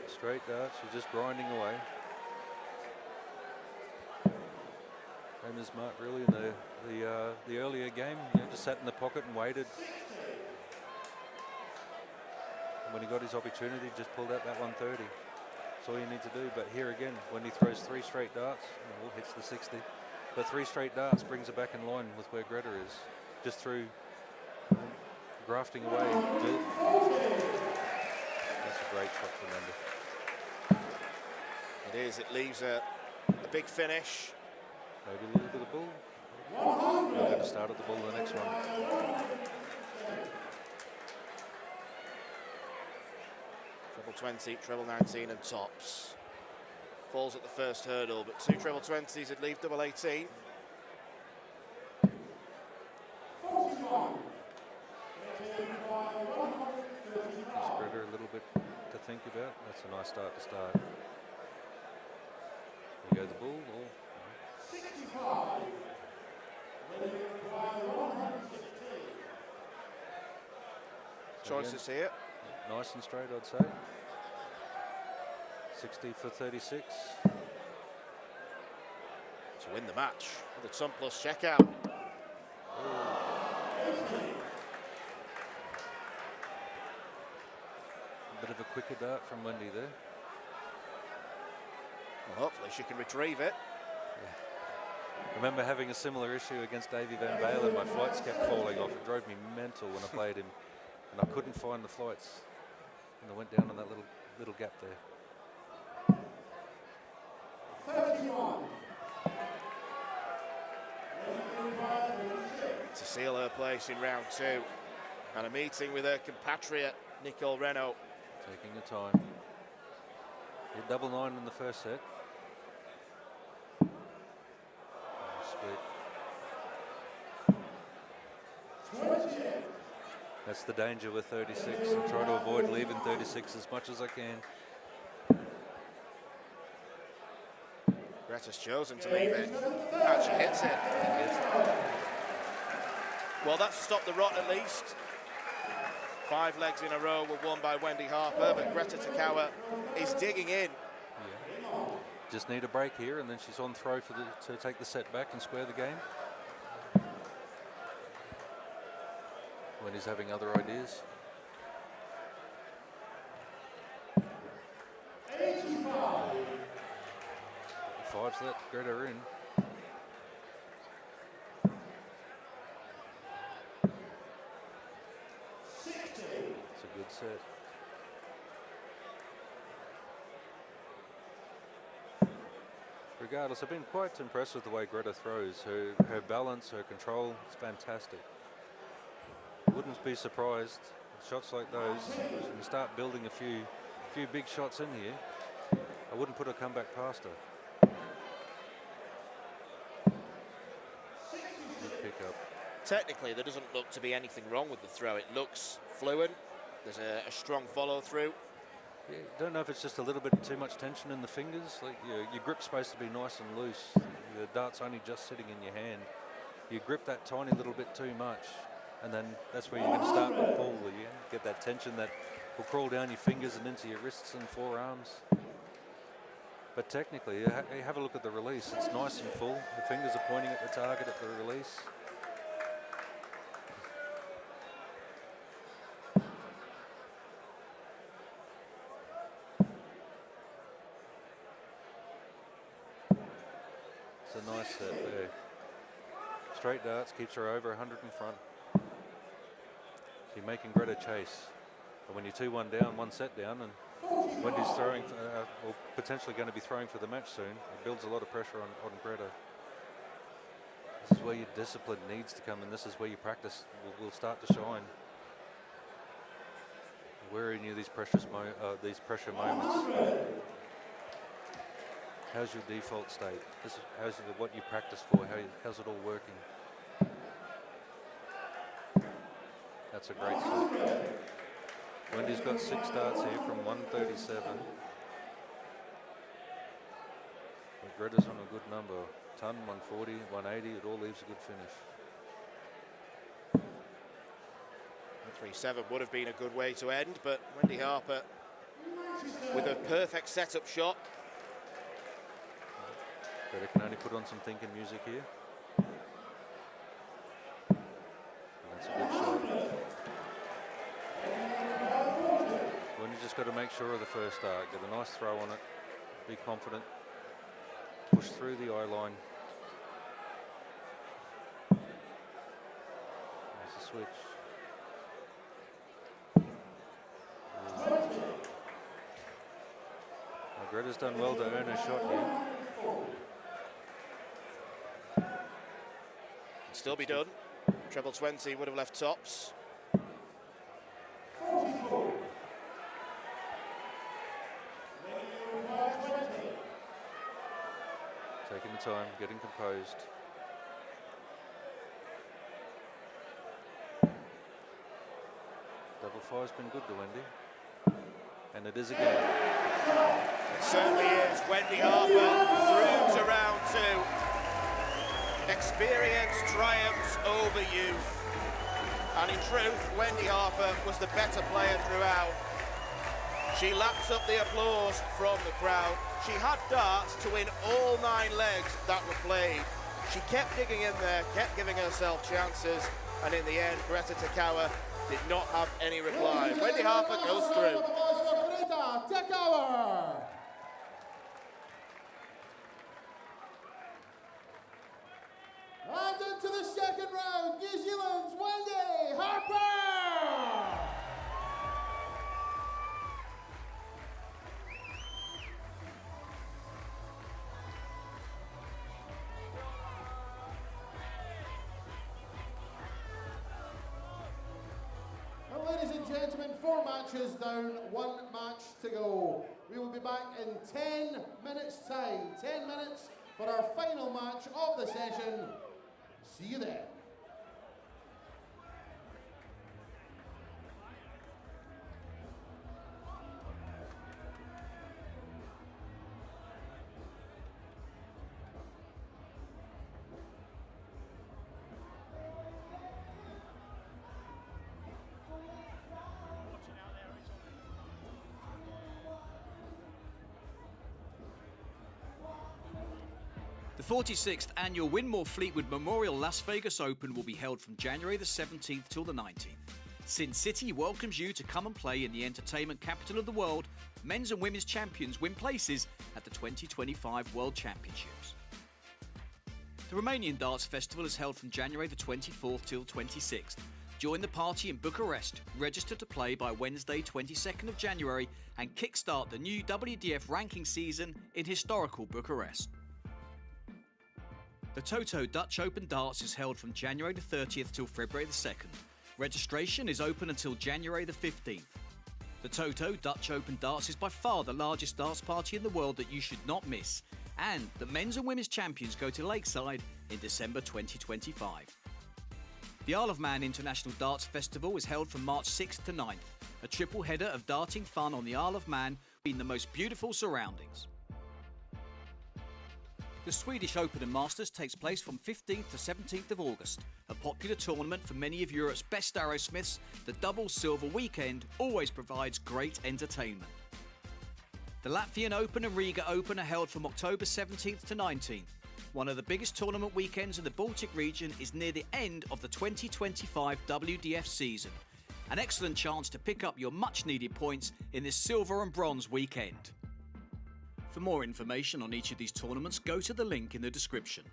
Speaker 6: Straight darts, she's just grinding away. Same as Mark really in the earlier game, just sat in the pocket and waited. And when he got his opportunity, just pulled out that 130. That's all you need to do. But here again, when he throws 3 straight darts, hits the 60. But 3 straight darts brings it back in line with where Greta is, just through grafting away. That's a great shot from Wendy.
Speaker 2: It is. It leaves a big finish.
Speaker 6: Maybe a little bit of bull. We're going to start at the bull the next one.
Speaker 2: Treble 20, treble 19 and tops. Falls at the first hurdle, but 2 treble 20s would leave double 18.
Speaker 6: Spreader a little bit to think about. That's a nice start to start. You go the bull or...
Speaker 4: 65.
Speaker 2: Choices here.
Speaker 6: Nice and straight, I'd say. 60 for 36.
Speaker 2: To win the match with a ton plus checkout.
Speaker 6: A bit of a quicker dart from Wendy there.
Speaker 2: Well, hopefully she can retrieve it.
Speaker 6: Yeah. I remember having a similar issue against Davy Van Balen. My flights kept falling off. It drove me mental when I played him, and I couldn't find the flights. And I went down on that little gap there.
Speaker 4: 31.
Speaker 2: To seal her place in round 2. And a meeting with her compatriot, Nicole Renault.
Speaker 6: Taking her time. Hit double 9 in the first set. Split. That's the danger with 36. I try to avoid leaving 36 as much as I can.
Speaker 2: Greta's chosen to leave it, and she hits it. Well, that stopped the rot at least. 5 legs in a row were won by Wendy Harper, but Greta Takawa is digging in.
Speaker 6: Yeah. Just need a break here, and then she's on throw to take the set back and square the game. When he's having other ideas. 5's let Greta in. It's a good set. Regardless, I've been quite impressed with the way Greta throws. Her balance, her control, it's fantastic. Wouldn't be surprised with shots like those. She can start building a few big shots in here. I wouldn't put a comeback past her. Good pick up.
Speaker 2: Technically, there doesn't look to be anything wrong with the throw. It looks fluent. There's a strong follow-through.
Speaker 6: Yeah, don't know if it's just a little bit too much tension in the fingers. Like your grip's supposed to be nice and loose. The dart's only just sitting in your hand. You grip that tiny little bit too much, and then that's where you're going to start to pull. You get that tension that will crawl down your fingers and into your wrists and forearms. But technically, you have a look at the release. It's nice and full. The fingers are pointing at the target at the release. It's a nice set there. Straight darts, keeps her over 100 in front. So you're making Greta chase. But when you're 2-1 down, one set down, and Wendy's throwing, or potentially going to be throwing for the match soon, it builds a lot of pressure on Greta. This is where your discipline needs to come, and this is where your practice will start to shine. Where are you these pressure moments? How's your default state? How's what you practice for? How's it all working? That's a great set. Wendy's got 6 darts here from 137. But Greta's on a good number. 10, 140, 180, it all leaves a good finish.
Speaker 2: 3-7 would have been a good way to end, but Wendy Harper with a perfect setup shot.
Speaker 6: Greta can only put on some thinking music here. And that's a good shot. When you just got to make sure of the first dart, get a nice throw on it, be confident, push through the eye line. There's the switch. Well, Greta's done well to earn her shot here.
Speaker 2: Still be done. Treble 20 would have left tops.
Speaker 6: Taking the time, getting composed. Double five's been good to Wendy. And it is again.
Speaker 2: It certainly is. Wendy Harper through to round 2. Experience triumphs over youth. And in truth, Wendy Harper was the better player throughout. She laps up the applause from the crowd. She had darts to win all 9 legs that were played. She kept digging in there, kept giving herself chances, and in the end, Greta Takawa did not have any reply. Wendy Harper goes through.
Speaker 4: And into the second round, New Zealand's Wendy Harper! And ladies and gentlemen, 4 matches down, 1 match to go. We will be back in 10 minutes' time. 10 minutes for our final match of the session. See you then.
Speaker 5: The 46th annual Winmore Fleetwood Memorial Las Vegas Open will be held from January the 17th till the 19th. Sin City welcomes you to come and play in the entertainment capital of the world. Men's and women's champions win places at the 2025 World Championships. The Romanian Darts Festival is held from January the 24th till 26th. Join the party in Bucharest. Register to play by Wednesday 22nd of January and kickstart the new WDF ranking season in historical Bucharest. The Toto Dutch Open Darts is held from January the 30th till February the 2nd. Registration is open until January the 15th. The Toto Dutch Open Darts is by far the largest darts party in the world that you should not miss. And the men's and women's champions go to Lakeside in December 2025. The Isle of Man International Darts Festival is held from March 6th to 9th, a triple header of darting fun on the Isle of Man in the most beautiful surroundings. The Swedish Open and Masters takes place from 15th to 17th of August, a popular tournament for many of Europe's best arrowsmiths. The double silver weekend always provides great entertainment. The Latvian Open and Riga Open are held from October 17th to 19th. One of the biggest tournament weekends in the Baltic region is near the end of the 2025 WDF season. An excellent chance to pick up your much-needed points in this silver and bronze weekend. For more information on each of these tournaments, go to the link in the description.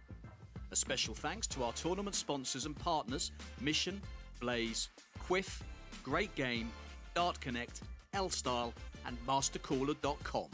Speaker 5: A special thanks to our tournament sponsors and partners, Mission, Blaze, Quiff, Great Game, Dart Connect, L-Style and MasterCooler.com.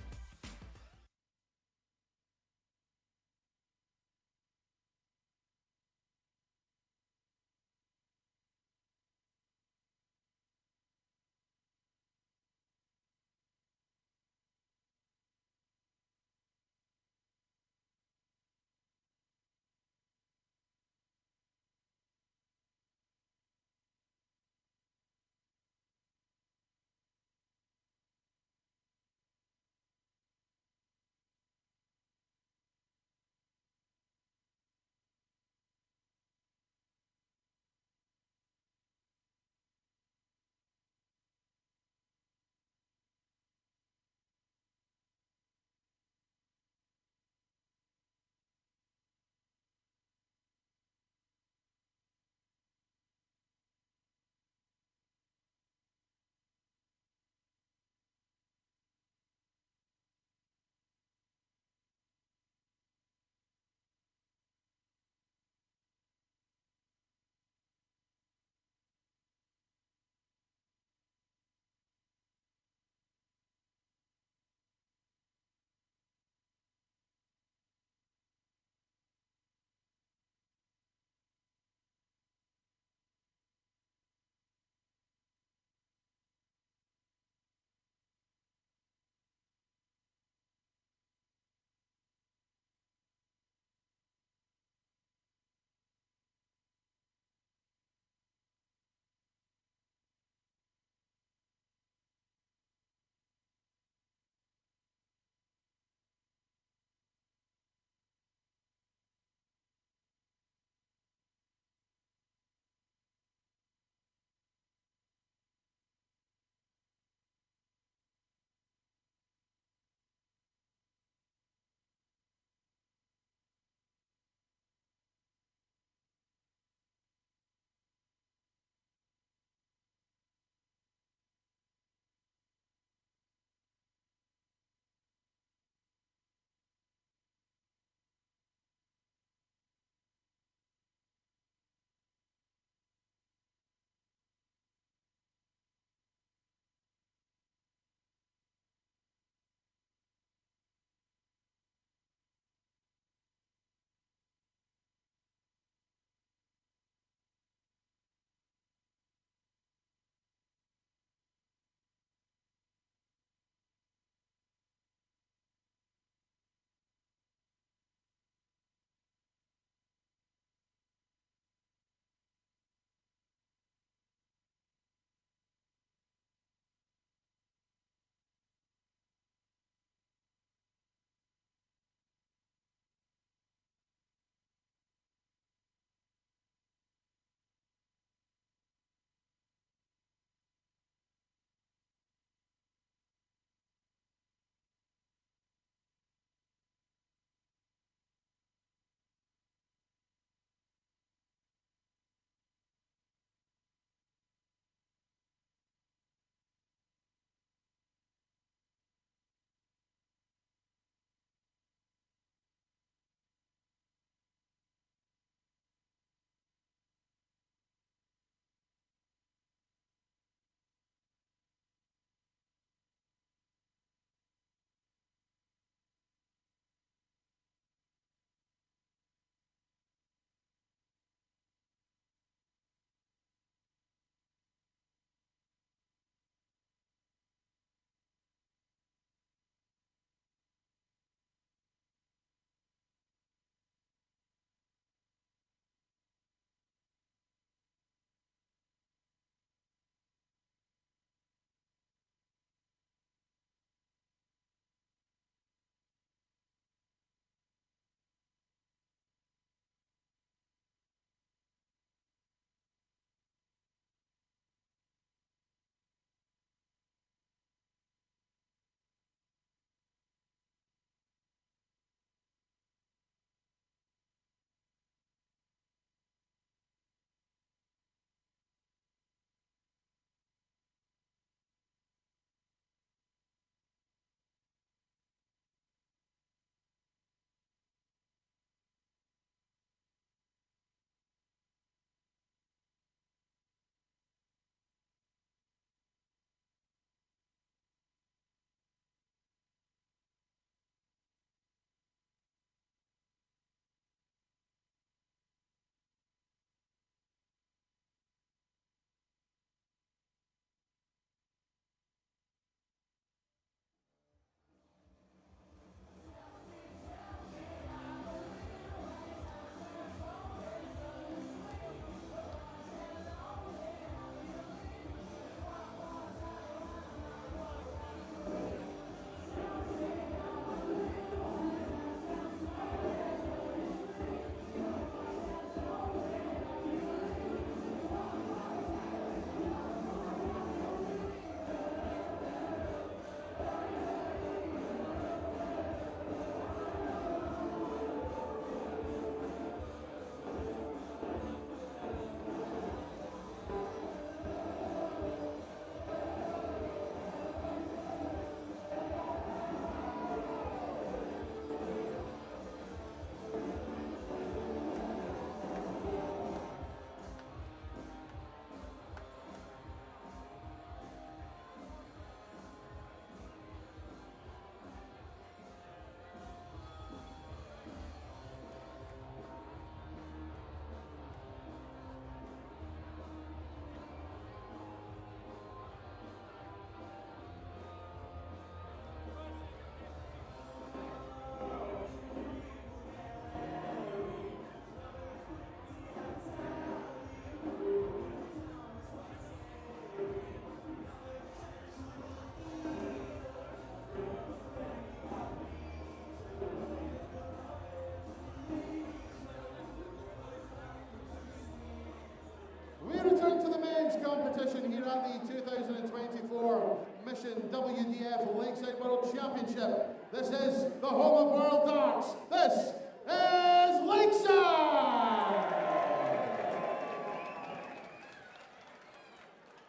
Speaker 4: WDF Lakeside World Championship. This is the home of World Darts. This is Lakeside!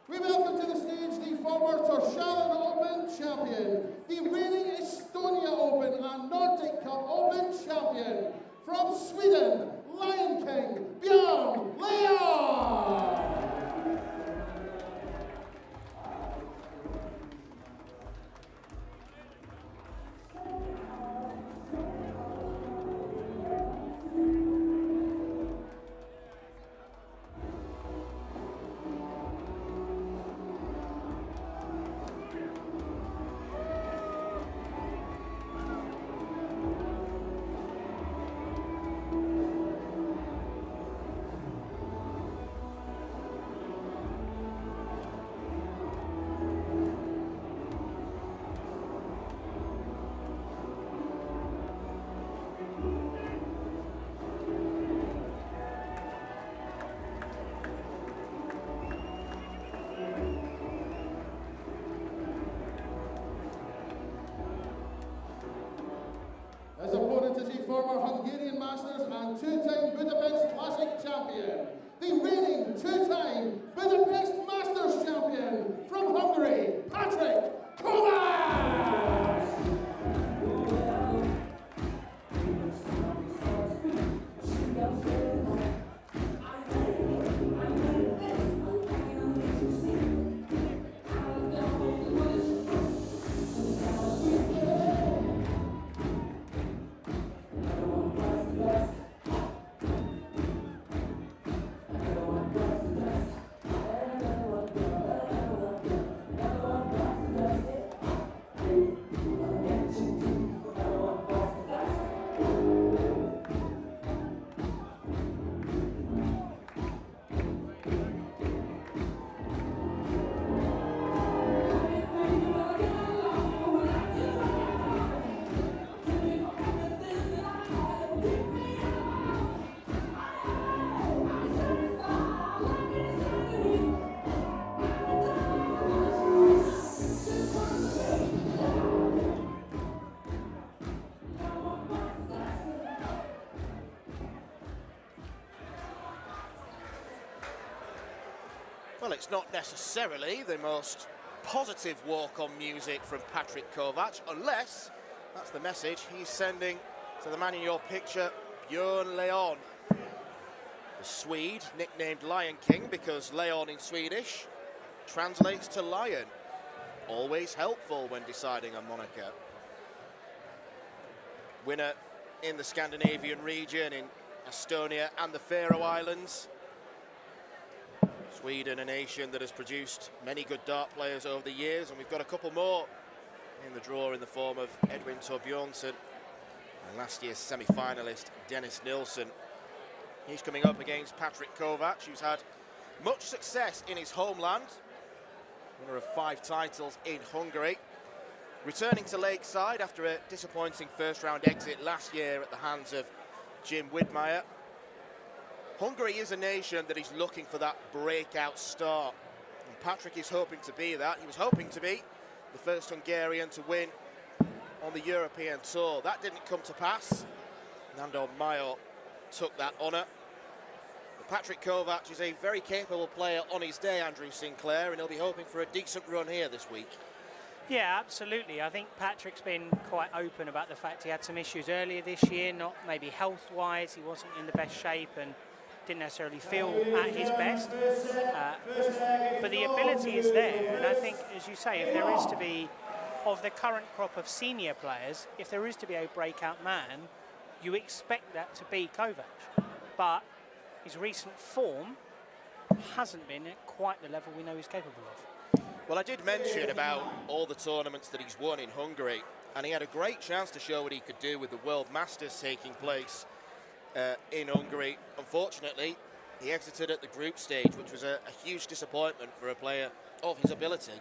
Speaker 4: We welcome to the stage the former Torshallen Open champion, the reigning Estonia Open and Nordic Cup Open champion, from Sweden, Lion King, Björn Leon! His opponent is a former Hungarian Masters and two-time Budapest Classic champion, the reigning two-time Budapest Masters champion from Hungary, Patrick Kovacs!
Speaker 2: Well, it's not necessarily the most positive walk-on music from Patrick Kovacs, unless that's the message he's sending to the man in your picture, Björn Leon. The Swede, nicknamed Lion King because Leon in Swedish translates to lion. Always helpful when deciding a moniker. Winner in the Scandinavian region, in Estonia and the Faroe Islands. Sweden, a nation that has produced many good dart players over the years, and we've got a couple more in the draw in the form of Edwin Torbjornsson and last year's semi-finalist Dennis Nilsson. He's coming up against Patrick Kovacs, who's had much success in his homeland, winner of 5 titles in Hungary, returning to Lakeside after a disappointing first-round exit last year at the hands of Jim Widmeyer. Hungary is a nation that is looking for that breakout start, and Patrick is hoping to be that. He was hoping to be the first Hungarian to win on the European Tour. That didn't come to pass. Nando Mayo took that honour. But Patrick Kovacs is a very capable player on his day, Andrew Sinclair, and he'll be hoping for a decent run here this week.
Speaker 3: Yeah, absolutely. I think Patrick's been quite open about the fact he had some issues earlier this year, not maybe health-wise, he wasn't in the best shape and didn't necessarily feel at his best, but the ability is there, and I think, as you say, if there is to be, of the current crop of senior players, if there is to be a breakout man, you expect that to be Kovacs, but his recent form hasn't been at quite the level we know he's capable of.
Speaker 2: Well, I did mention about all the tournaments that he's won in Hungary, and he had a great chance to show what he could do with the World Masters taking place in Hungary. Unfortunately, he exited at the group stage, which was a huge disappointment for a player of his ability.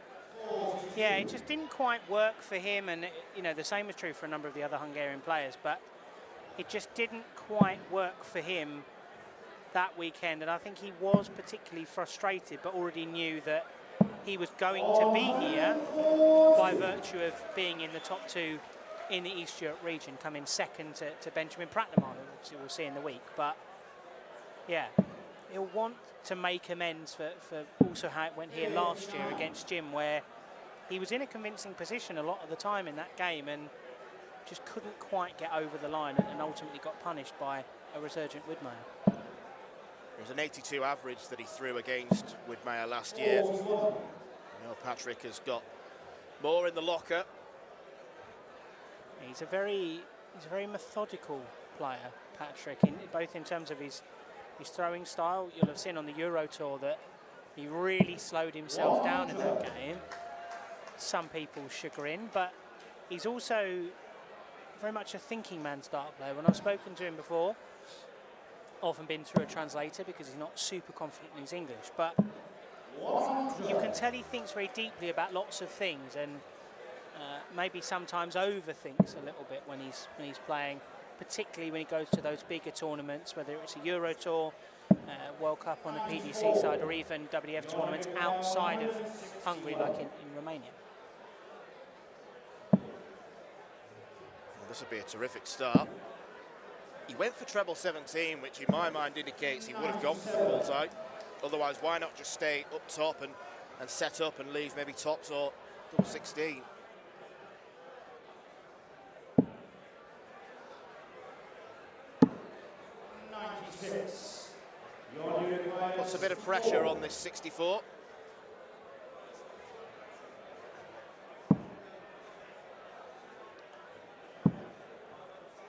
Speaker 3: Yeah, it just didn't quite work for him, and you know, the same was true for a number of the other Hungarian players, but it just didn't quite work for him that weekend, and I think he was particularly frustrated, but already knew that he was going to be here by virtue of being in the top 2 in the East Europe region, coming second to Benjamin Pratnam, who we'll see in the week. But yeah, he'll want to make amends for also how it went here last year against Jim, where he was in a convincing position a lot of the time in that game and just couldn't quite get over the line and ultimately got punished by a resurgent Widmeyer.
Speaker 2: It was an 82 average that he threw against Widmeyer last year. Patrick has got more in the locker.
Speaker 3: He's a very methodical player, Patrick, both in terms of his throwing style. You'll have seen on the Euro Tour that he really slowed himself down in that game. Some people's chagrin, but he's also very much a thinking man's dart player. When I've spoken to him before, often been through a translator because he's not super confident in his English, but you can tell he thinks very deeply about lots of things and maybe sometimes overthinks a little bit when he's playing, particularly when he goes to those bigger tournaments, whether it's a Euro Tour, World Cup on the PDC side, or even WDF tournaments outside of Hungary, like in Romania.
Speaker 2: This would be a terrific start. He went for treble 17, which in my mind indicates he would have gone for the bullseye. Otherwise, why not just stay up top and set up and leave maybe tops or double 16? Puts a bit of pressure on this 64.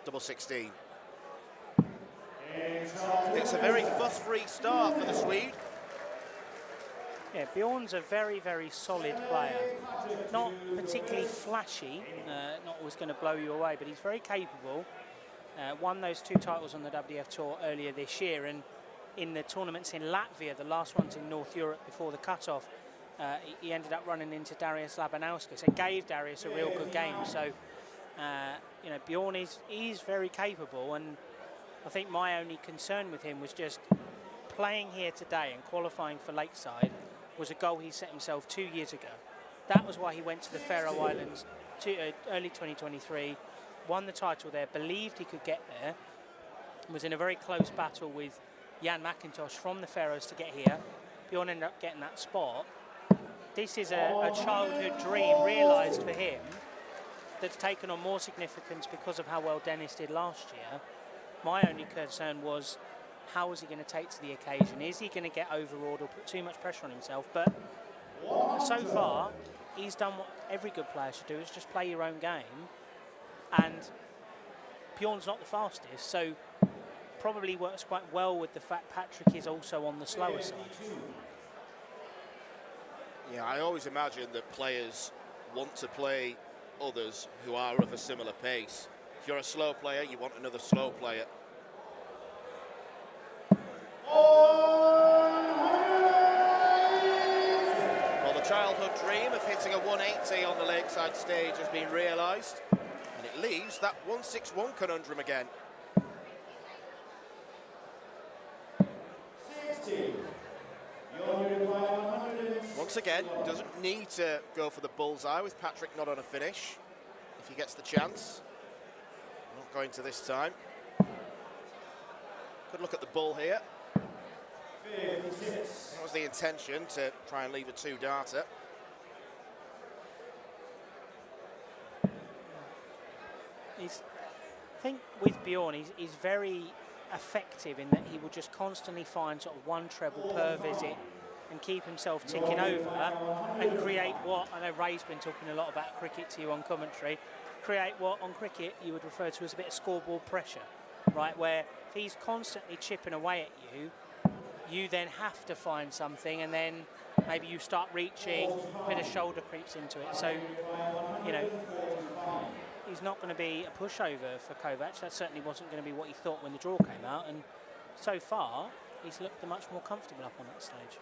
Speaker 2: Double 16. It's a very fuss-free start for the Swede.
Speaker 3: Yeah, Bjorn's a very solid player. Not particularly flashy, not always going to blow you away, but he's very capable. Won those 2 titles on the WDF Tour earlier this year, and in the tournaments in Latvia, the last ones in North Europe before the cut-off, he ended up running into Darius Labanauskas and gave Darius a real good game. So, you know, Bjorn is very capable, and I think my only concern with him was just playing here today and qualifying for Lakeside was a goal he set himself 2 years ago. That was why he went to the Faroe Islands early 2023, won the title there, believed he could get there, was in a very close battle with Jan McIntosh from the Faroes to get here. Bjorn ended up getting that spot. This is a childhood dream realised for him that's taken on more significance because of how well Dennis did last year. My only concern was, how is he going to take to the occasion? Is he going to get overawed or put too much pressure on himself? But so far, he's done what every good player should do, is just play your own game. And Bjorn's not the fastest, so probably works quite well with the fact Patrick is also on the slower side.
Speaker 2: Yeah, I always imagine that players want to play others who are of a similar pace. If you're a slow player, you want another slow player. Well, the childhood dream of hitting a 180 on the Lakeside stage has been realised, and it leaves that 161 conundrum again.
Speaker 4: 60.
Speaker 2: Once again, doesn't need to go for the bullseye with Patrick not on a finish if he gets the chance. Not going to this time. Good look at the bull here.
Speaker 4: 56.
Speaker 2: That was the intention, to try and leave a 2-darter.
Speaker 3: I think with Bjorn, he's very effective in that he will just constantly find sort of one treble per visit and keep himself ticking over and create what, I know Ray's been talking a lot about cricket to you on commentary, create what on cricket you would refer to as a bit of scoreboard pressure, right, where if he's constantly chipping away at you, you then have to find something, and then maybe you start reaching, a bit of shoulder creeps into it. So, you know, he's not going to be a pushover for Kovac. That certainly wasn't going to be what he thought when the draw came out, and so far he's looked much more comfortable up on that stage.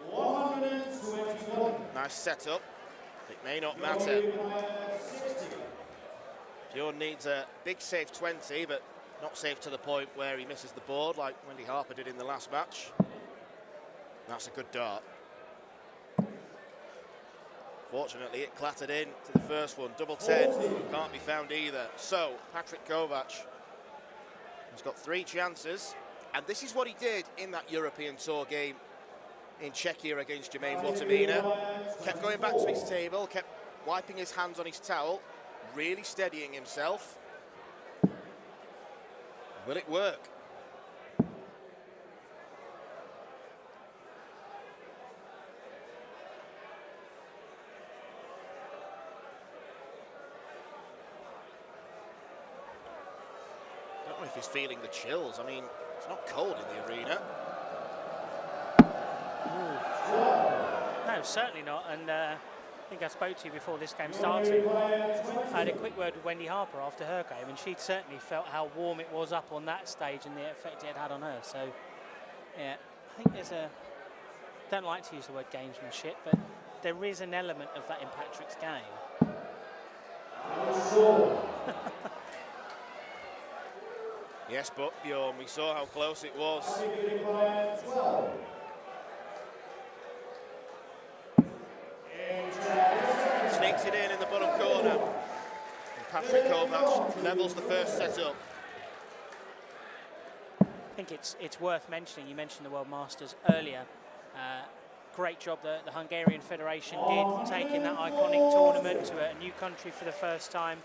Speaker 4: 121.
Speaker 2: Nice setup. It may not matter. Bjorn needs a big safe 20, but not safe to the point where he misses the board like Wendy Harper did in the last match. That's a good dart. Fortunately, it clattered in to the first one. Double 10 can't be found either. So, Patrick Kovac has got 3 chances. And this is what he did in that European Tour game in Czechia against Jermaine Watamina. Kept going back to his table, kept wiping his hands on his towel, really steadying himself. Will it work? I don't know if he's feeling the chills. I mean, it's not cold in the arena.
Speaker 3: No, certainly not. And I think I spoke to you before this game started. I had a quick word with Wendy Harper after her game, and she'd certainly felt how warm it was up on that stage and the effect it had on her. So, yeah, I think there's a... don't like to use the word gamesmanship, but there is an element of that in Patrick's game.
Speaker 2: Yes, but Bjorn, we saw how close it was. Sneaks it in the bottom corner. And Patrick Kovac levels the first set up.
Speaker 3: I think it's worth mentioning, you mentioned the World Masters earlier. Great job that the Hungarian Federation did, taking that iconic tournament to a new country for the first time.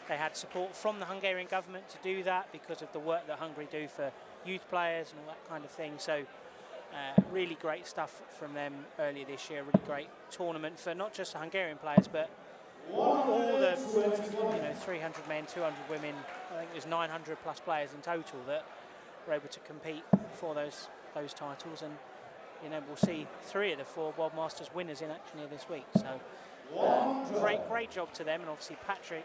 Speaker 3: They had support from the Hungarian government to do that because of the work that Hungary do for youth players and all that kind of thing. So really great stuff from them earlier this year. Really great tournament for not just the Hungarian players, but all the 300 men, 200 women. I think there's 900 plus players in total that were able to compete for those titles. And we'll see 3 of the 4 World Masters winners in action here this week. So great job to them, and obviously Patrick.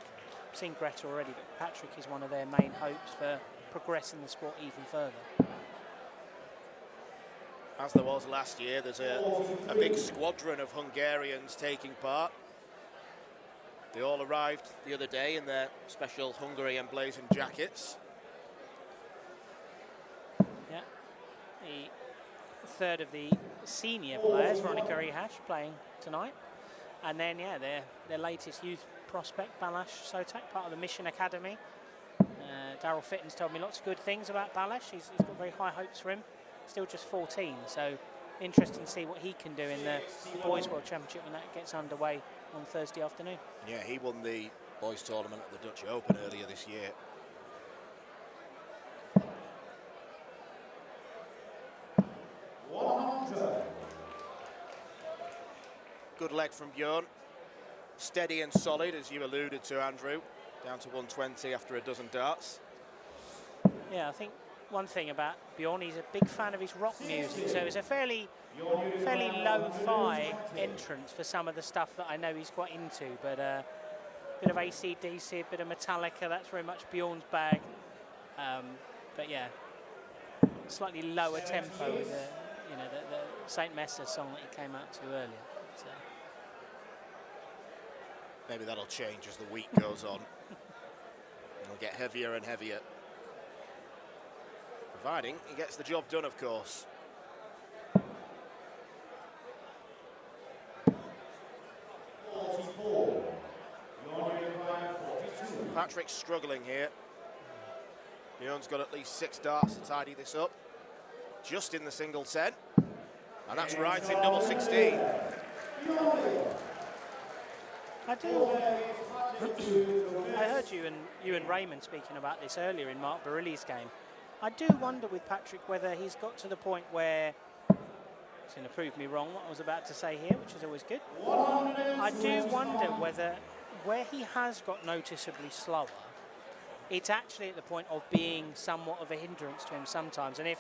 Speaker 3: Seen Greta already, but Patrick is one of their main hopes for progressing the sport even further.
Speaker 2: As there was last year, there's a big squadron of Hungarians taking part. They all arrived the other day in their special Hungary emblazoned jackets. Yeah,
Speaker 3: the third of the senior players, Veronica Rehash, playing tonight. And then, yeah, their latest youth prospect, Balázs Soták, part of the Mission Academy. Daryl Fitton's told me lots of good things about Balázs. He's got very high hopes for him. Still just 14, so interesting to see what he can do in the Boys World Championship when that gets underway on Thursday afternoon.
Speaker 2: Yeah, he won the boys tournament at the Dutch Open earlier this year. Good leg from Bjorn. Steady and solid, as you alluded to, Andrew. Down to 120 after a dozen darts.
Speaker 3: Yeah, I think one thing about Bjorn, he's a big fan of his rock music, so it's a fairly lo-fi entrance for some of the stuff that I know he's quite into, but a bit of AC/DC, a bit of Metallica, that's very much Bjorn's bag. But yeah, slightly lower tempo with the St. Messer song that he came out to earlier. But,
Speaker 2: maybe that'll change as the week goes on. It'll get heavier and heavier. Providing he gets the job done, of course. Patrick's struggling here. Bjorn's got at least 6 darts to tidy this up. Just in the single 10. And that's right in double 16.
Speaker 3: I heard you and Raymond speaking about this earlier in Mark Barilli's game. I do wonder with Patrick whether he's got to the point where it's going to prove me wrong what I was about to say here, which is always good. I do wonder whether where he has got noticeably slower, it's actually at the point of being somewhat of a hindrance to him sometimes. And if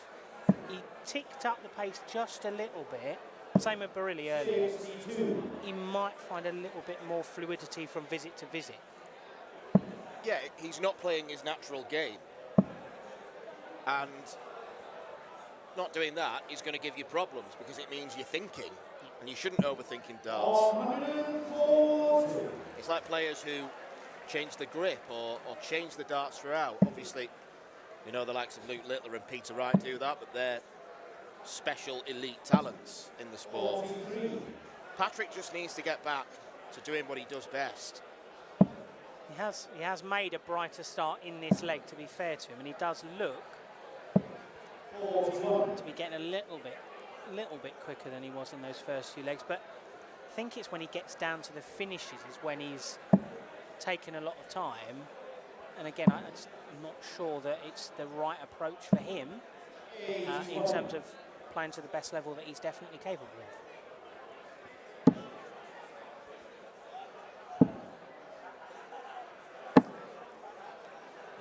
Speaker 3: he ticked up the pace just a little bit, same with Barilli earlier, he might find a little bit more fluidity from visit to visit.
Speaker 2: Yeah, he's not playing his natural game. And not doing that is going to give you problems because it means you're thinking, and you shouldn't overthink in darts. It's like players who change the grip or change the darts throughout. Obviously, the likes of Luke Littler and Peter Wright do that, but they're special elite talents in the sport. Patrick just needs to get back to doing what he does best.
Speaker 3: He has made a brighter start in this leg, to be fair to him, and he does look to be getting a little bit quicker than he was in those first few legs. But I think it's when he gets down to the finishes is when he's taken a lot of time. And again, I'm not sure that it's the right approach for him in terms of playing to the best level that he's definitely capable of.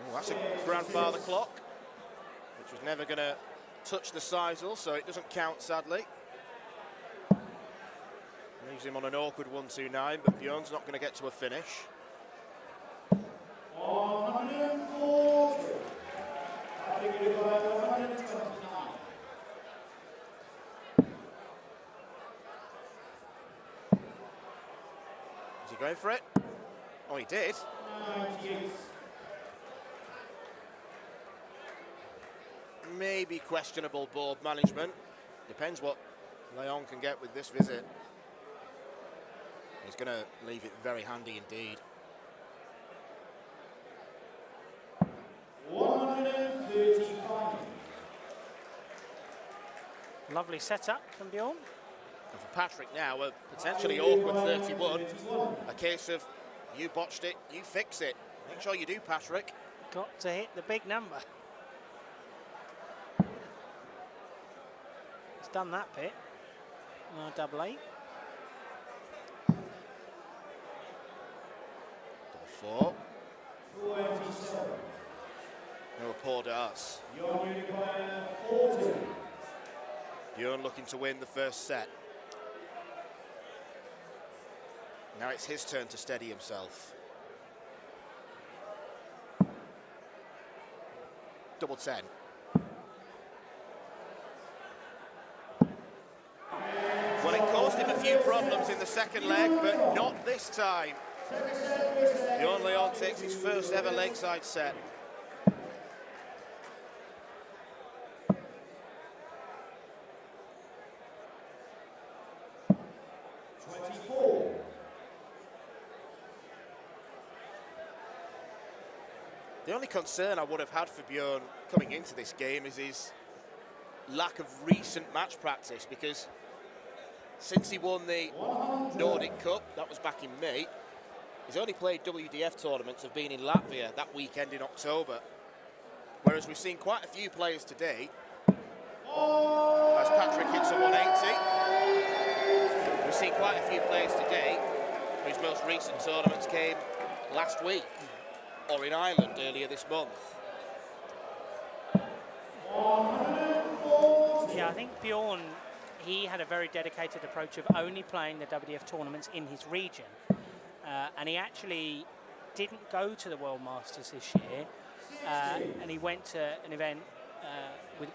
Speaker 2: Oh, that's a grandfather clock, which was never going to touch the sisal, so it doesn't count, sadly. Leaves him on an awkward 1-2-9, but Bjorn's not going to get to a finish.
Speaker 4: 140. I think we've got 129.
Speaker 2: Is he going for it? Oh, he did.
Speaker 4: 98.
Speaker 2: Maybe questionable board management. Depends what Leon can get with this visit. He's going to leave it very handy indeed.
Speaker 4: 135.
Speaker 3: Lovely setup from Bjorn.
Speaker 2: And for Patrick now, a potentially awkward 31. A case of you botched it, you fix it. Make sure you do, Patrick.
Speaker 3: Got to hit the big number. He's done that bit. Double 8.
Speaker 2: Double 4.
Speaker 4: 27.
Speaker 2: No poor darts.
Speaker 4: Your unicorn 40.
Speaker 2: Bjorn looking to win the first set. Now it's his turn to steady himself. Double 10. Well, it caused him a few problems in the second leg, but not this time. Bjorn Leon takes his first ever lakeside set. The only concern I would have had for Bjorn coming into this game is his lack of recent match practice, because since he won the Nordic Cup, that was back in May, he's only played WDF tournaments, have been in Latvia that weekend in October. Whereas we've seen quite a few players today, as Patrick hits a 180. We've seen quite a few players today whose most recent tournaments came last week, or in Ireland earlier this month.
Speaker 3: Yeah, I think Bjorn, he had a very dedicated approach of only playing the WDF tournaments in his region. And he actually didn't go to the World Masters this year. And he went to an event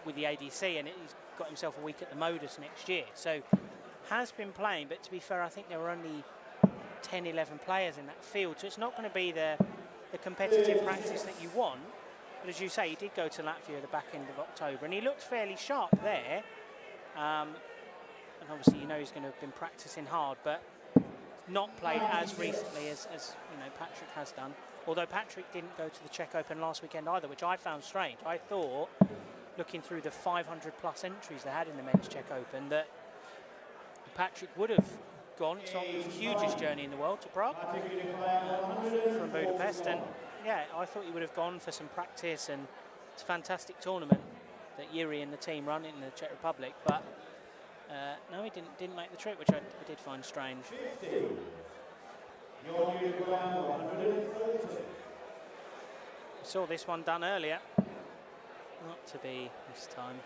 Speaker 3: with the ADC, and he's got himself a week at the Modus next year. So has been playing, but to be fair, I think there were only 10, 11 players in that field. So it's not going to be the competitive practice that you want. But as you say, he did go to Latvia at the back end of October, and he looked fairly sharp there. And obviously, you know, he's going to have been practicing hard, but not played as recently as you know, Patrick has done. Although Patrick didn't go to the Czech Open last weekend either, which I found strange. I thought, looking through the 500 plus entries they had in the men's Czech Open, that Patrick would have gone. It's not the hugest journey in the world to Prague from Budapest, and yeah, I thought he would have gone for some practice, and it's a fantastic tournament that Yuri and the team run in the Czech Republic, but no, he didn't make the trip, which I did find strange.
Speaker 4: 50. Your unicorn 140.
Speaker 3: We saw this one done earlier. Not to be this time.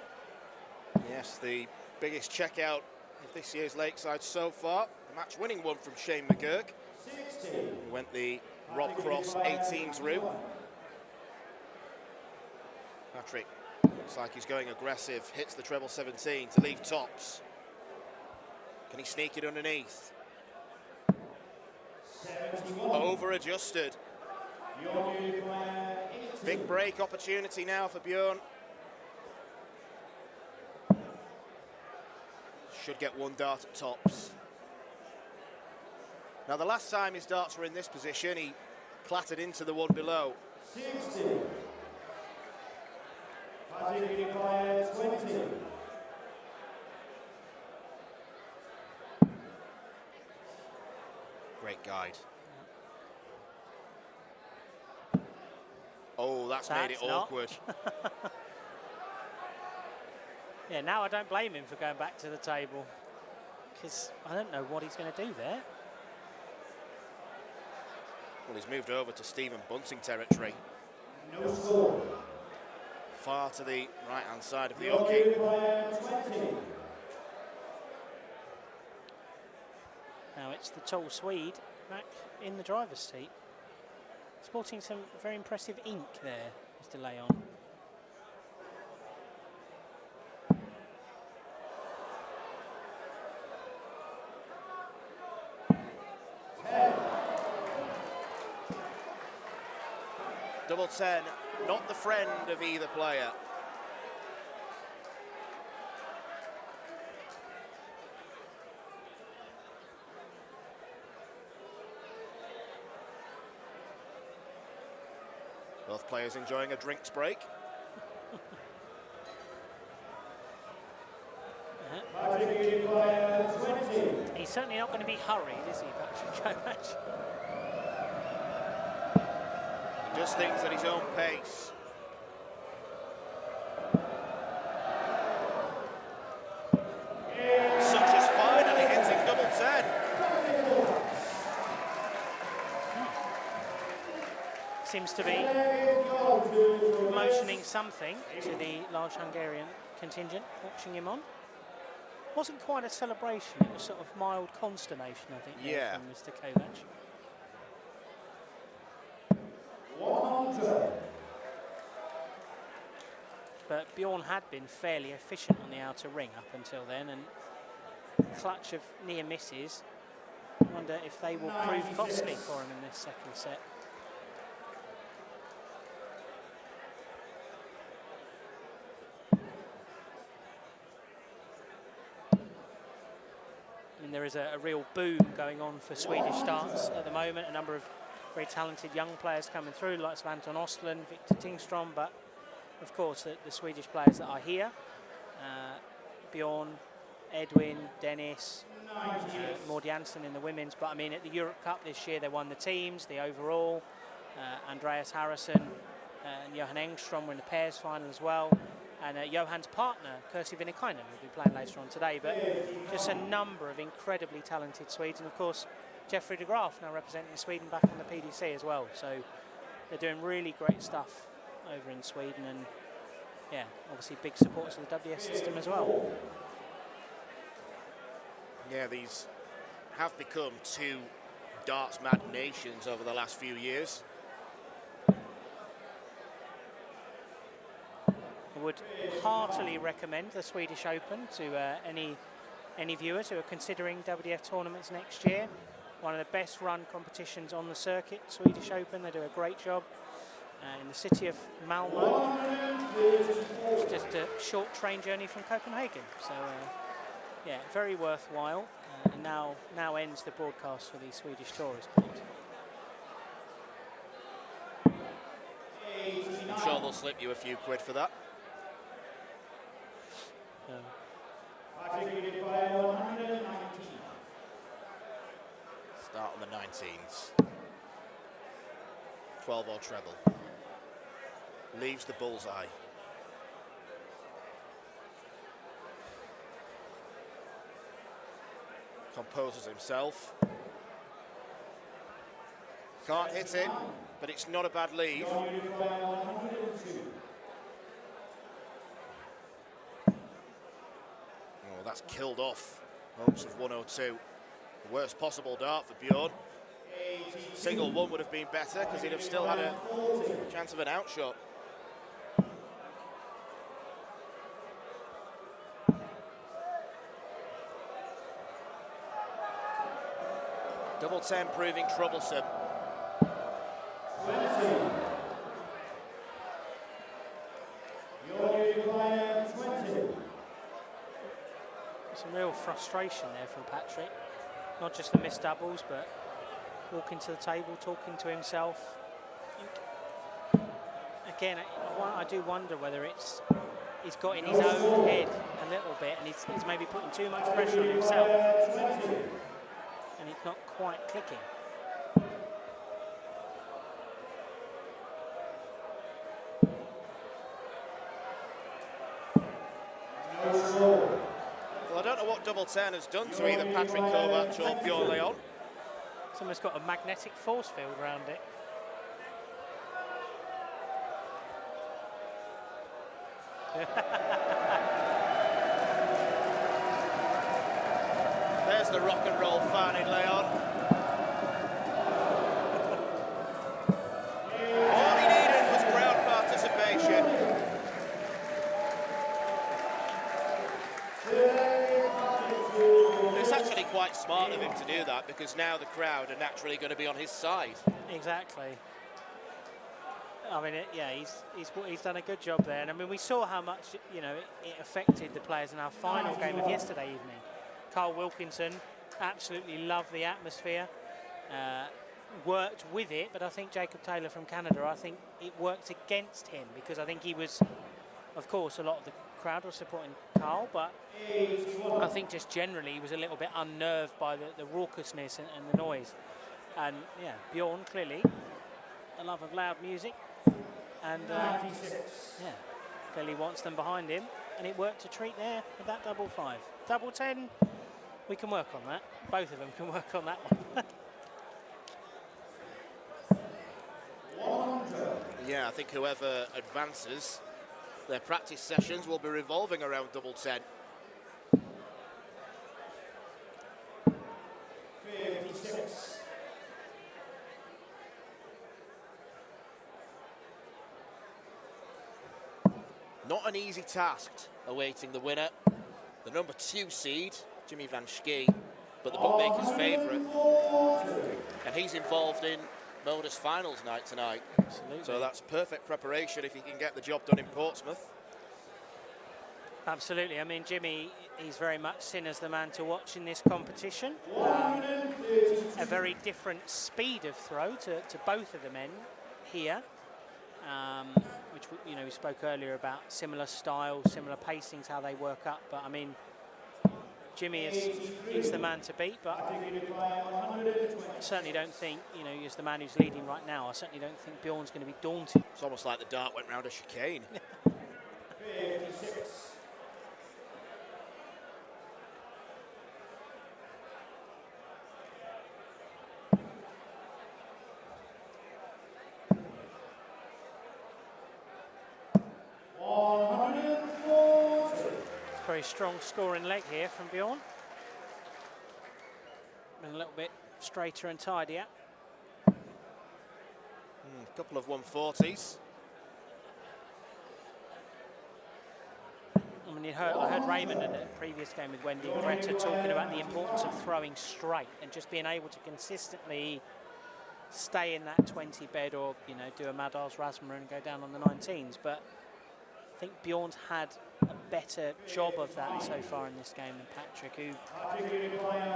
Speaker 2: Yes, the biggest checkout of this year's Lakeside so far. The match-winning one from Shane McGurk.
Speaker 4: 60.
Speaker 2: He went the Rob Cross 18s route. Patrick looks like he's going aggressive, hits the treble 17 to leave tops. Can he sneak it underneath?
Speaker 4: 71.
Speaker 2: Over-adjusted.
Speaker 4: Your unicorn 80.
Speaker 2: Big break opportunity now for Bjorn. should get one dart at tops. Now, the last time his darts were in this position, he clattered into the one below.
Speaker 4: 60. Category player 20.
Speaker 2: Great guide. Oh, that's made it awkward.
Speaker 3: Yeah, now I don't blame him for going back to the table, because I don't know what he's going to do there.
Speaker 2: Well, he's moved over to Stephen Bunting territory.
Speaker 4: No score.
Speaker 2: Far to the right-hand side of the
Speaker 4: Category
Speaker 2: hockey.
Speaker 4: player 20.
Speaker 3: Now it's the tall Swede back in the driver's seat. Sporting some very impressive ink there, Mr. Leon.
Speaker 2: Double 10, not the friend of either player. Both players enjoying a drinks break.
Speaker 4: Category player 20.
Speaker 3: He's certainly not going to be hurried, is he, Patrick Kovac?
Speaker 2: He does things at his own pace. Such is finally hitting double 10.
Speaker 3: Seems to be motioning something to the large Hungarian contingent watching him on. Wasn't quite a celebration, it was sort of mild consternation, I think, there
Speaker 2: Yeah.
Speaker 3: from Mr. Kovac.
Speaker 4: 100.
Speaker 3: But Bjorn had been fairly efficient on the outer ring up until then, and clutch of near misses. I wonder if they will prove costly for him in this second set. I mean, there is a real boom going on for Swedish darts at the moment. A number of very talented young players coming through, like Anton Ostlund, Victor Tingstrom, but of course the Swedish players that are here, Bjorn, Edwin, Dennis, Maud Jansen in the women's, but I mean at the Europe Cup this year they won the teams, the overall, Andreas Harrison and Johan Engström were in the pairs final as well, and Johan's partner, Kirsi Vinnikainen, will be playing later on today, but just a number of incredibly talented Swedes, and of course Jeffrey de Graaf now representing Sweden back on the PDC as well, so they're doing really great stuff over in Sweden, and yeah, obviously big supporters of the WDF system as well.
Speaker 2: Yeah, these have become two darts mad nations over the last few years.
Speaker 3: I would heartily recommend the Swedish Open to any viewers who are considering WDF tournaments next year. One of the best run competitions on the circuit, Swedish Open. They do a great job in the city of Malmö. It's just a short train journey from Copenhagen. So yeah, very worthwhile. And now ends the broadcast for the Swedish Tourist Board.
Speaker 2: I'm sure they'll slip you a few quid for that. Start on the 19s. 12 or treble. Leaves the bullseye. Composes himself. Can't hit it, but it's not a bad leave. Oh, that's killed off. Hopes of 102. Worst possible dart for Bjorn. Single one would have been better because he'd have still had a chance of an outshot. Double 10 proving troublesome.
Speaker 4: 20. Your player 20.
Speaker 3: Some real frustration there from Patrick. Not just the missed doubles, but walking to the table, talking to himself. Again, I do wonder whether he's got in his own head a little bit, and he's maybe putting too much pressure on himself, and it's not quite clicking.
Speaker 2: Well, I don't know what double 10 has done to either Patrick Kovac or Bjorn Leon.
Speaker 3: It's almost got a magnetic force field around it.
Speaker 2: There's the rock and roll fan in Leon. All he needed was crowd participation. It's actually quite smart of him to do that, because now the crowd are naturally going to be on his side.
Speaker 3: Exactly. I mean, yeah, he's done a good job there, and I mean, we saw how much it affected the players in our final game of yesterday evening. Carl Wilkinson absolutely loved the atmosphere, worked with it, but I think Jacob Taylor from Canada, I think it worked against him, because I think he was, of course, a lot of the crowd was supporting Carl, but I think just generally he was a little bit unnerved by the raucousness and the noise. And yeah, Bjorn clearly a love of loud music, and yeah, clearly wants them behind him, and it worked a treat there with that double 5. Double 10, we can work on that. Both of them can work on that one.
Speaker 2: Yeah, I think whoever advances, their practice sessions will be revolving around double 10.
Speaker 4: 56.
Speaker 2: Not an easy task awaiting the winner, the number 2 seed, Jimmy Van Schie, but the bookmaker's favourite. And he's involved in Modus finals night tonight.
Speaker 3: Absolutely.
Speaker 2: So that's perfect preparation if he can get the job done in Portsmouth.
Speaker 3: Absolutely. I mean, Jimmy, he's very much seen as the man to watch in this competition. A very different speed of throw to both of the men here. Which we spoke earlier about similar styles, similar pacings, how they work up. But I mean, Jimmy is the man to beat. But I certainly don't think, he's the man who's leading right now. I certainly don't think Bjorn's going to be daunted.
Speaker 2: It's almost like the dart went round a chicane.
Speaker 4: 56.
Speaker 3: Very strong scoring leg here from Bjorn. And a little bit straighter and tidier.
Speaker 2: A couple of 140s.
Speaker 3: I mean, I heard Raymond in the previous game with Wendy and Greta talking about the importance of throwing straight and just being able to consistently stay in that 20 bed, or do a Madars Rasmussen and go down on the 19s. But I think Bjorn's had a better job of that so far in this game than Patrick, who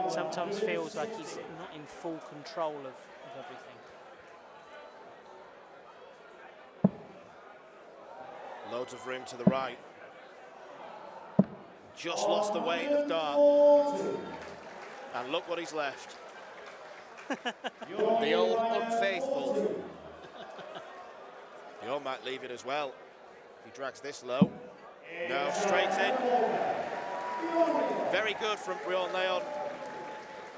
Speaker 3: sometimes feels like he's not in full control of everything.
Speaker 2: Loads of room to the right. Just lost the weight of dart. And look what he's left. The old unfaithful. Bjorn might leave it as well if he drags this low. No, straight in. Very good from Bjorn Leon.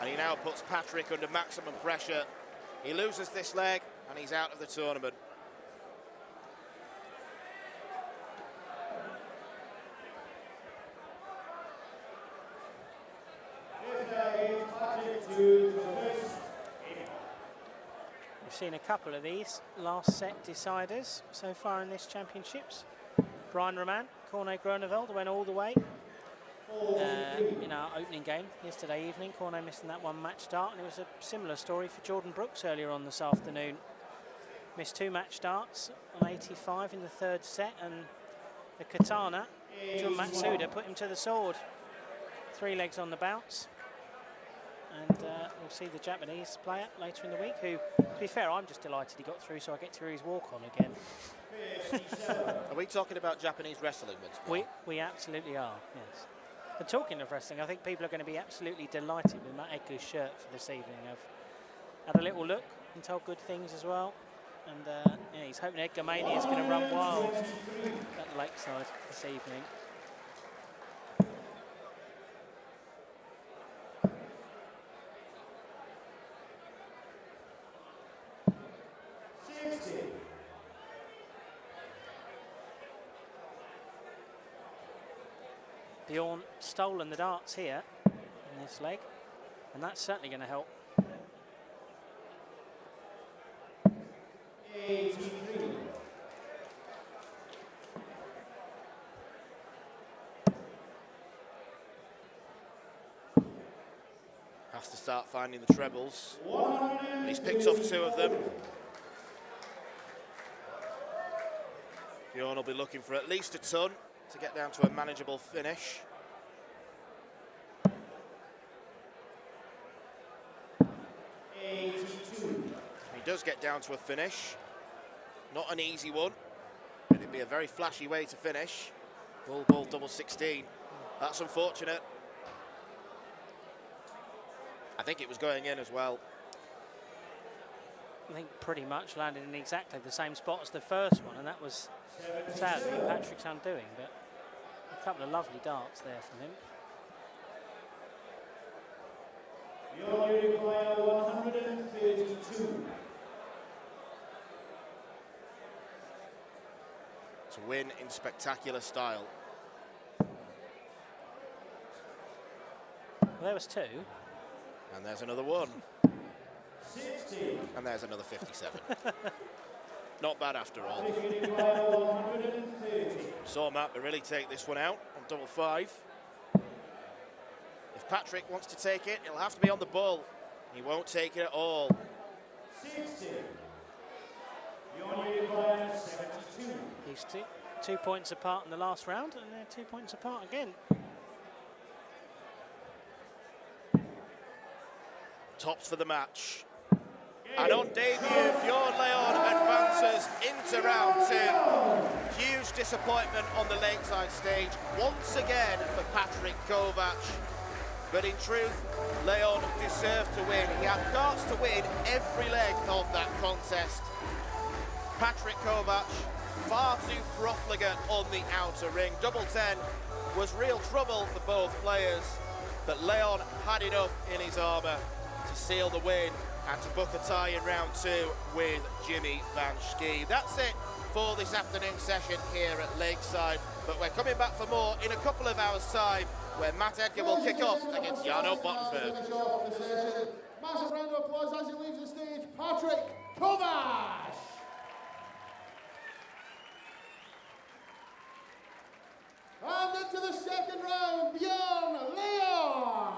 Speaker 2: And he now puts Patrick under maximum pressure. He loses this leg and he's out of the tournament.
Speaker 3: We've seen a couple of these last set deciders so far in this championships. Brian Roman, Cornet Groeneveld went all the way in our opening game yesterday evening. Cornet missing that one match start, and it was a similar story for Jordan Brooks earlier on this afternoon. Missed 2 match starts on 85 in the 3rd set, and the Katana, John Matsuda, put him to the sword. 3 legs on the bounce. And we'll see the Japanese player later in the week, who, to be fair, I'm just delighted he got through, so I get to hear his walk-on again.
Speaker 2: Are we talking about Japanese wrestling, Vince?
Speaker 3: We absolutely are, yes. And talking of wrestling, I think people are going to be absolutely delighted with Matt Edgar's shirt for this evening. I've had a little look and told good things as well. And yeah, he's hoping Edgar Mania is going to run wild at Lakeside this evening. Bjorn stolen the darts here in this leg, and that's certainly going to help.
Speaker 4: 83.
Speaker 2: Has to start finding the trebles. He's picked off 2 of them. Bjorn will be looking for at least a ton to get down to a manageable finish. He does get down to a finish. Not an easy one, but it'd be a very flashy way to finish. Bull double 16. That's unfortunate. I think it was going in as well.
Speaker 3: I think pretty much landed in exactly the same spot as the first one, and that was sadly Patrick's undoing, but a couple of lovely darts there from him.
Speaker 4: You require 132.
Speaker 2: To win in spectacular style.
Speaker 3: Well, there was 2.
Speaker 2: And there's another 1.
Speaker 4: 60.
Speaker 2: And there's another 57. Not bad after all.
Speaker 4: 130.
Speaker 2: Saw Matt really take this one out on double 5. If Patrick wants to take it, he'll have to be on the ball. He won't take it at all.
Speaker 4: 60. You only require 72.
Speaker 3: These 2 points apart in the last round, and they're 2 points apart again.
Speaker 2: Tops for the match. And on debut, Bjorn Leon advances into round 2. Huge disappointment on the Lakeside stage, once again for Patrick Kovac. But in truth, Leon deserved to win. He had darts to win every leg of that contest. Patrick Kovac, far too profligate on the outer ring. Double 10 was real trouble for both players, but Leon had enough in his armour to seal the win and to book a tie in round 2 with Jimmy Van Schie. That's it for this afternoon session here at Lakeside, but we're coming back for more in a couple of hours' time, where Matt Edgar will kick off against Jarno Bottenberg.
Speaker 4: Massive round of applause as he leaves the stage, Patrick Kovac! And into the second round, Bjorn Leon!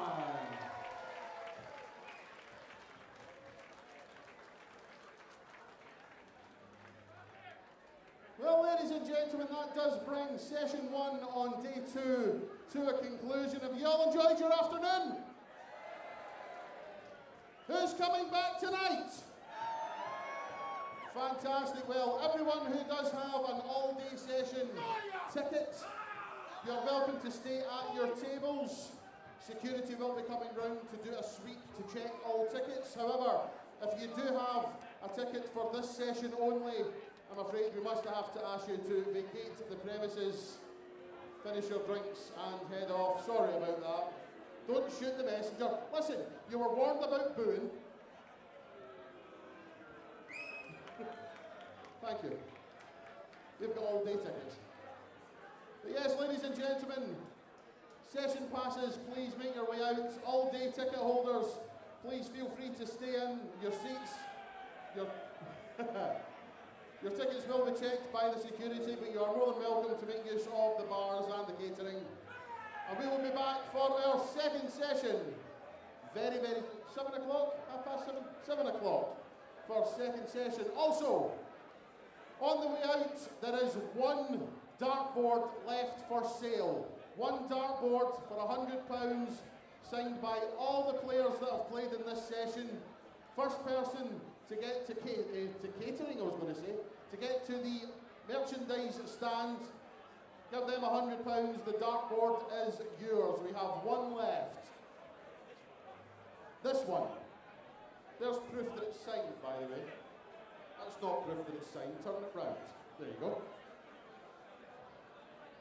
Speaker 4: Well, ladies and gentlemen, that does bring session 1 on day 2 to a conclusion. Have you all enjoyed your afternoon? Who's coming back tonight? Fantastic. Well, everyone who does have an all-day session ticket, you're welcome to stay at your tables. Security will be coming round to do a sweep to check all tickets. However, if you do have a ticket for this session only, I'm afraid we must have to ask you to vacate the premises, finish your drinks and head off. Sorry about that. Don't shoot the messenger. Listen, you were warned about booing. Thank you. We've got all day tickets. But yes, ladies and gentlemen, session passes, please make your way out. All day ticket holders, please feel free to stay in your seats. Your tickets will be checked by the security, but you are more than welcome to make use of the bars and the catering. And we will be back for our second session. Very, 7 o'clock, 7:30, 7 o'clock for second session. Also, on the way out, there is one dartboard left for sale. one dartboard for £100, signed by all the players that have played in this session. First person to get to catering, I was going to say, to get to the merchandise stand, give them £100. The dartboard is yours. We have one left. This one. There's proof that it's signed, by the way. That's not proof that it's signed. Turn it round. There you go.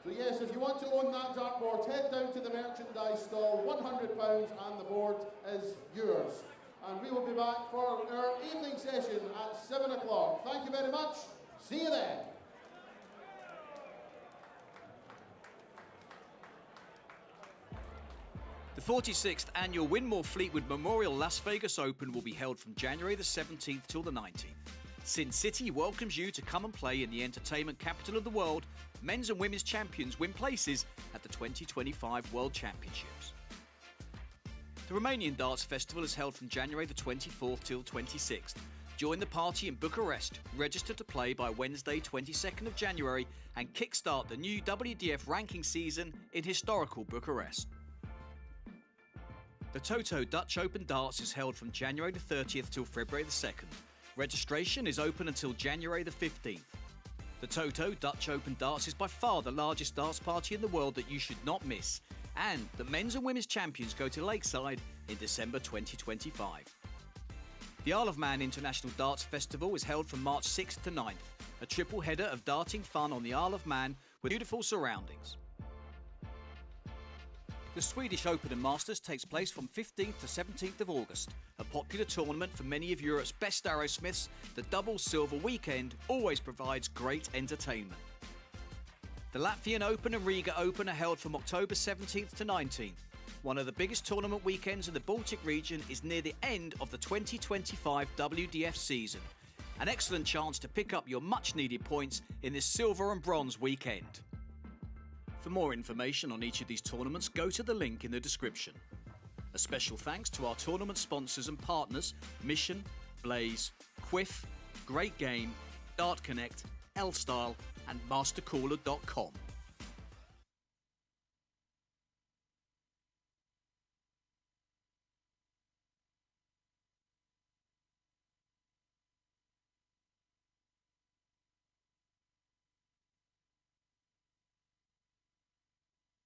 Speaker 4: So yes, if you want to own that dartboard, head down to the merchandise stall. £100 and the board is yours. And we will be back for our evening session at 7 o'clock. Thank you very much. See you then.
Speaker 5: The 46th annual Winmore Fleetwood Memorial Las Vegas Open will be held from January the 17th till the 19th. Sin City welcomes you to come and play in the entertainment capital of the world. Men's and women's champions win places at the 2025 World Championships. The Romanian Darts Festival is held from January the 24th till 26th. Join the party in Bucharest, register to play by Wednesday 22nd of January and kickstart the new WDF ranking season in historical Bucharest. The Toto Dutch Open Darts is held from January the 30th till February the 2nd. Registration is open until January the 15th. The Toto Dutch Open Darts is by far the largest darts party in the world that you should not miss. And the men's and women's champions go to Lakeside in December 2025. The Isle of Man International Darts Festival is held from March 6th to 9th, a triple header of darting fun on the Isle of Man with beautiful surroundings. The Swedish Open and Masters takes place from 15th to 17th of August, a popular tournament for many of Europe's best arrowsmiths. The double silver weekend always provides great entertainment. The Latvian Open and Riga Open are held from October 17th to 19th. One of the biggest tournament weekends in the Baltic region is near the end of the 2025 WDF season. An excellent chance to pick up your much-needed points in this silver and bronze weekend. For more information on each of these tournaments, go to the link in the description. A special thanks to our tournament sponsors and partners, Mission, Blaze, Quiff, Great Game, Dart Connect, L-Style and MasterCooler.com.